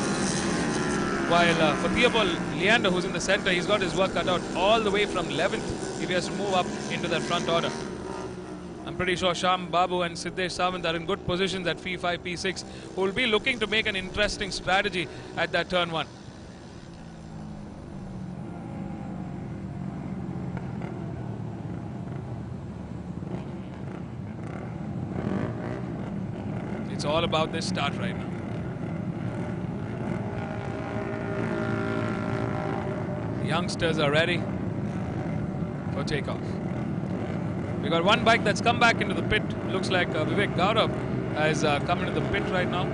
While for Pierre-Paul Leander, who's in the center, he's got his work cut out all the way from 11th if he has to move up into that front order. I'm pretty sure Shyam Babu and Siddesh Sawant are in good positions at P5, P6, who will be looking to make an interesting strategy at that turn 1. It's all about this start right now. youngsters are ready for takeoff. We got one bike that's come back into the pit. Looks like Vivek Gaurav has come into the pit right now.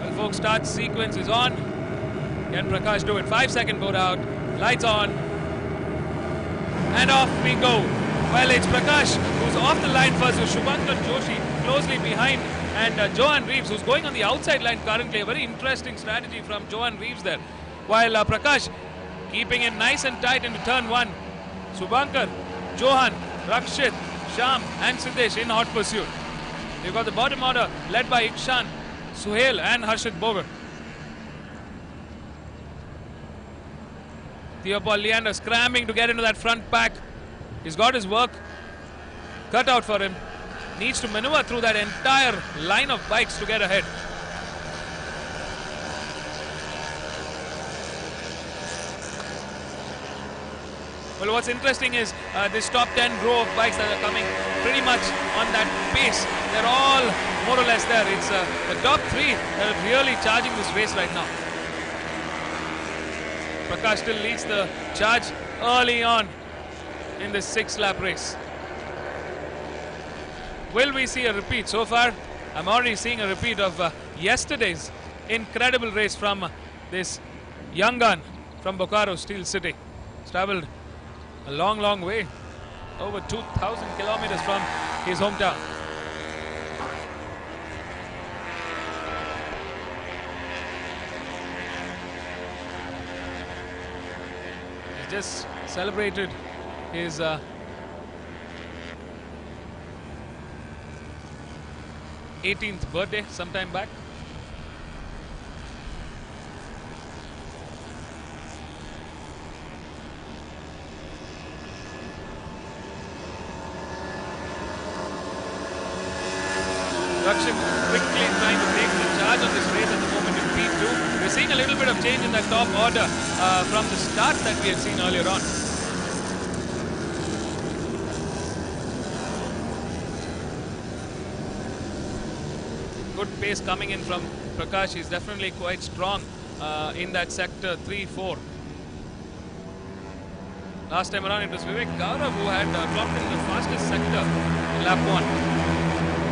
Well, folks, start sequence is on. Can Prakash do it? 5-second boat out. Lights on. And off we go. Well, it's Prakash who's off the line first with Shubhankar Joshi closely behind, and Johan Reeves who's going on the outside line currently. A very interesting strategy from Johan Reeves there. While Prakash keeping it nice and tight into turn 1. Shubhankar, Johan, Rakshit, Sham and Siddesh in hot pursuit. We've got the bottom order led by Ikshan, Suhail and Harshit Bogar. Theopal Leander scrambling to get into that front pack. He's got his work cut out for him. Needs to maneuver through that entire line of bikes to get ahead. Well, what's interesting is this top 10 row of bikes that are coming pretty much on that pace. They're all more or less there. It's the top 3 that are really charging this race right now. Prakash still leads the charge early on in this 6-lap race. Will we see a repeat? So far, I'm already seeing a repeat of yesterday's incredible race from this young gun from Bokaro Steel City. He's traveled a long way, over 2,000 kilometers from his hometown. He's just celebrated his 18th birthday sometime back. Rakshit quickly trying to take the charge on this race at the moment in P2. We're seeing a little bit of change in that top order from the start that we had seen earlier on. Good pace coming in from Prakash. He's definitely quite strong in that sector 3-4. Last time around it was Vivek Gaurav who had clocked in the fastest sector in lap 1.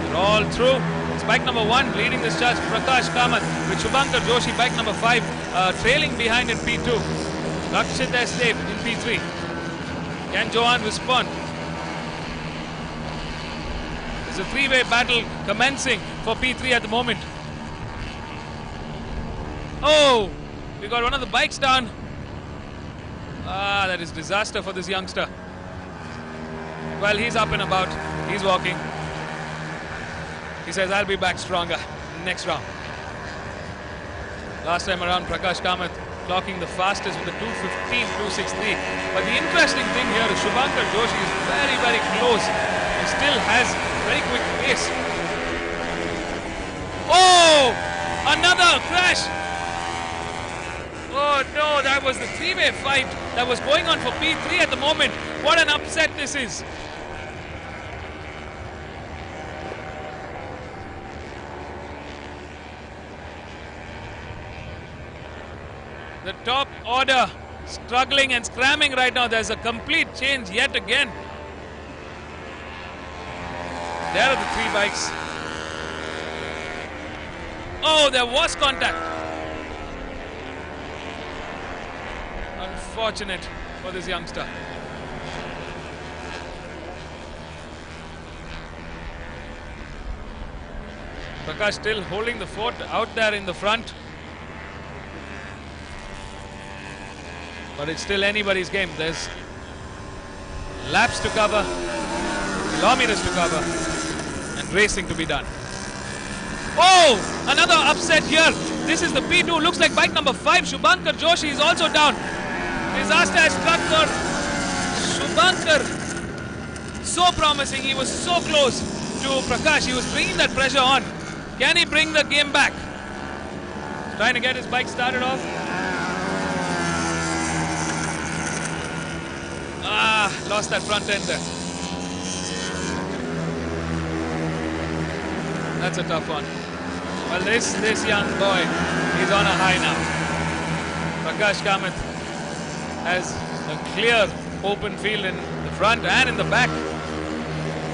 They're all through. It's bike number 1 leading this charge, Prakash Kamath, with Shubhankar Joshi, bike number 5, trailing behind in P2. Rakshit Estate in P3. Can Johan respond? There's a 3-way battle commencing for P3 at the moment. Oh, we got one of the bikes down. That is disaster for this youngster. Well, he's up and about. He's walking. He says, I'll be back stronger next round. Last time around, Prakash Kamath clocking the fastest with a 2:15, 2:63. But the interesting thing here is Shubhankar Joshi is very close. He still has very quick pace. Oh! Another crash! Oh no, that was the 3-way fight that was going on for P3 at the moment. What an upset this is. The top order struggling and scramming right now. There's a complete change yet again. There are the 3 bikes. Oh, there was contact. Unfortunate for this youngster. Prakash still holding the fort out there in the front. But it's still anybody's game. There's laps to cover, kilometers to cover, and racing to be done. Oh! Another upset here. This is the P2. Looks like bike number 5, Shubhankar Joshi, is also down. Disaster has struck for Shubhankar. So promising. He was so close to Prakash. He was bringing that pressure on. Can he bring the game back? Trying to get his bike started off. Lost that front end there. That's a tough one. Well, this young boy is on a high now. Prakash Kamath has a clear open field in the front and in the back.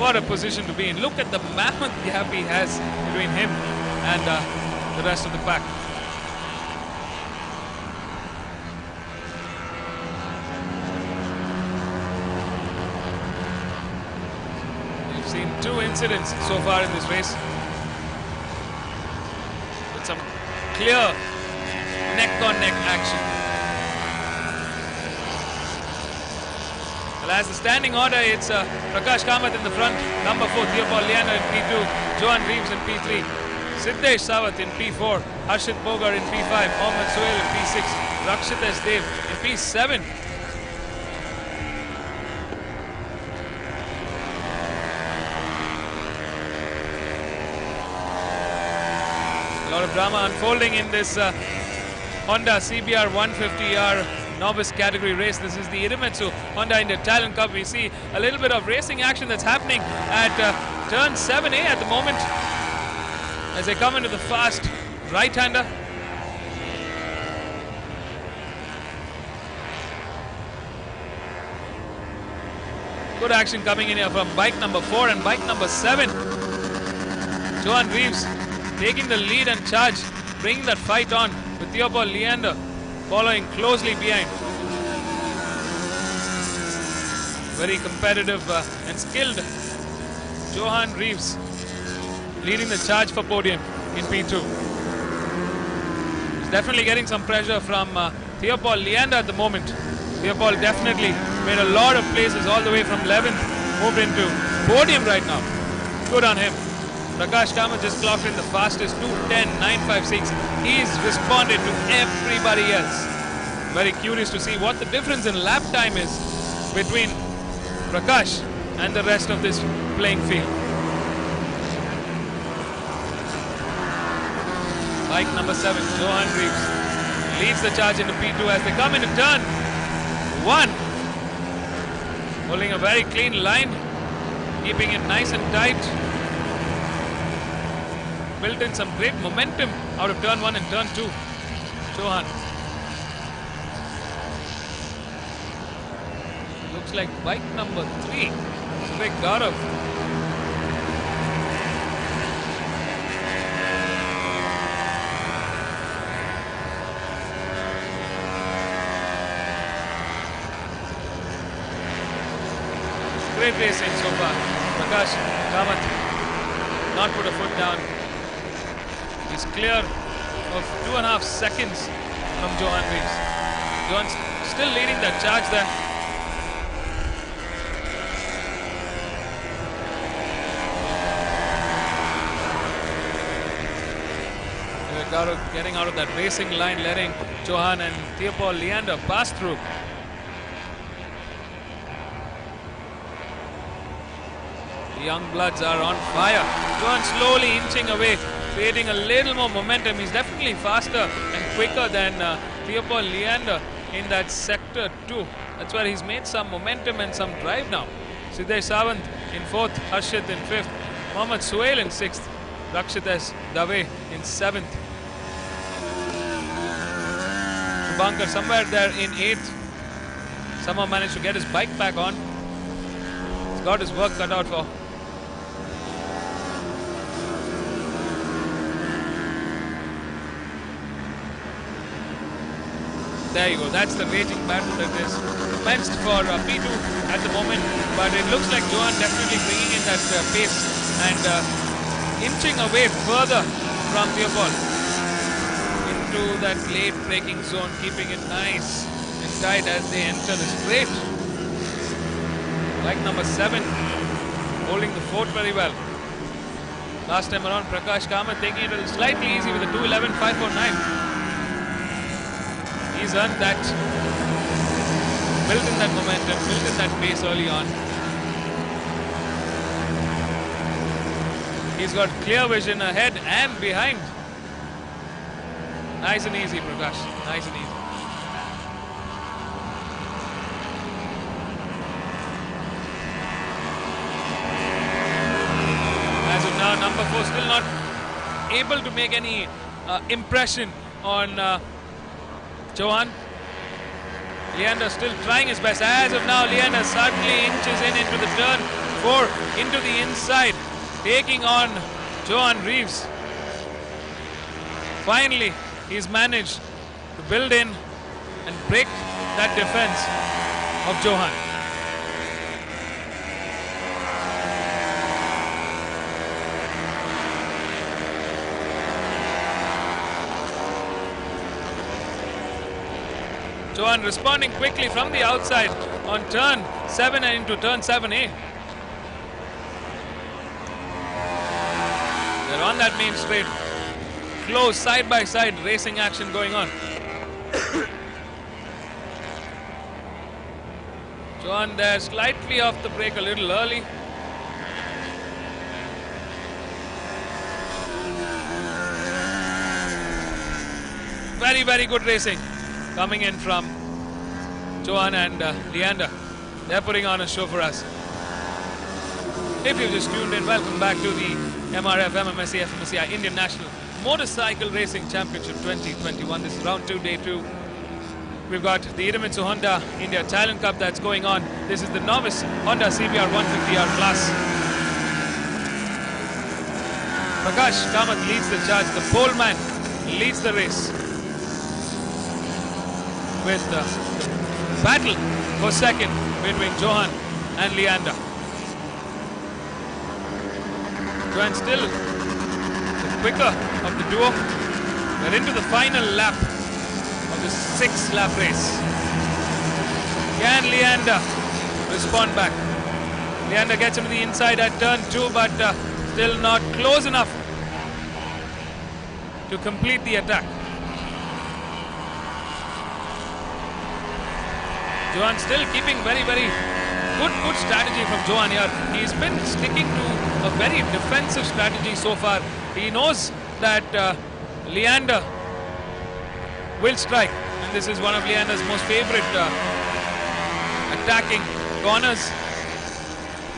What a position to be in. Look at the mammoth gap he has between him and the rest of the pack. We've seen 2 incidents so far in this race, with some clear neck-on-neck action. Well, as the standing order, it's Prakash Kamath in the front, number 4, Theopal Leander in P2, Johan Reeves in P3, Siddesh Sawat in P4, Harshit Bogar in P5, Mohammad Suhail in P6, Rakshit S. Dev in P7. A lot of drama unfolding in this Honda CBR 150R novice category race. This is the Idemitsu Honda India Talent Cup. We see a little bit of racing action that's happening at turn 7A at the moment as they come into the fast right-hander. Good action coming in here from bike number 4 and bike number 7. Johan Reeves taking the lead and charge, bringing that fight on with Theopal Leander following closely behind. Very competitive and skilled Johan Reeves leading the charge for podium in P2. He's definitely getting some pressure from Theopal Leander at the moment. Theopal definitely made a lot of places all the way from 11th, moved into podium right now. Good on him. Prakash Kamath just clocked in the fastest 2:10.956. He's responded to everybody else. Very curious to see what the difference in lap time is between Prakash and the rest of this playing field. Bike number 7, Johan Reeves, leads the charge into P2 as they come into turn 1. Holding a very clean line, keeping it nice and tight. Built in some great momentum out of turn 1 and turn 2. Johan. Looks like bike number 3, Vivek Gaurav. Great racing so far. Prakash Kamath not put a foot down. He's clear of 2.5 seconds from Johan Reeves. Johan's still leading that charge there. Gaurav getting out of that racing line, letting Johan and Theopal Leander pass through. The young bloods are on fire. Johan slowly inching away, creating a little more momentum. He's definitely faster and quicker than Theopal Leander in that sector 2. That's where he's made some momentum and some drive now. Siddesh Sawant in 4th, Harshit in 5th, Mohammad Suhail in 6th, Rakshit S. Dave in 7th. Shubhankar somewhere there in 8th. Somehow managed to get his bike back on. He's got his work cut out for. There you go, that's the raging battle that is commenced for P2 at the moment, but it looks like Johan definitely bringing in that pace and inching away further from Theopal into that late braking zone, keeping it nice and tight as they enter the straight. Bike number 7 holding the fort very well. Last time around, Prakash Kamath taking it slightly easy with a 2:11.549. He's earned that, built in that momentum, built in that pace early on. He's got clear vision ahead and behind. Nice and easy, Prakash. Nice and easy. As of now, number 4 still not able to make any impression on Johan. Leander still trying his best. As of now, Leander suddenly inches into the turn 4, into the inside, taking on Johan Reeves. Finally, he's managed to build in and break that defense of Johan. Johan responding quickly from the outside on turn 7 and into turn 7A. They're on that main straight. Close side by side racing action going on. Johan there slightly off the brake a little early. Very, very good racing coming in from Johan and Leander. They're putting on a show for us. If you've just tuned in, welcome back to the MRF MMSC fmsci Indian National Motorcycle Racing Championship 2021. This is round 2, day 2. We've got the Idemitsu Honda India Talent Cup that's going on. This is the novice Honda CBR 150R Class. Prakash Kamath leads the charge. The pole man leads the race, with the battle for second between Johan and Leander. Johan still the quicker of the duo. We're into the final lap of the 6-lap race. Can Leander respond back? Leander gets him to the inside at turn 2, but still not close enough to complete the attack. Johan still keeping very, very good strategy from Johan here. He's been sticking to a very defensive strategy so far. He knows that Leander will strike, and this is one of Leander's most favorite attacking corners.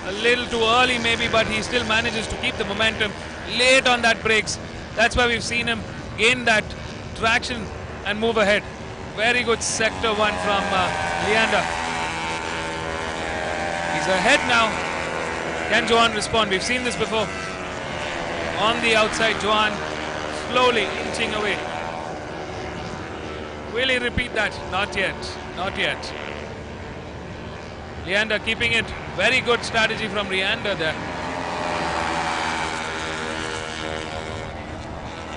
A little too early maybe, but he still manages to keep the momentum. Late on that brakes. That's why we've seen him gain that traction and move ahead. Very good sector 1 from Leander. He's ahead now. Can Johan respond? We've seen this before. On the outside, Johan slowly inching away. Will he repeat that? Not yet. Not yet. Leander keeping it. Very good strategy from Leander there.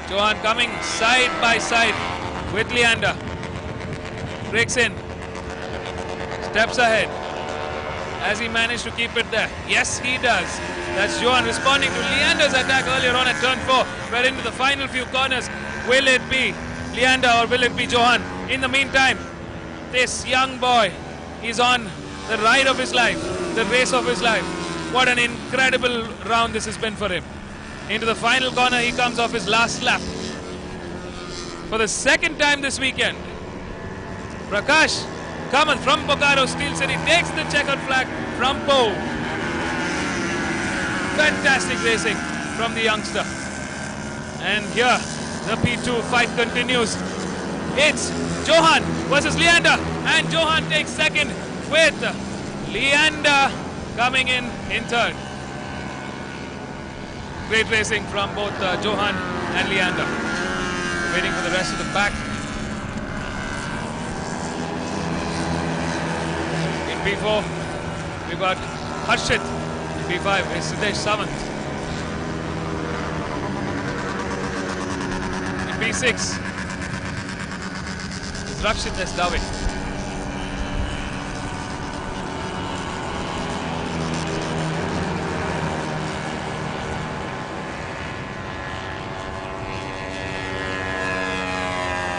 Johan coming side by side with Leander. Breaks in. Steps ahead. Has he managed to keep it there? Yes, he does. That's Johan responding to Leander's attack earlier on at turn 4. We're into the final few corners. Will it be Leander or will it be Johan? In the meantime, this young boy is on the ride of his life, the race of his life. What an incredible round this has been for him. Into the final corner, he comes off his last lap. For the second time this weekend, Prakash Kamath from Bokaro Steel City takes the checkered flag from pole. Fantastic racing from the youngster. And here, the P2 fight continues. It's Johan versus Leander, and Johan takes second with Leander coming in third. Great racing from both Johan and Leander. Waiting for the rest of the pack. In P4, we've got Harshit. In P5 is Siddesh Samant. In P6 is Rakshit S. Dave.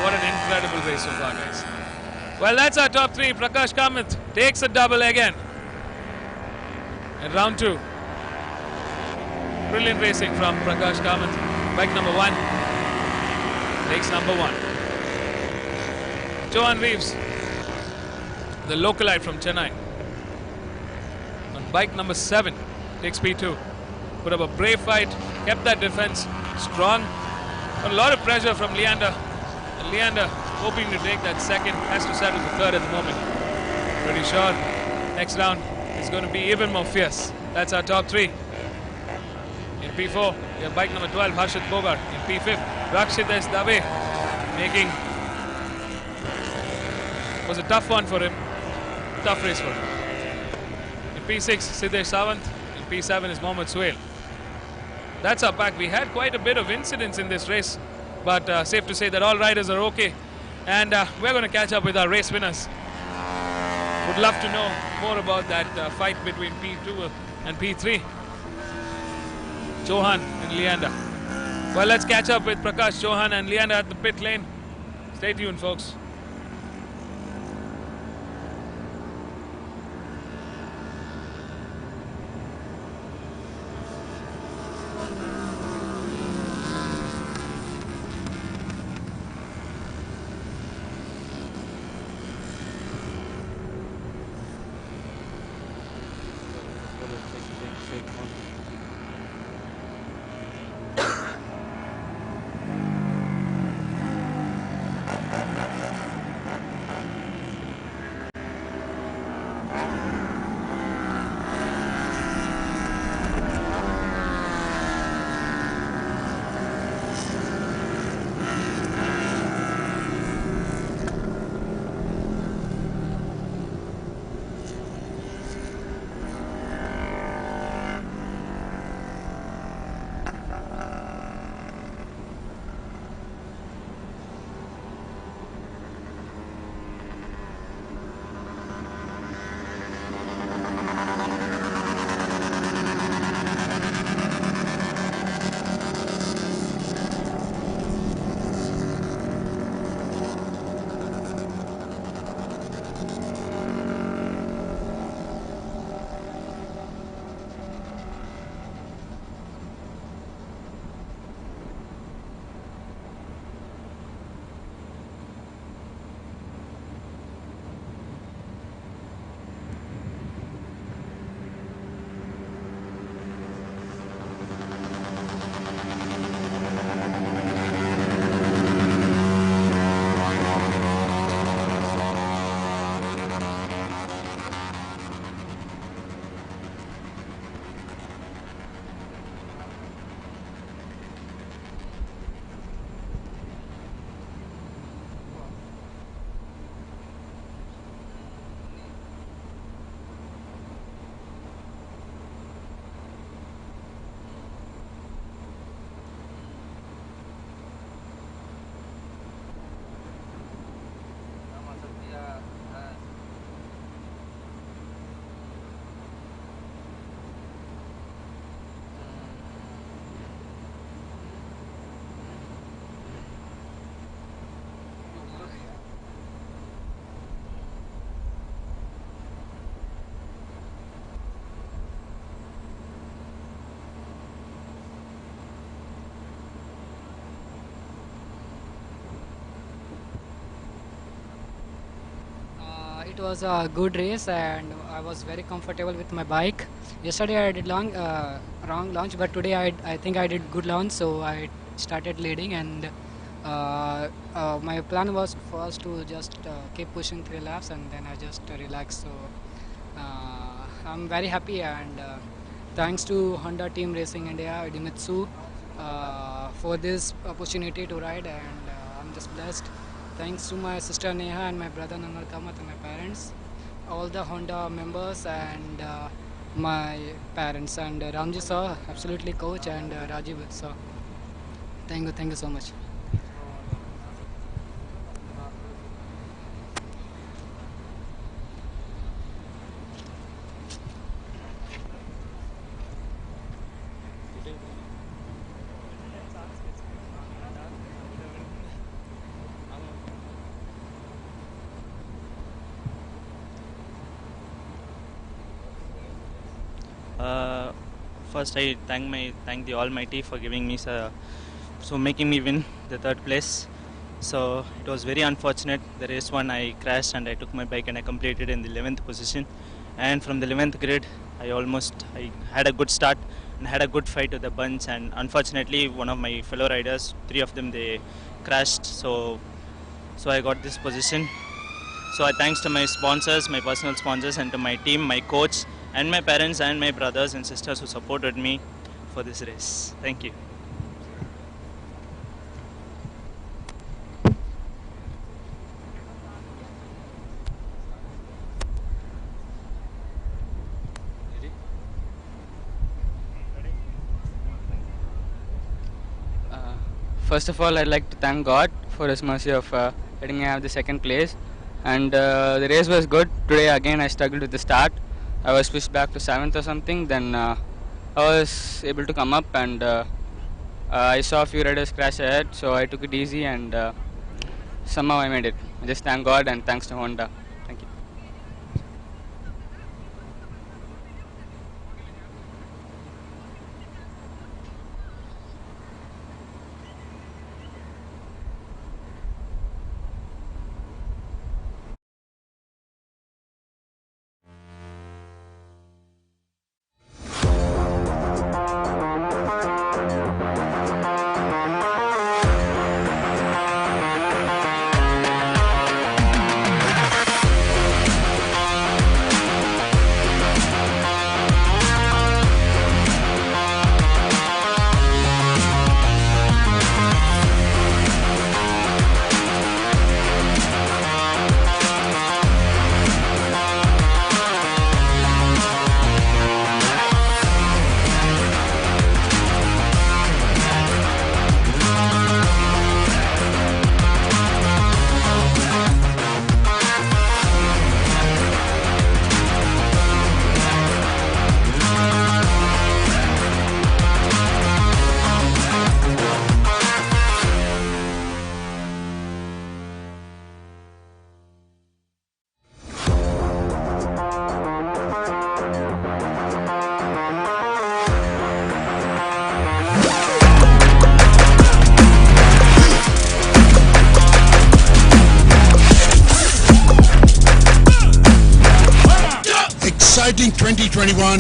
What an incredible race so far, guys. Well, that's our top 3. Prakash Kamath takes a double again in round 2. Brilliant racing from Prakash Kamath. Bike number 1 takes number 1. Johan Reeves, the localite from Chennai, on bike number 7, takes P2. Put up a brave fight, kept that defense strong. A lot of pressure from Leander. And Leander hoping to take that second. Has to settle for third at the moment. Pretty sure next round is going to be even more fierce. That's our top three. In P4, we have bike number 12, Harshit Bogart. In P5, Rakshit S. Dave making... was a tough one for him. Tough race for him. In P6, Siddesh Sawant. In P7 is Mohammad Suhail. That's our pack. We had quite a bit of incidents in this race, but safe to say that all riders are okay. And we're going to catch up with our race winners. Would love to know more about that fight between P2 and P3. Chauhan and Leander. Well, let's catch up with Prakash, Chauhan and Leander at the pit lane. Stay tuned, folks. It was a good race and I was very comfortable with my bike. Yesterday I did wrong launch, but today I think I did good launch, so I started leading, and my plan was first to just keep pushing 3 laps and then I just relax. So I'm very happy, and thanks to Honda Team Racing India, Idemitsu, for this opportunity to ride, and I'm just blessed. Thanks to my sister Neha and my brother Nanal Kamat and my parents, all the Honda members and my parents, and Ramji sir, absolutely coach, and Rajiv sir. Thank you so much. First, I thank the Almighty for giving me making me win the 3rd place. So it was very unfortunate. The race 1 I crashed and I took my bike and I completed in the 11th position. And from the 11th grid, I had a good start and had a good fight with the bunch. And unfortunately, one of my fellow riders, 3 of them, they crashed. So so I got this position. So I thanks to my sponsors, my personal sponsors, and to my team, my coach, and my parents and my brothers and sisters who supported me for this race. Thank you. First of all, I'd like to thank God for His mercy of letting me have the second place. And the race was good. Today again I struggled with the start. I was pushed back to 7th or something. Then I was able to come up, and I saw a few riders crash ahead, so I took it easy, and somehow I made it. I just thank God and thanks to Honda. Thank you. Exciting 2021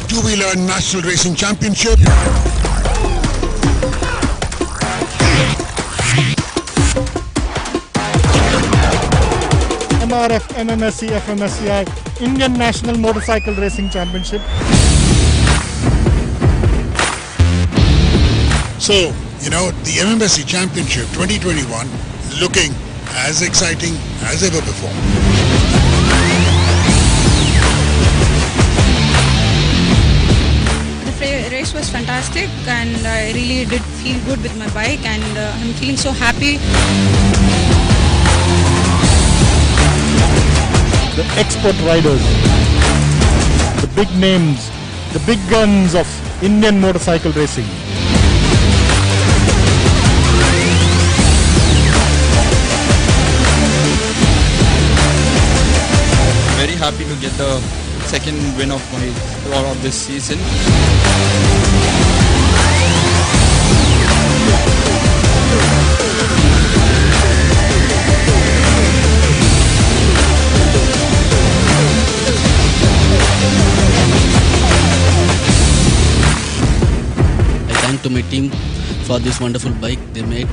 Two-Wheeler National Racing Championship. MRF MMSC FMSCI Indian National Motorcycle Racing Championship. So, the MMSC Championship 2021 looking as exciting as ever before. The race was fantastic, and I really did feel good with my bike, and I'm feeling so happy. The expert riders, the big names, the big guns of Indian motorcycle racing. Very happy to get the second win of this season. I thank to my team for this wonderful bike they made.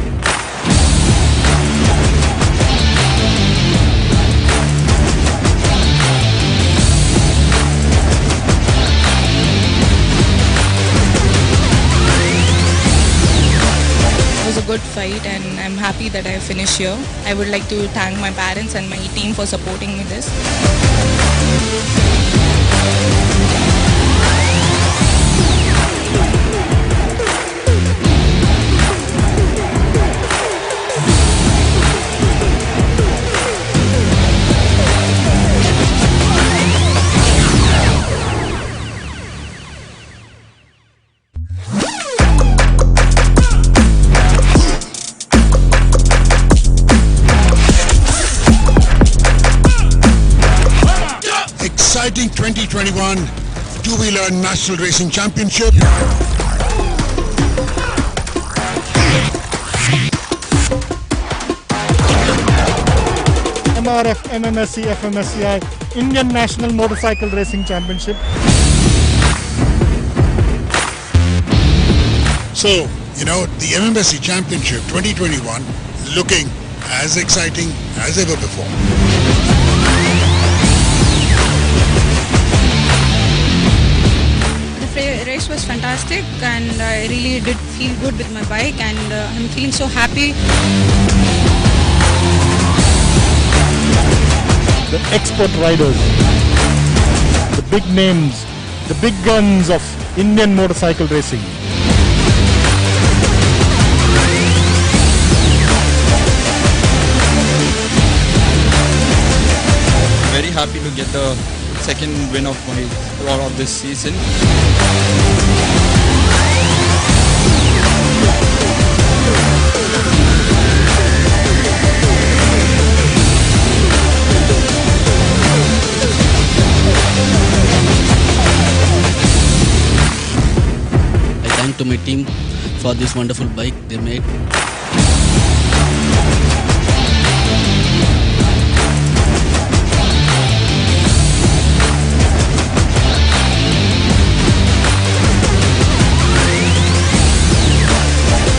It was a good fight, and I'm happy that I finished here. I would like to thank my parents and my team for supporting me this. Exciting 2021 Two-Wheeler National Racing Championship. MRF MMSC FMSCI Indian National Motorcycle Racing Championship. So, the MMSC Championship 2021 looking as exciting as ever before. The race was fantastic and I really did feel good with my bike and I'm feeling so happy. The expert riders, the big names, the big guns of Indian motorcycle racing. Very happy to get the second win of this season. I thank to my team for this wonderful bike they made.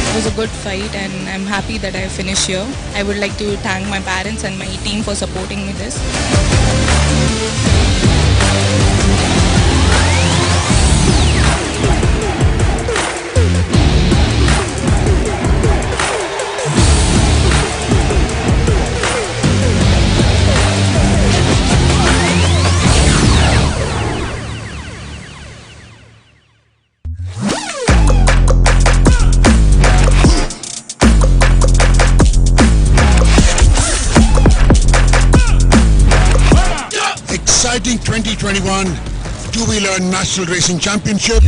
It was a good fight and I'm happy that I finished here. I would like to thank my parents and my team for supporting me this. Exciting 2021 Two-Wheeler National Racing Championship.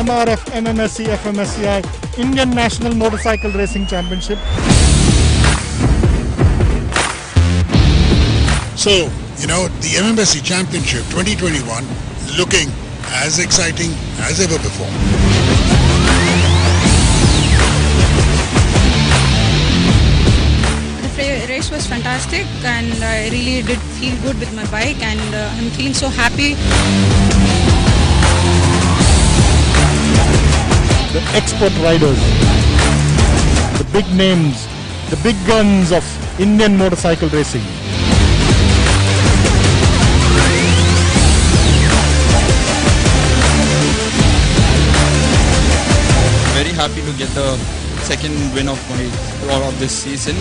MRF MMSC FMSCI Indian National Motorcycle Racing Championship. So, the MMSC Championship 2021 looking as exciting as ever before. The race was fantastic and I really did feel good with my bike and I'm feeling so happy. The expert riders, the big names, the big guns of Indian motorcycle racing. Very happy to get the second win of this season.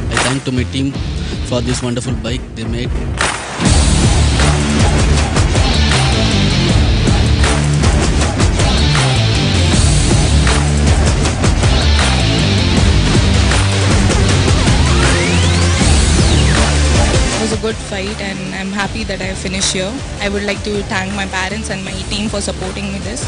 I thank to my team for this wonderful bike they made. It was a good fight and I'm happy that I finished here. I would like to thank my parents and my team for supporting me this.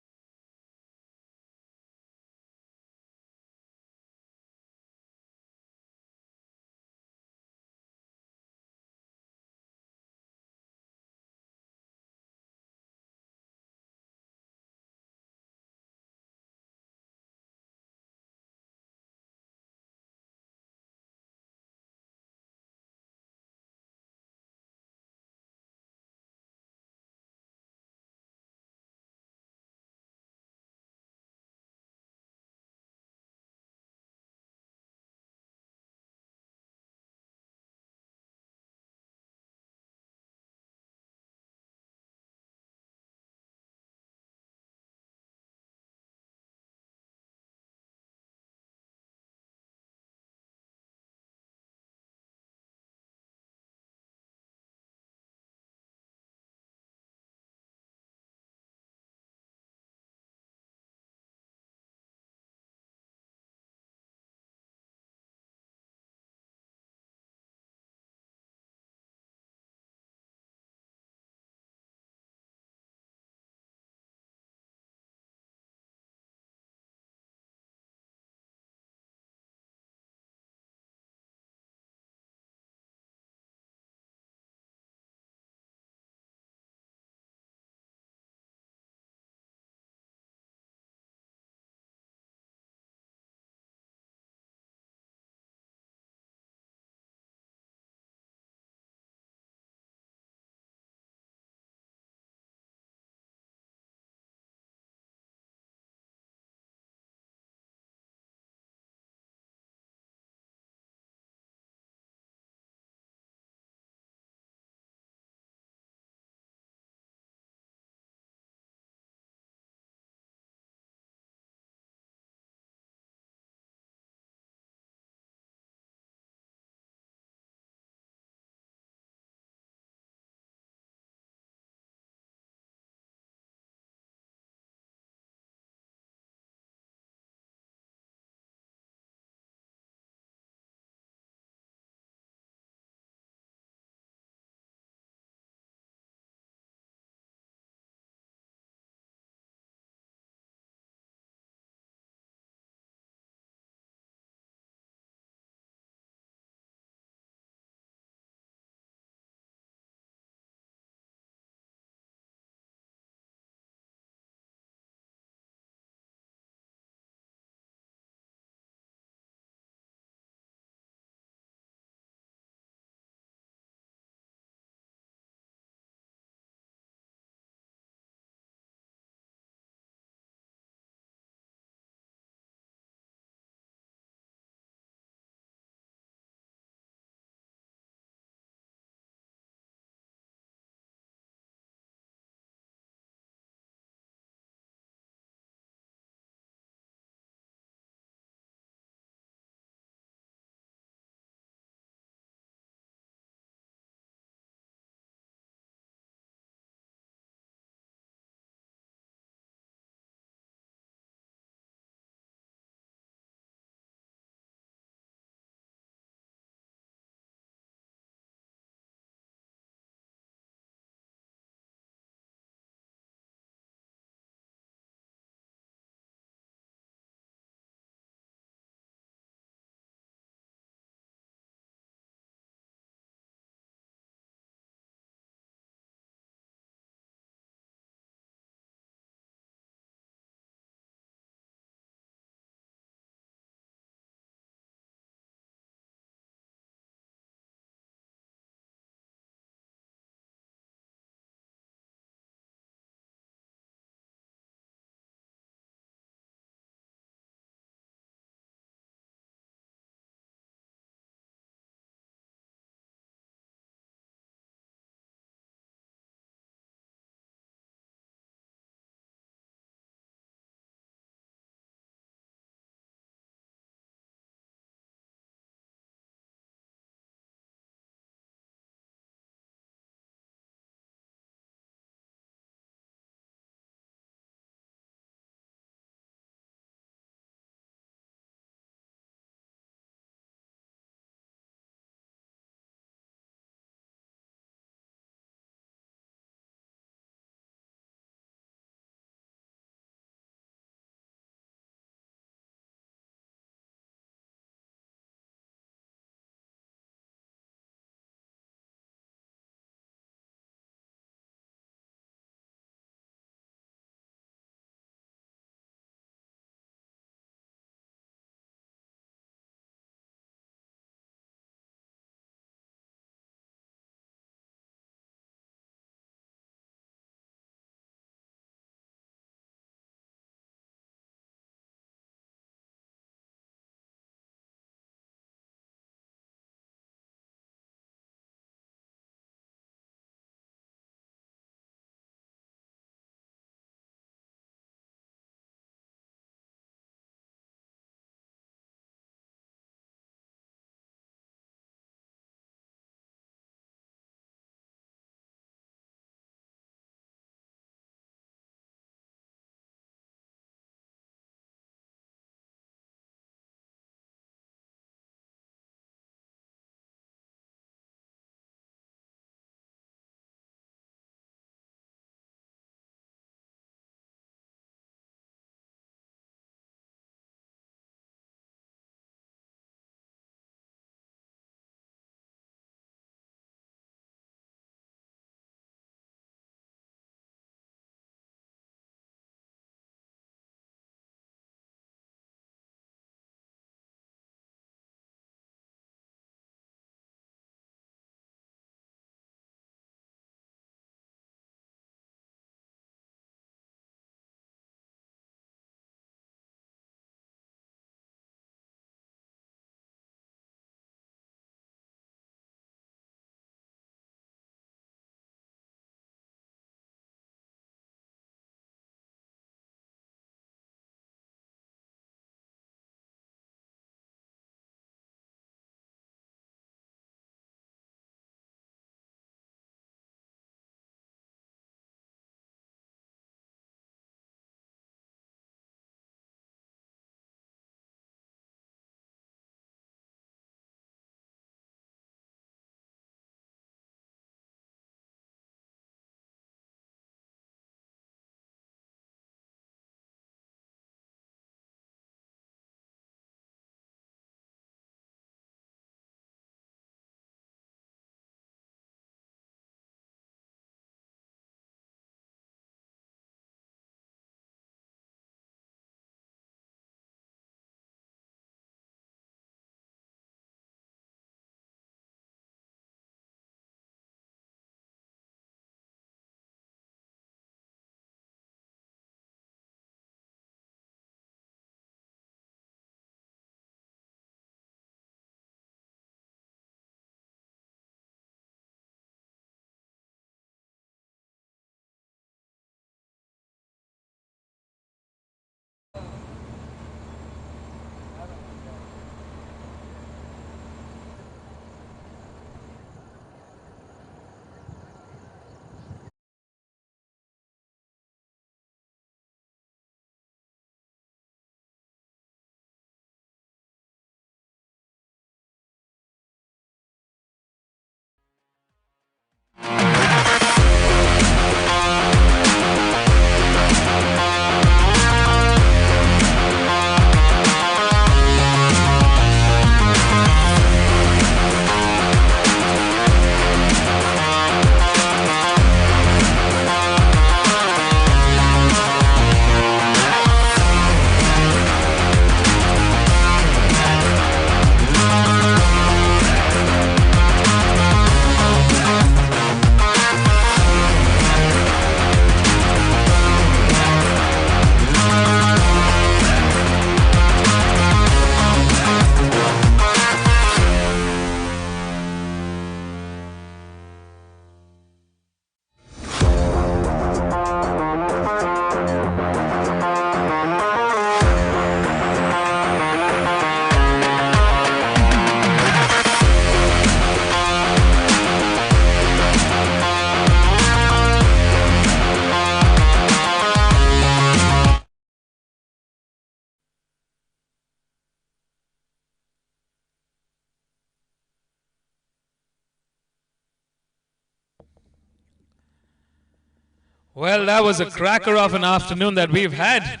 Well, that was a cracker of an afternoon that we've had.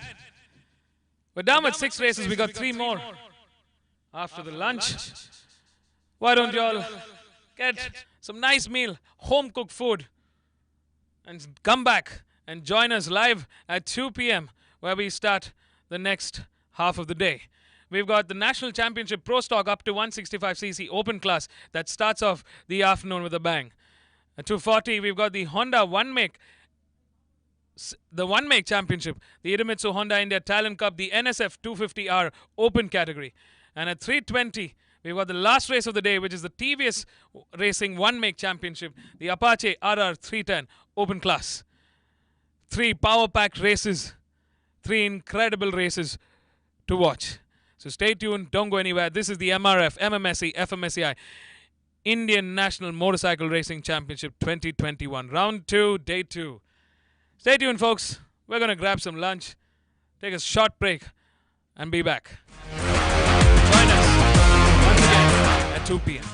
We're done with 6 races. We got 3 more after the lunch. Why don't you all get some nice meal, home-cooked food, and come back and join us live at 2 p.m. where we start the next half of the day. We've got the National Championship Pro Stock up to 165cc open class that starts off the afternoon with a bang. At 2:40, we've got the Honda One-Make Championship, the Idemitsu Honda India Talent Cup, the NSF 250R Open category. And at 3:20, we've got the last race of the day, which is the TVS Racing One-Make Championship, the Apache RR 310 Open class. 3 power-packed races, 3 incredible races to watch. So stay tuned, don't go anywhere. This is the MRF MMSC FMSCI Indian National Motorcycle Racing Championship 2021, Round 2, Day 2. Stay tuned, folks. We're going to grab some lunch, take a short break, and be back. Join us once again at 2 p.m.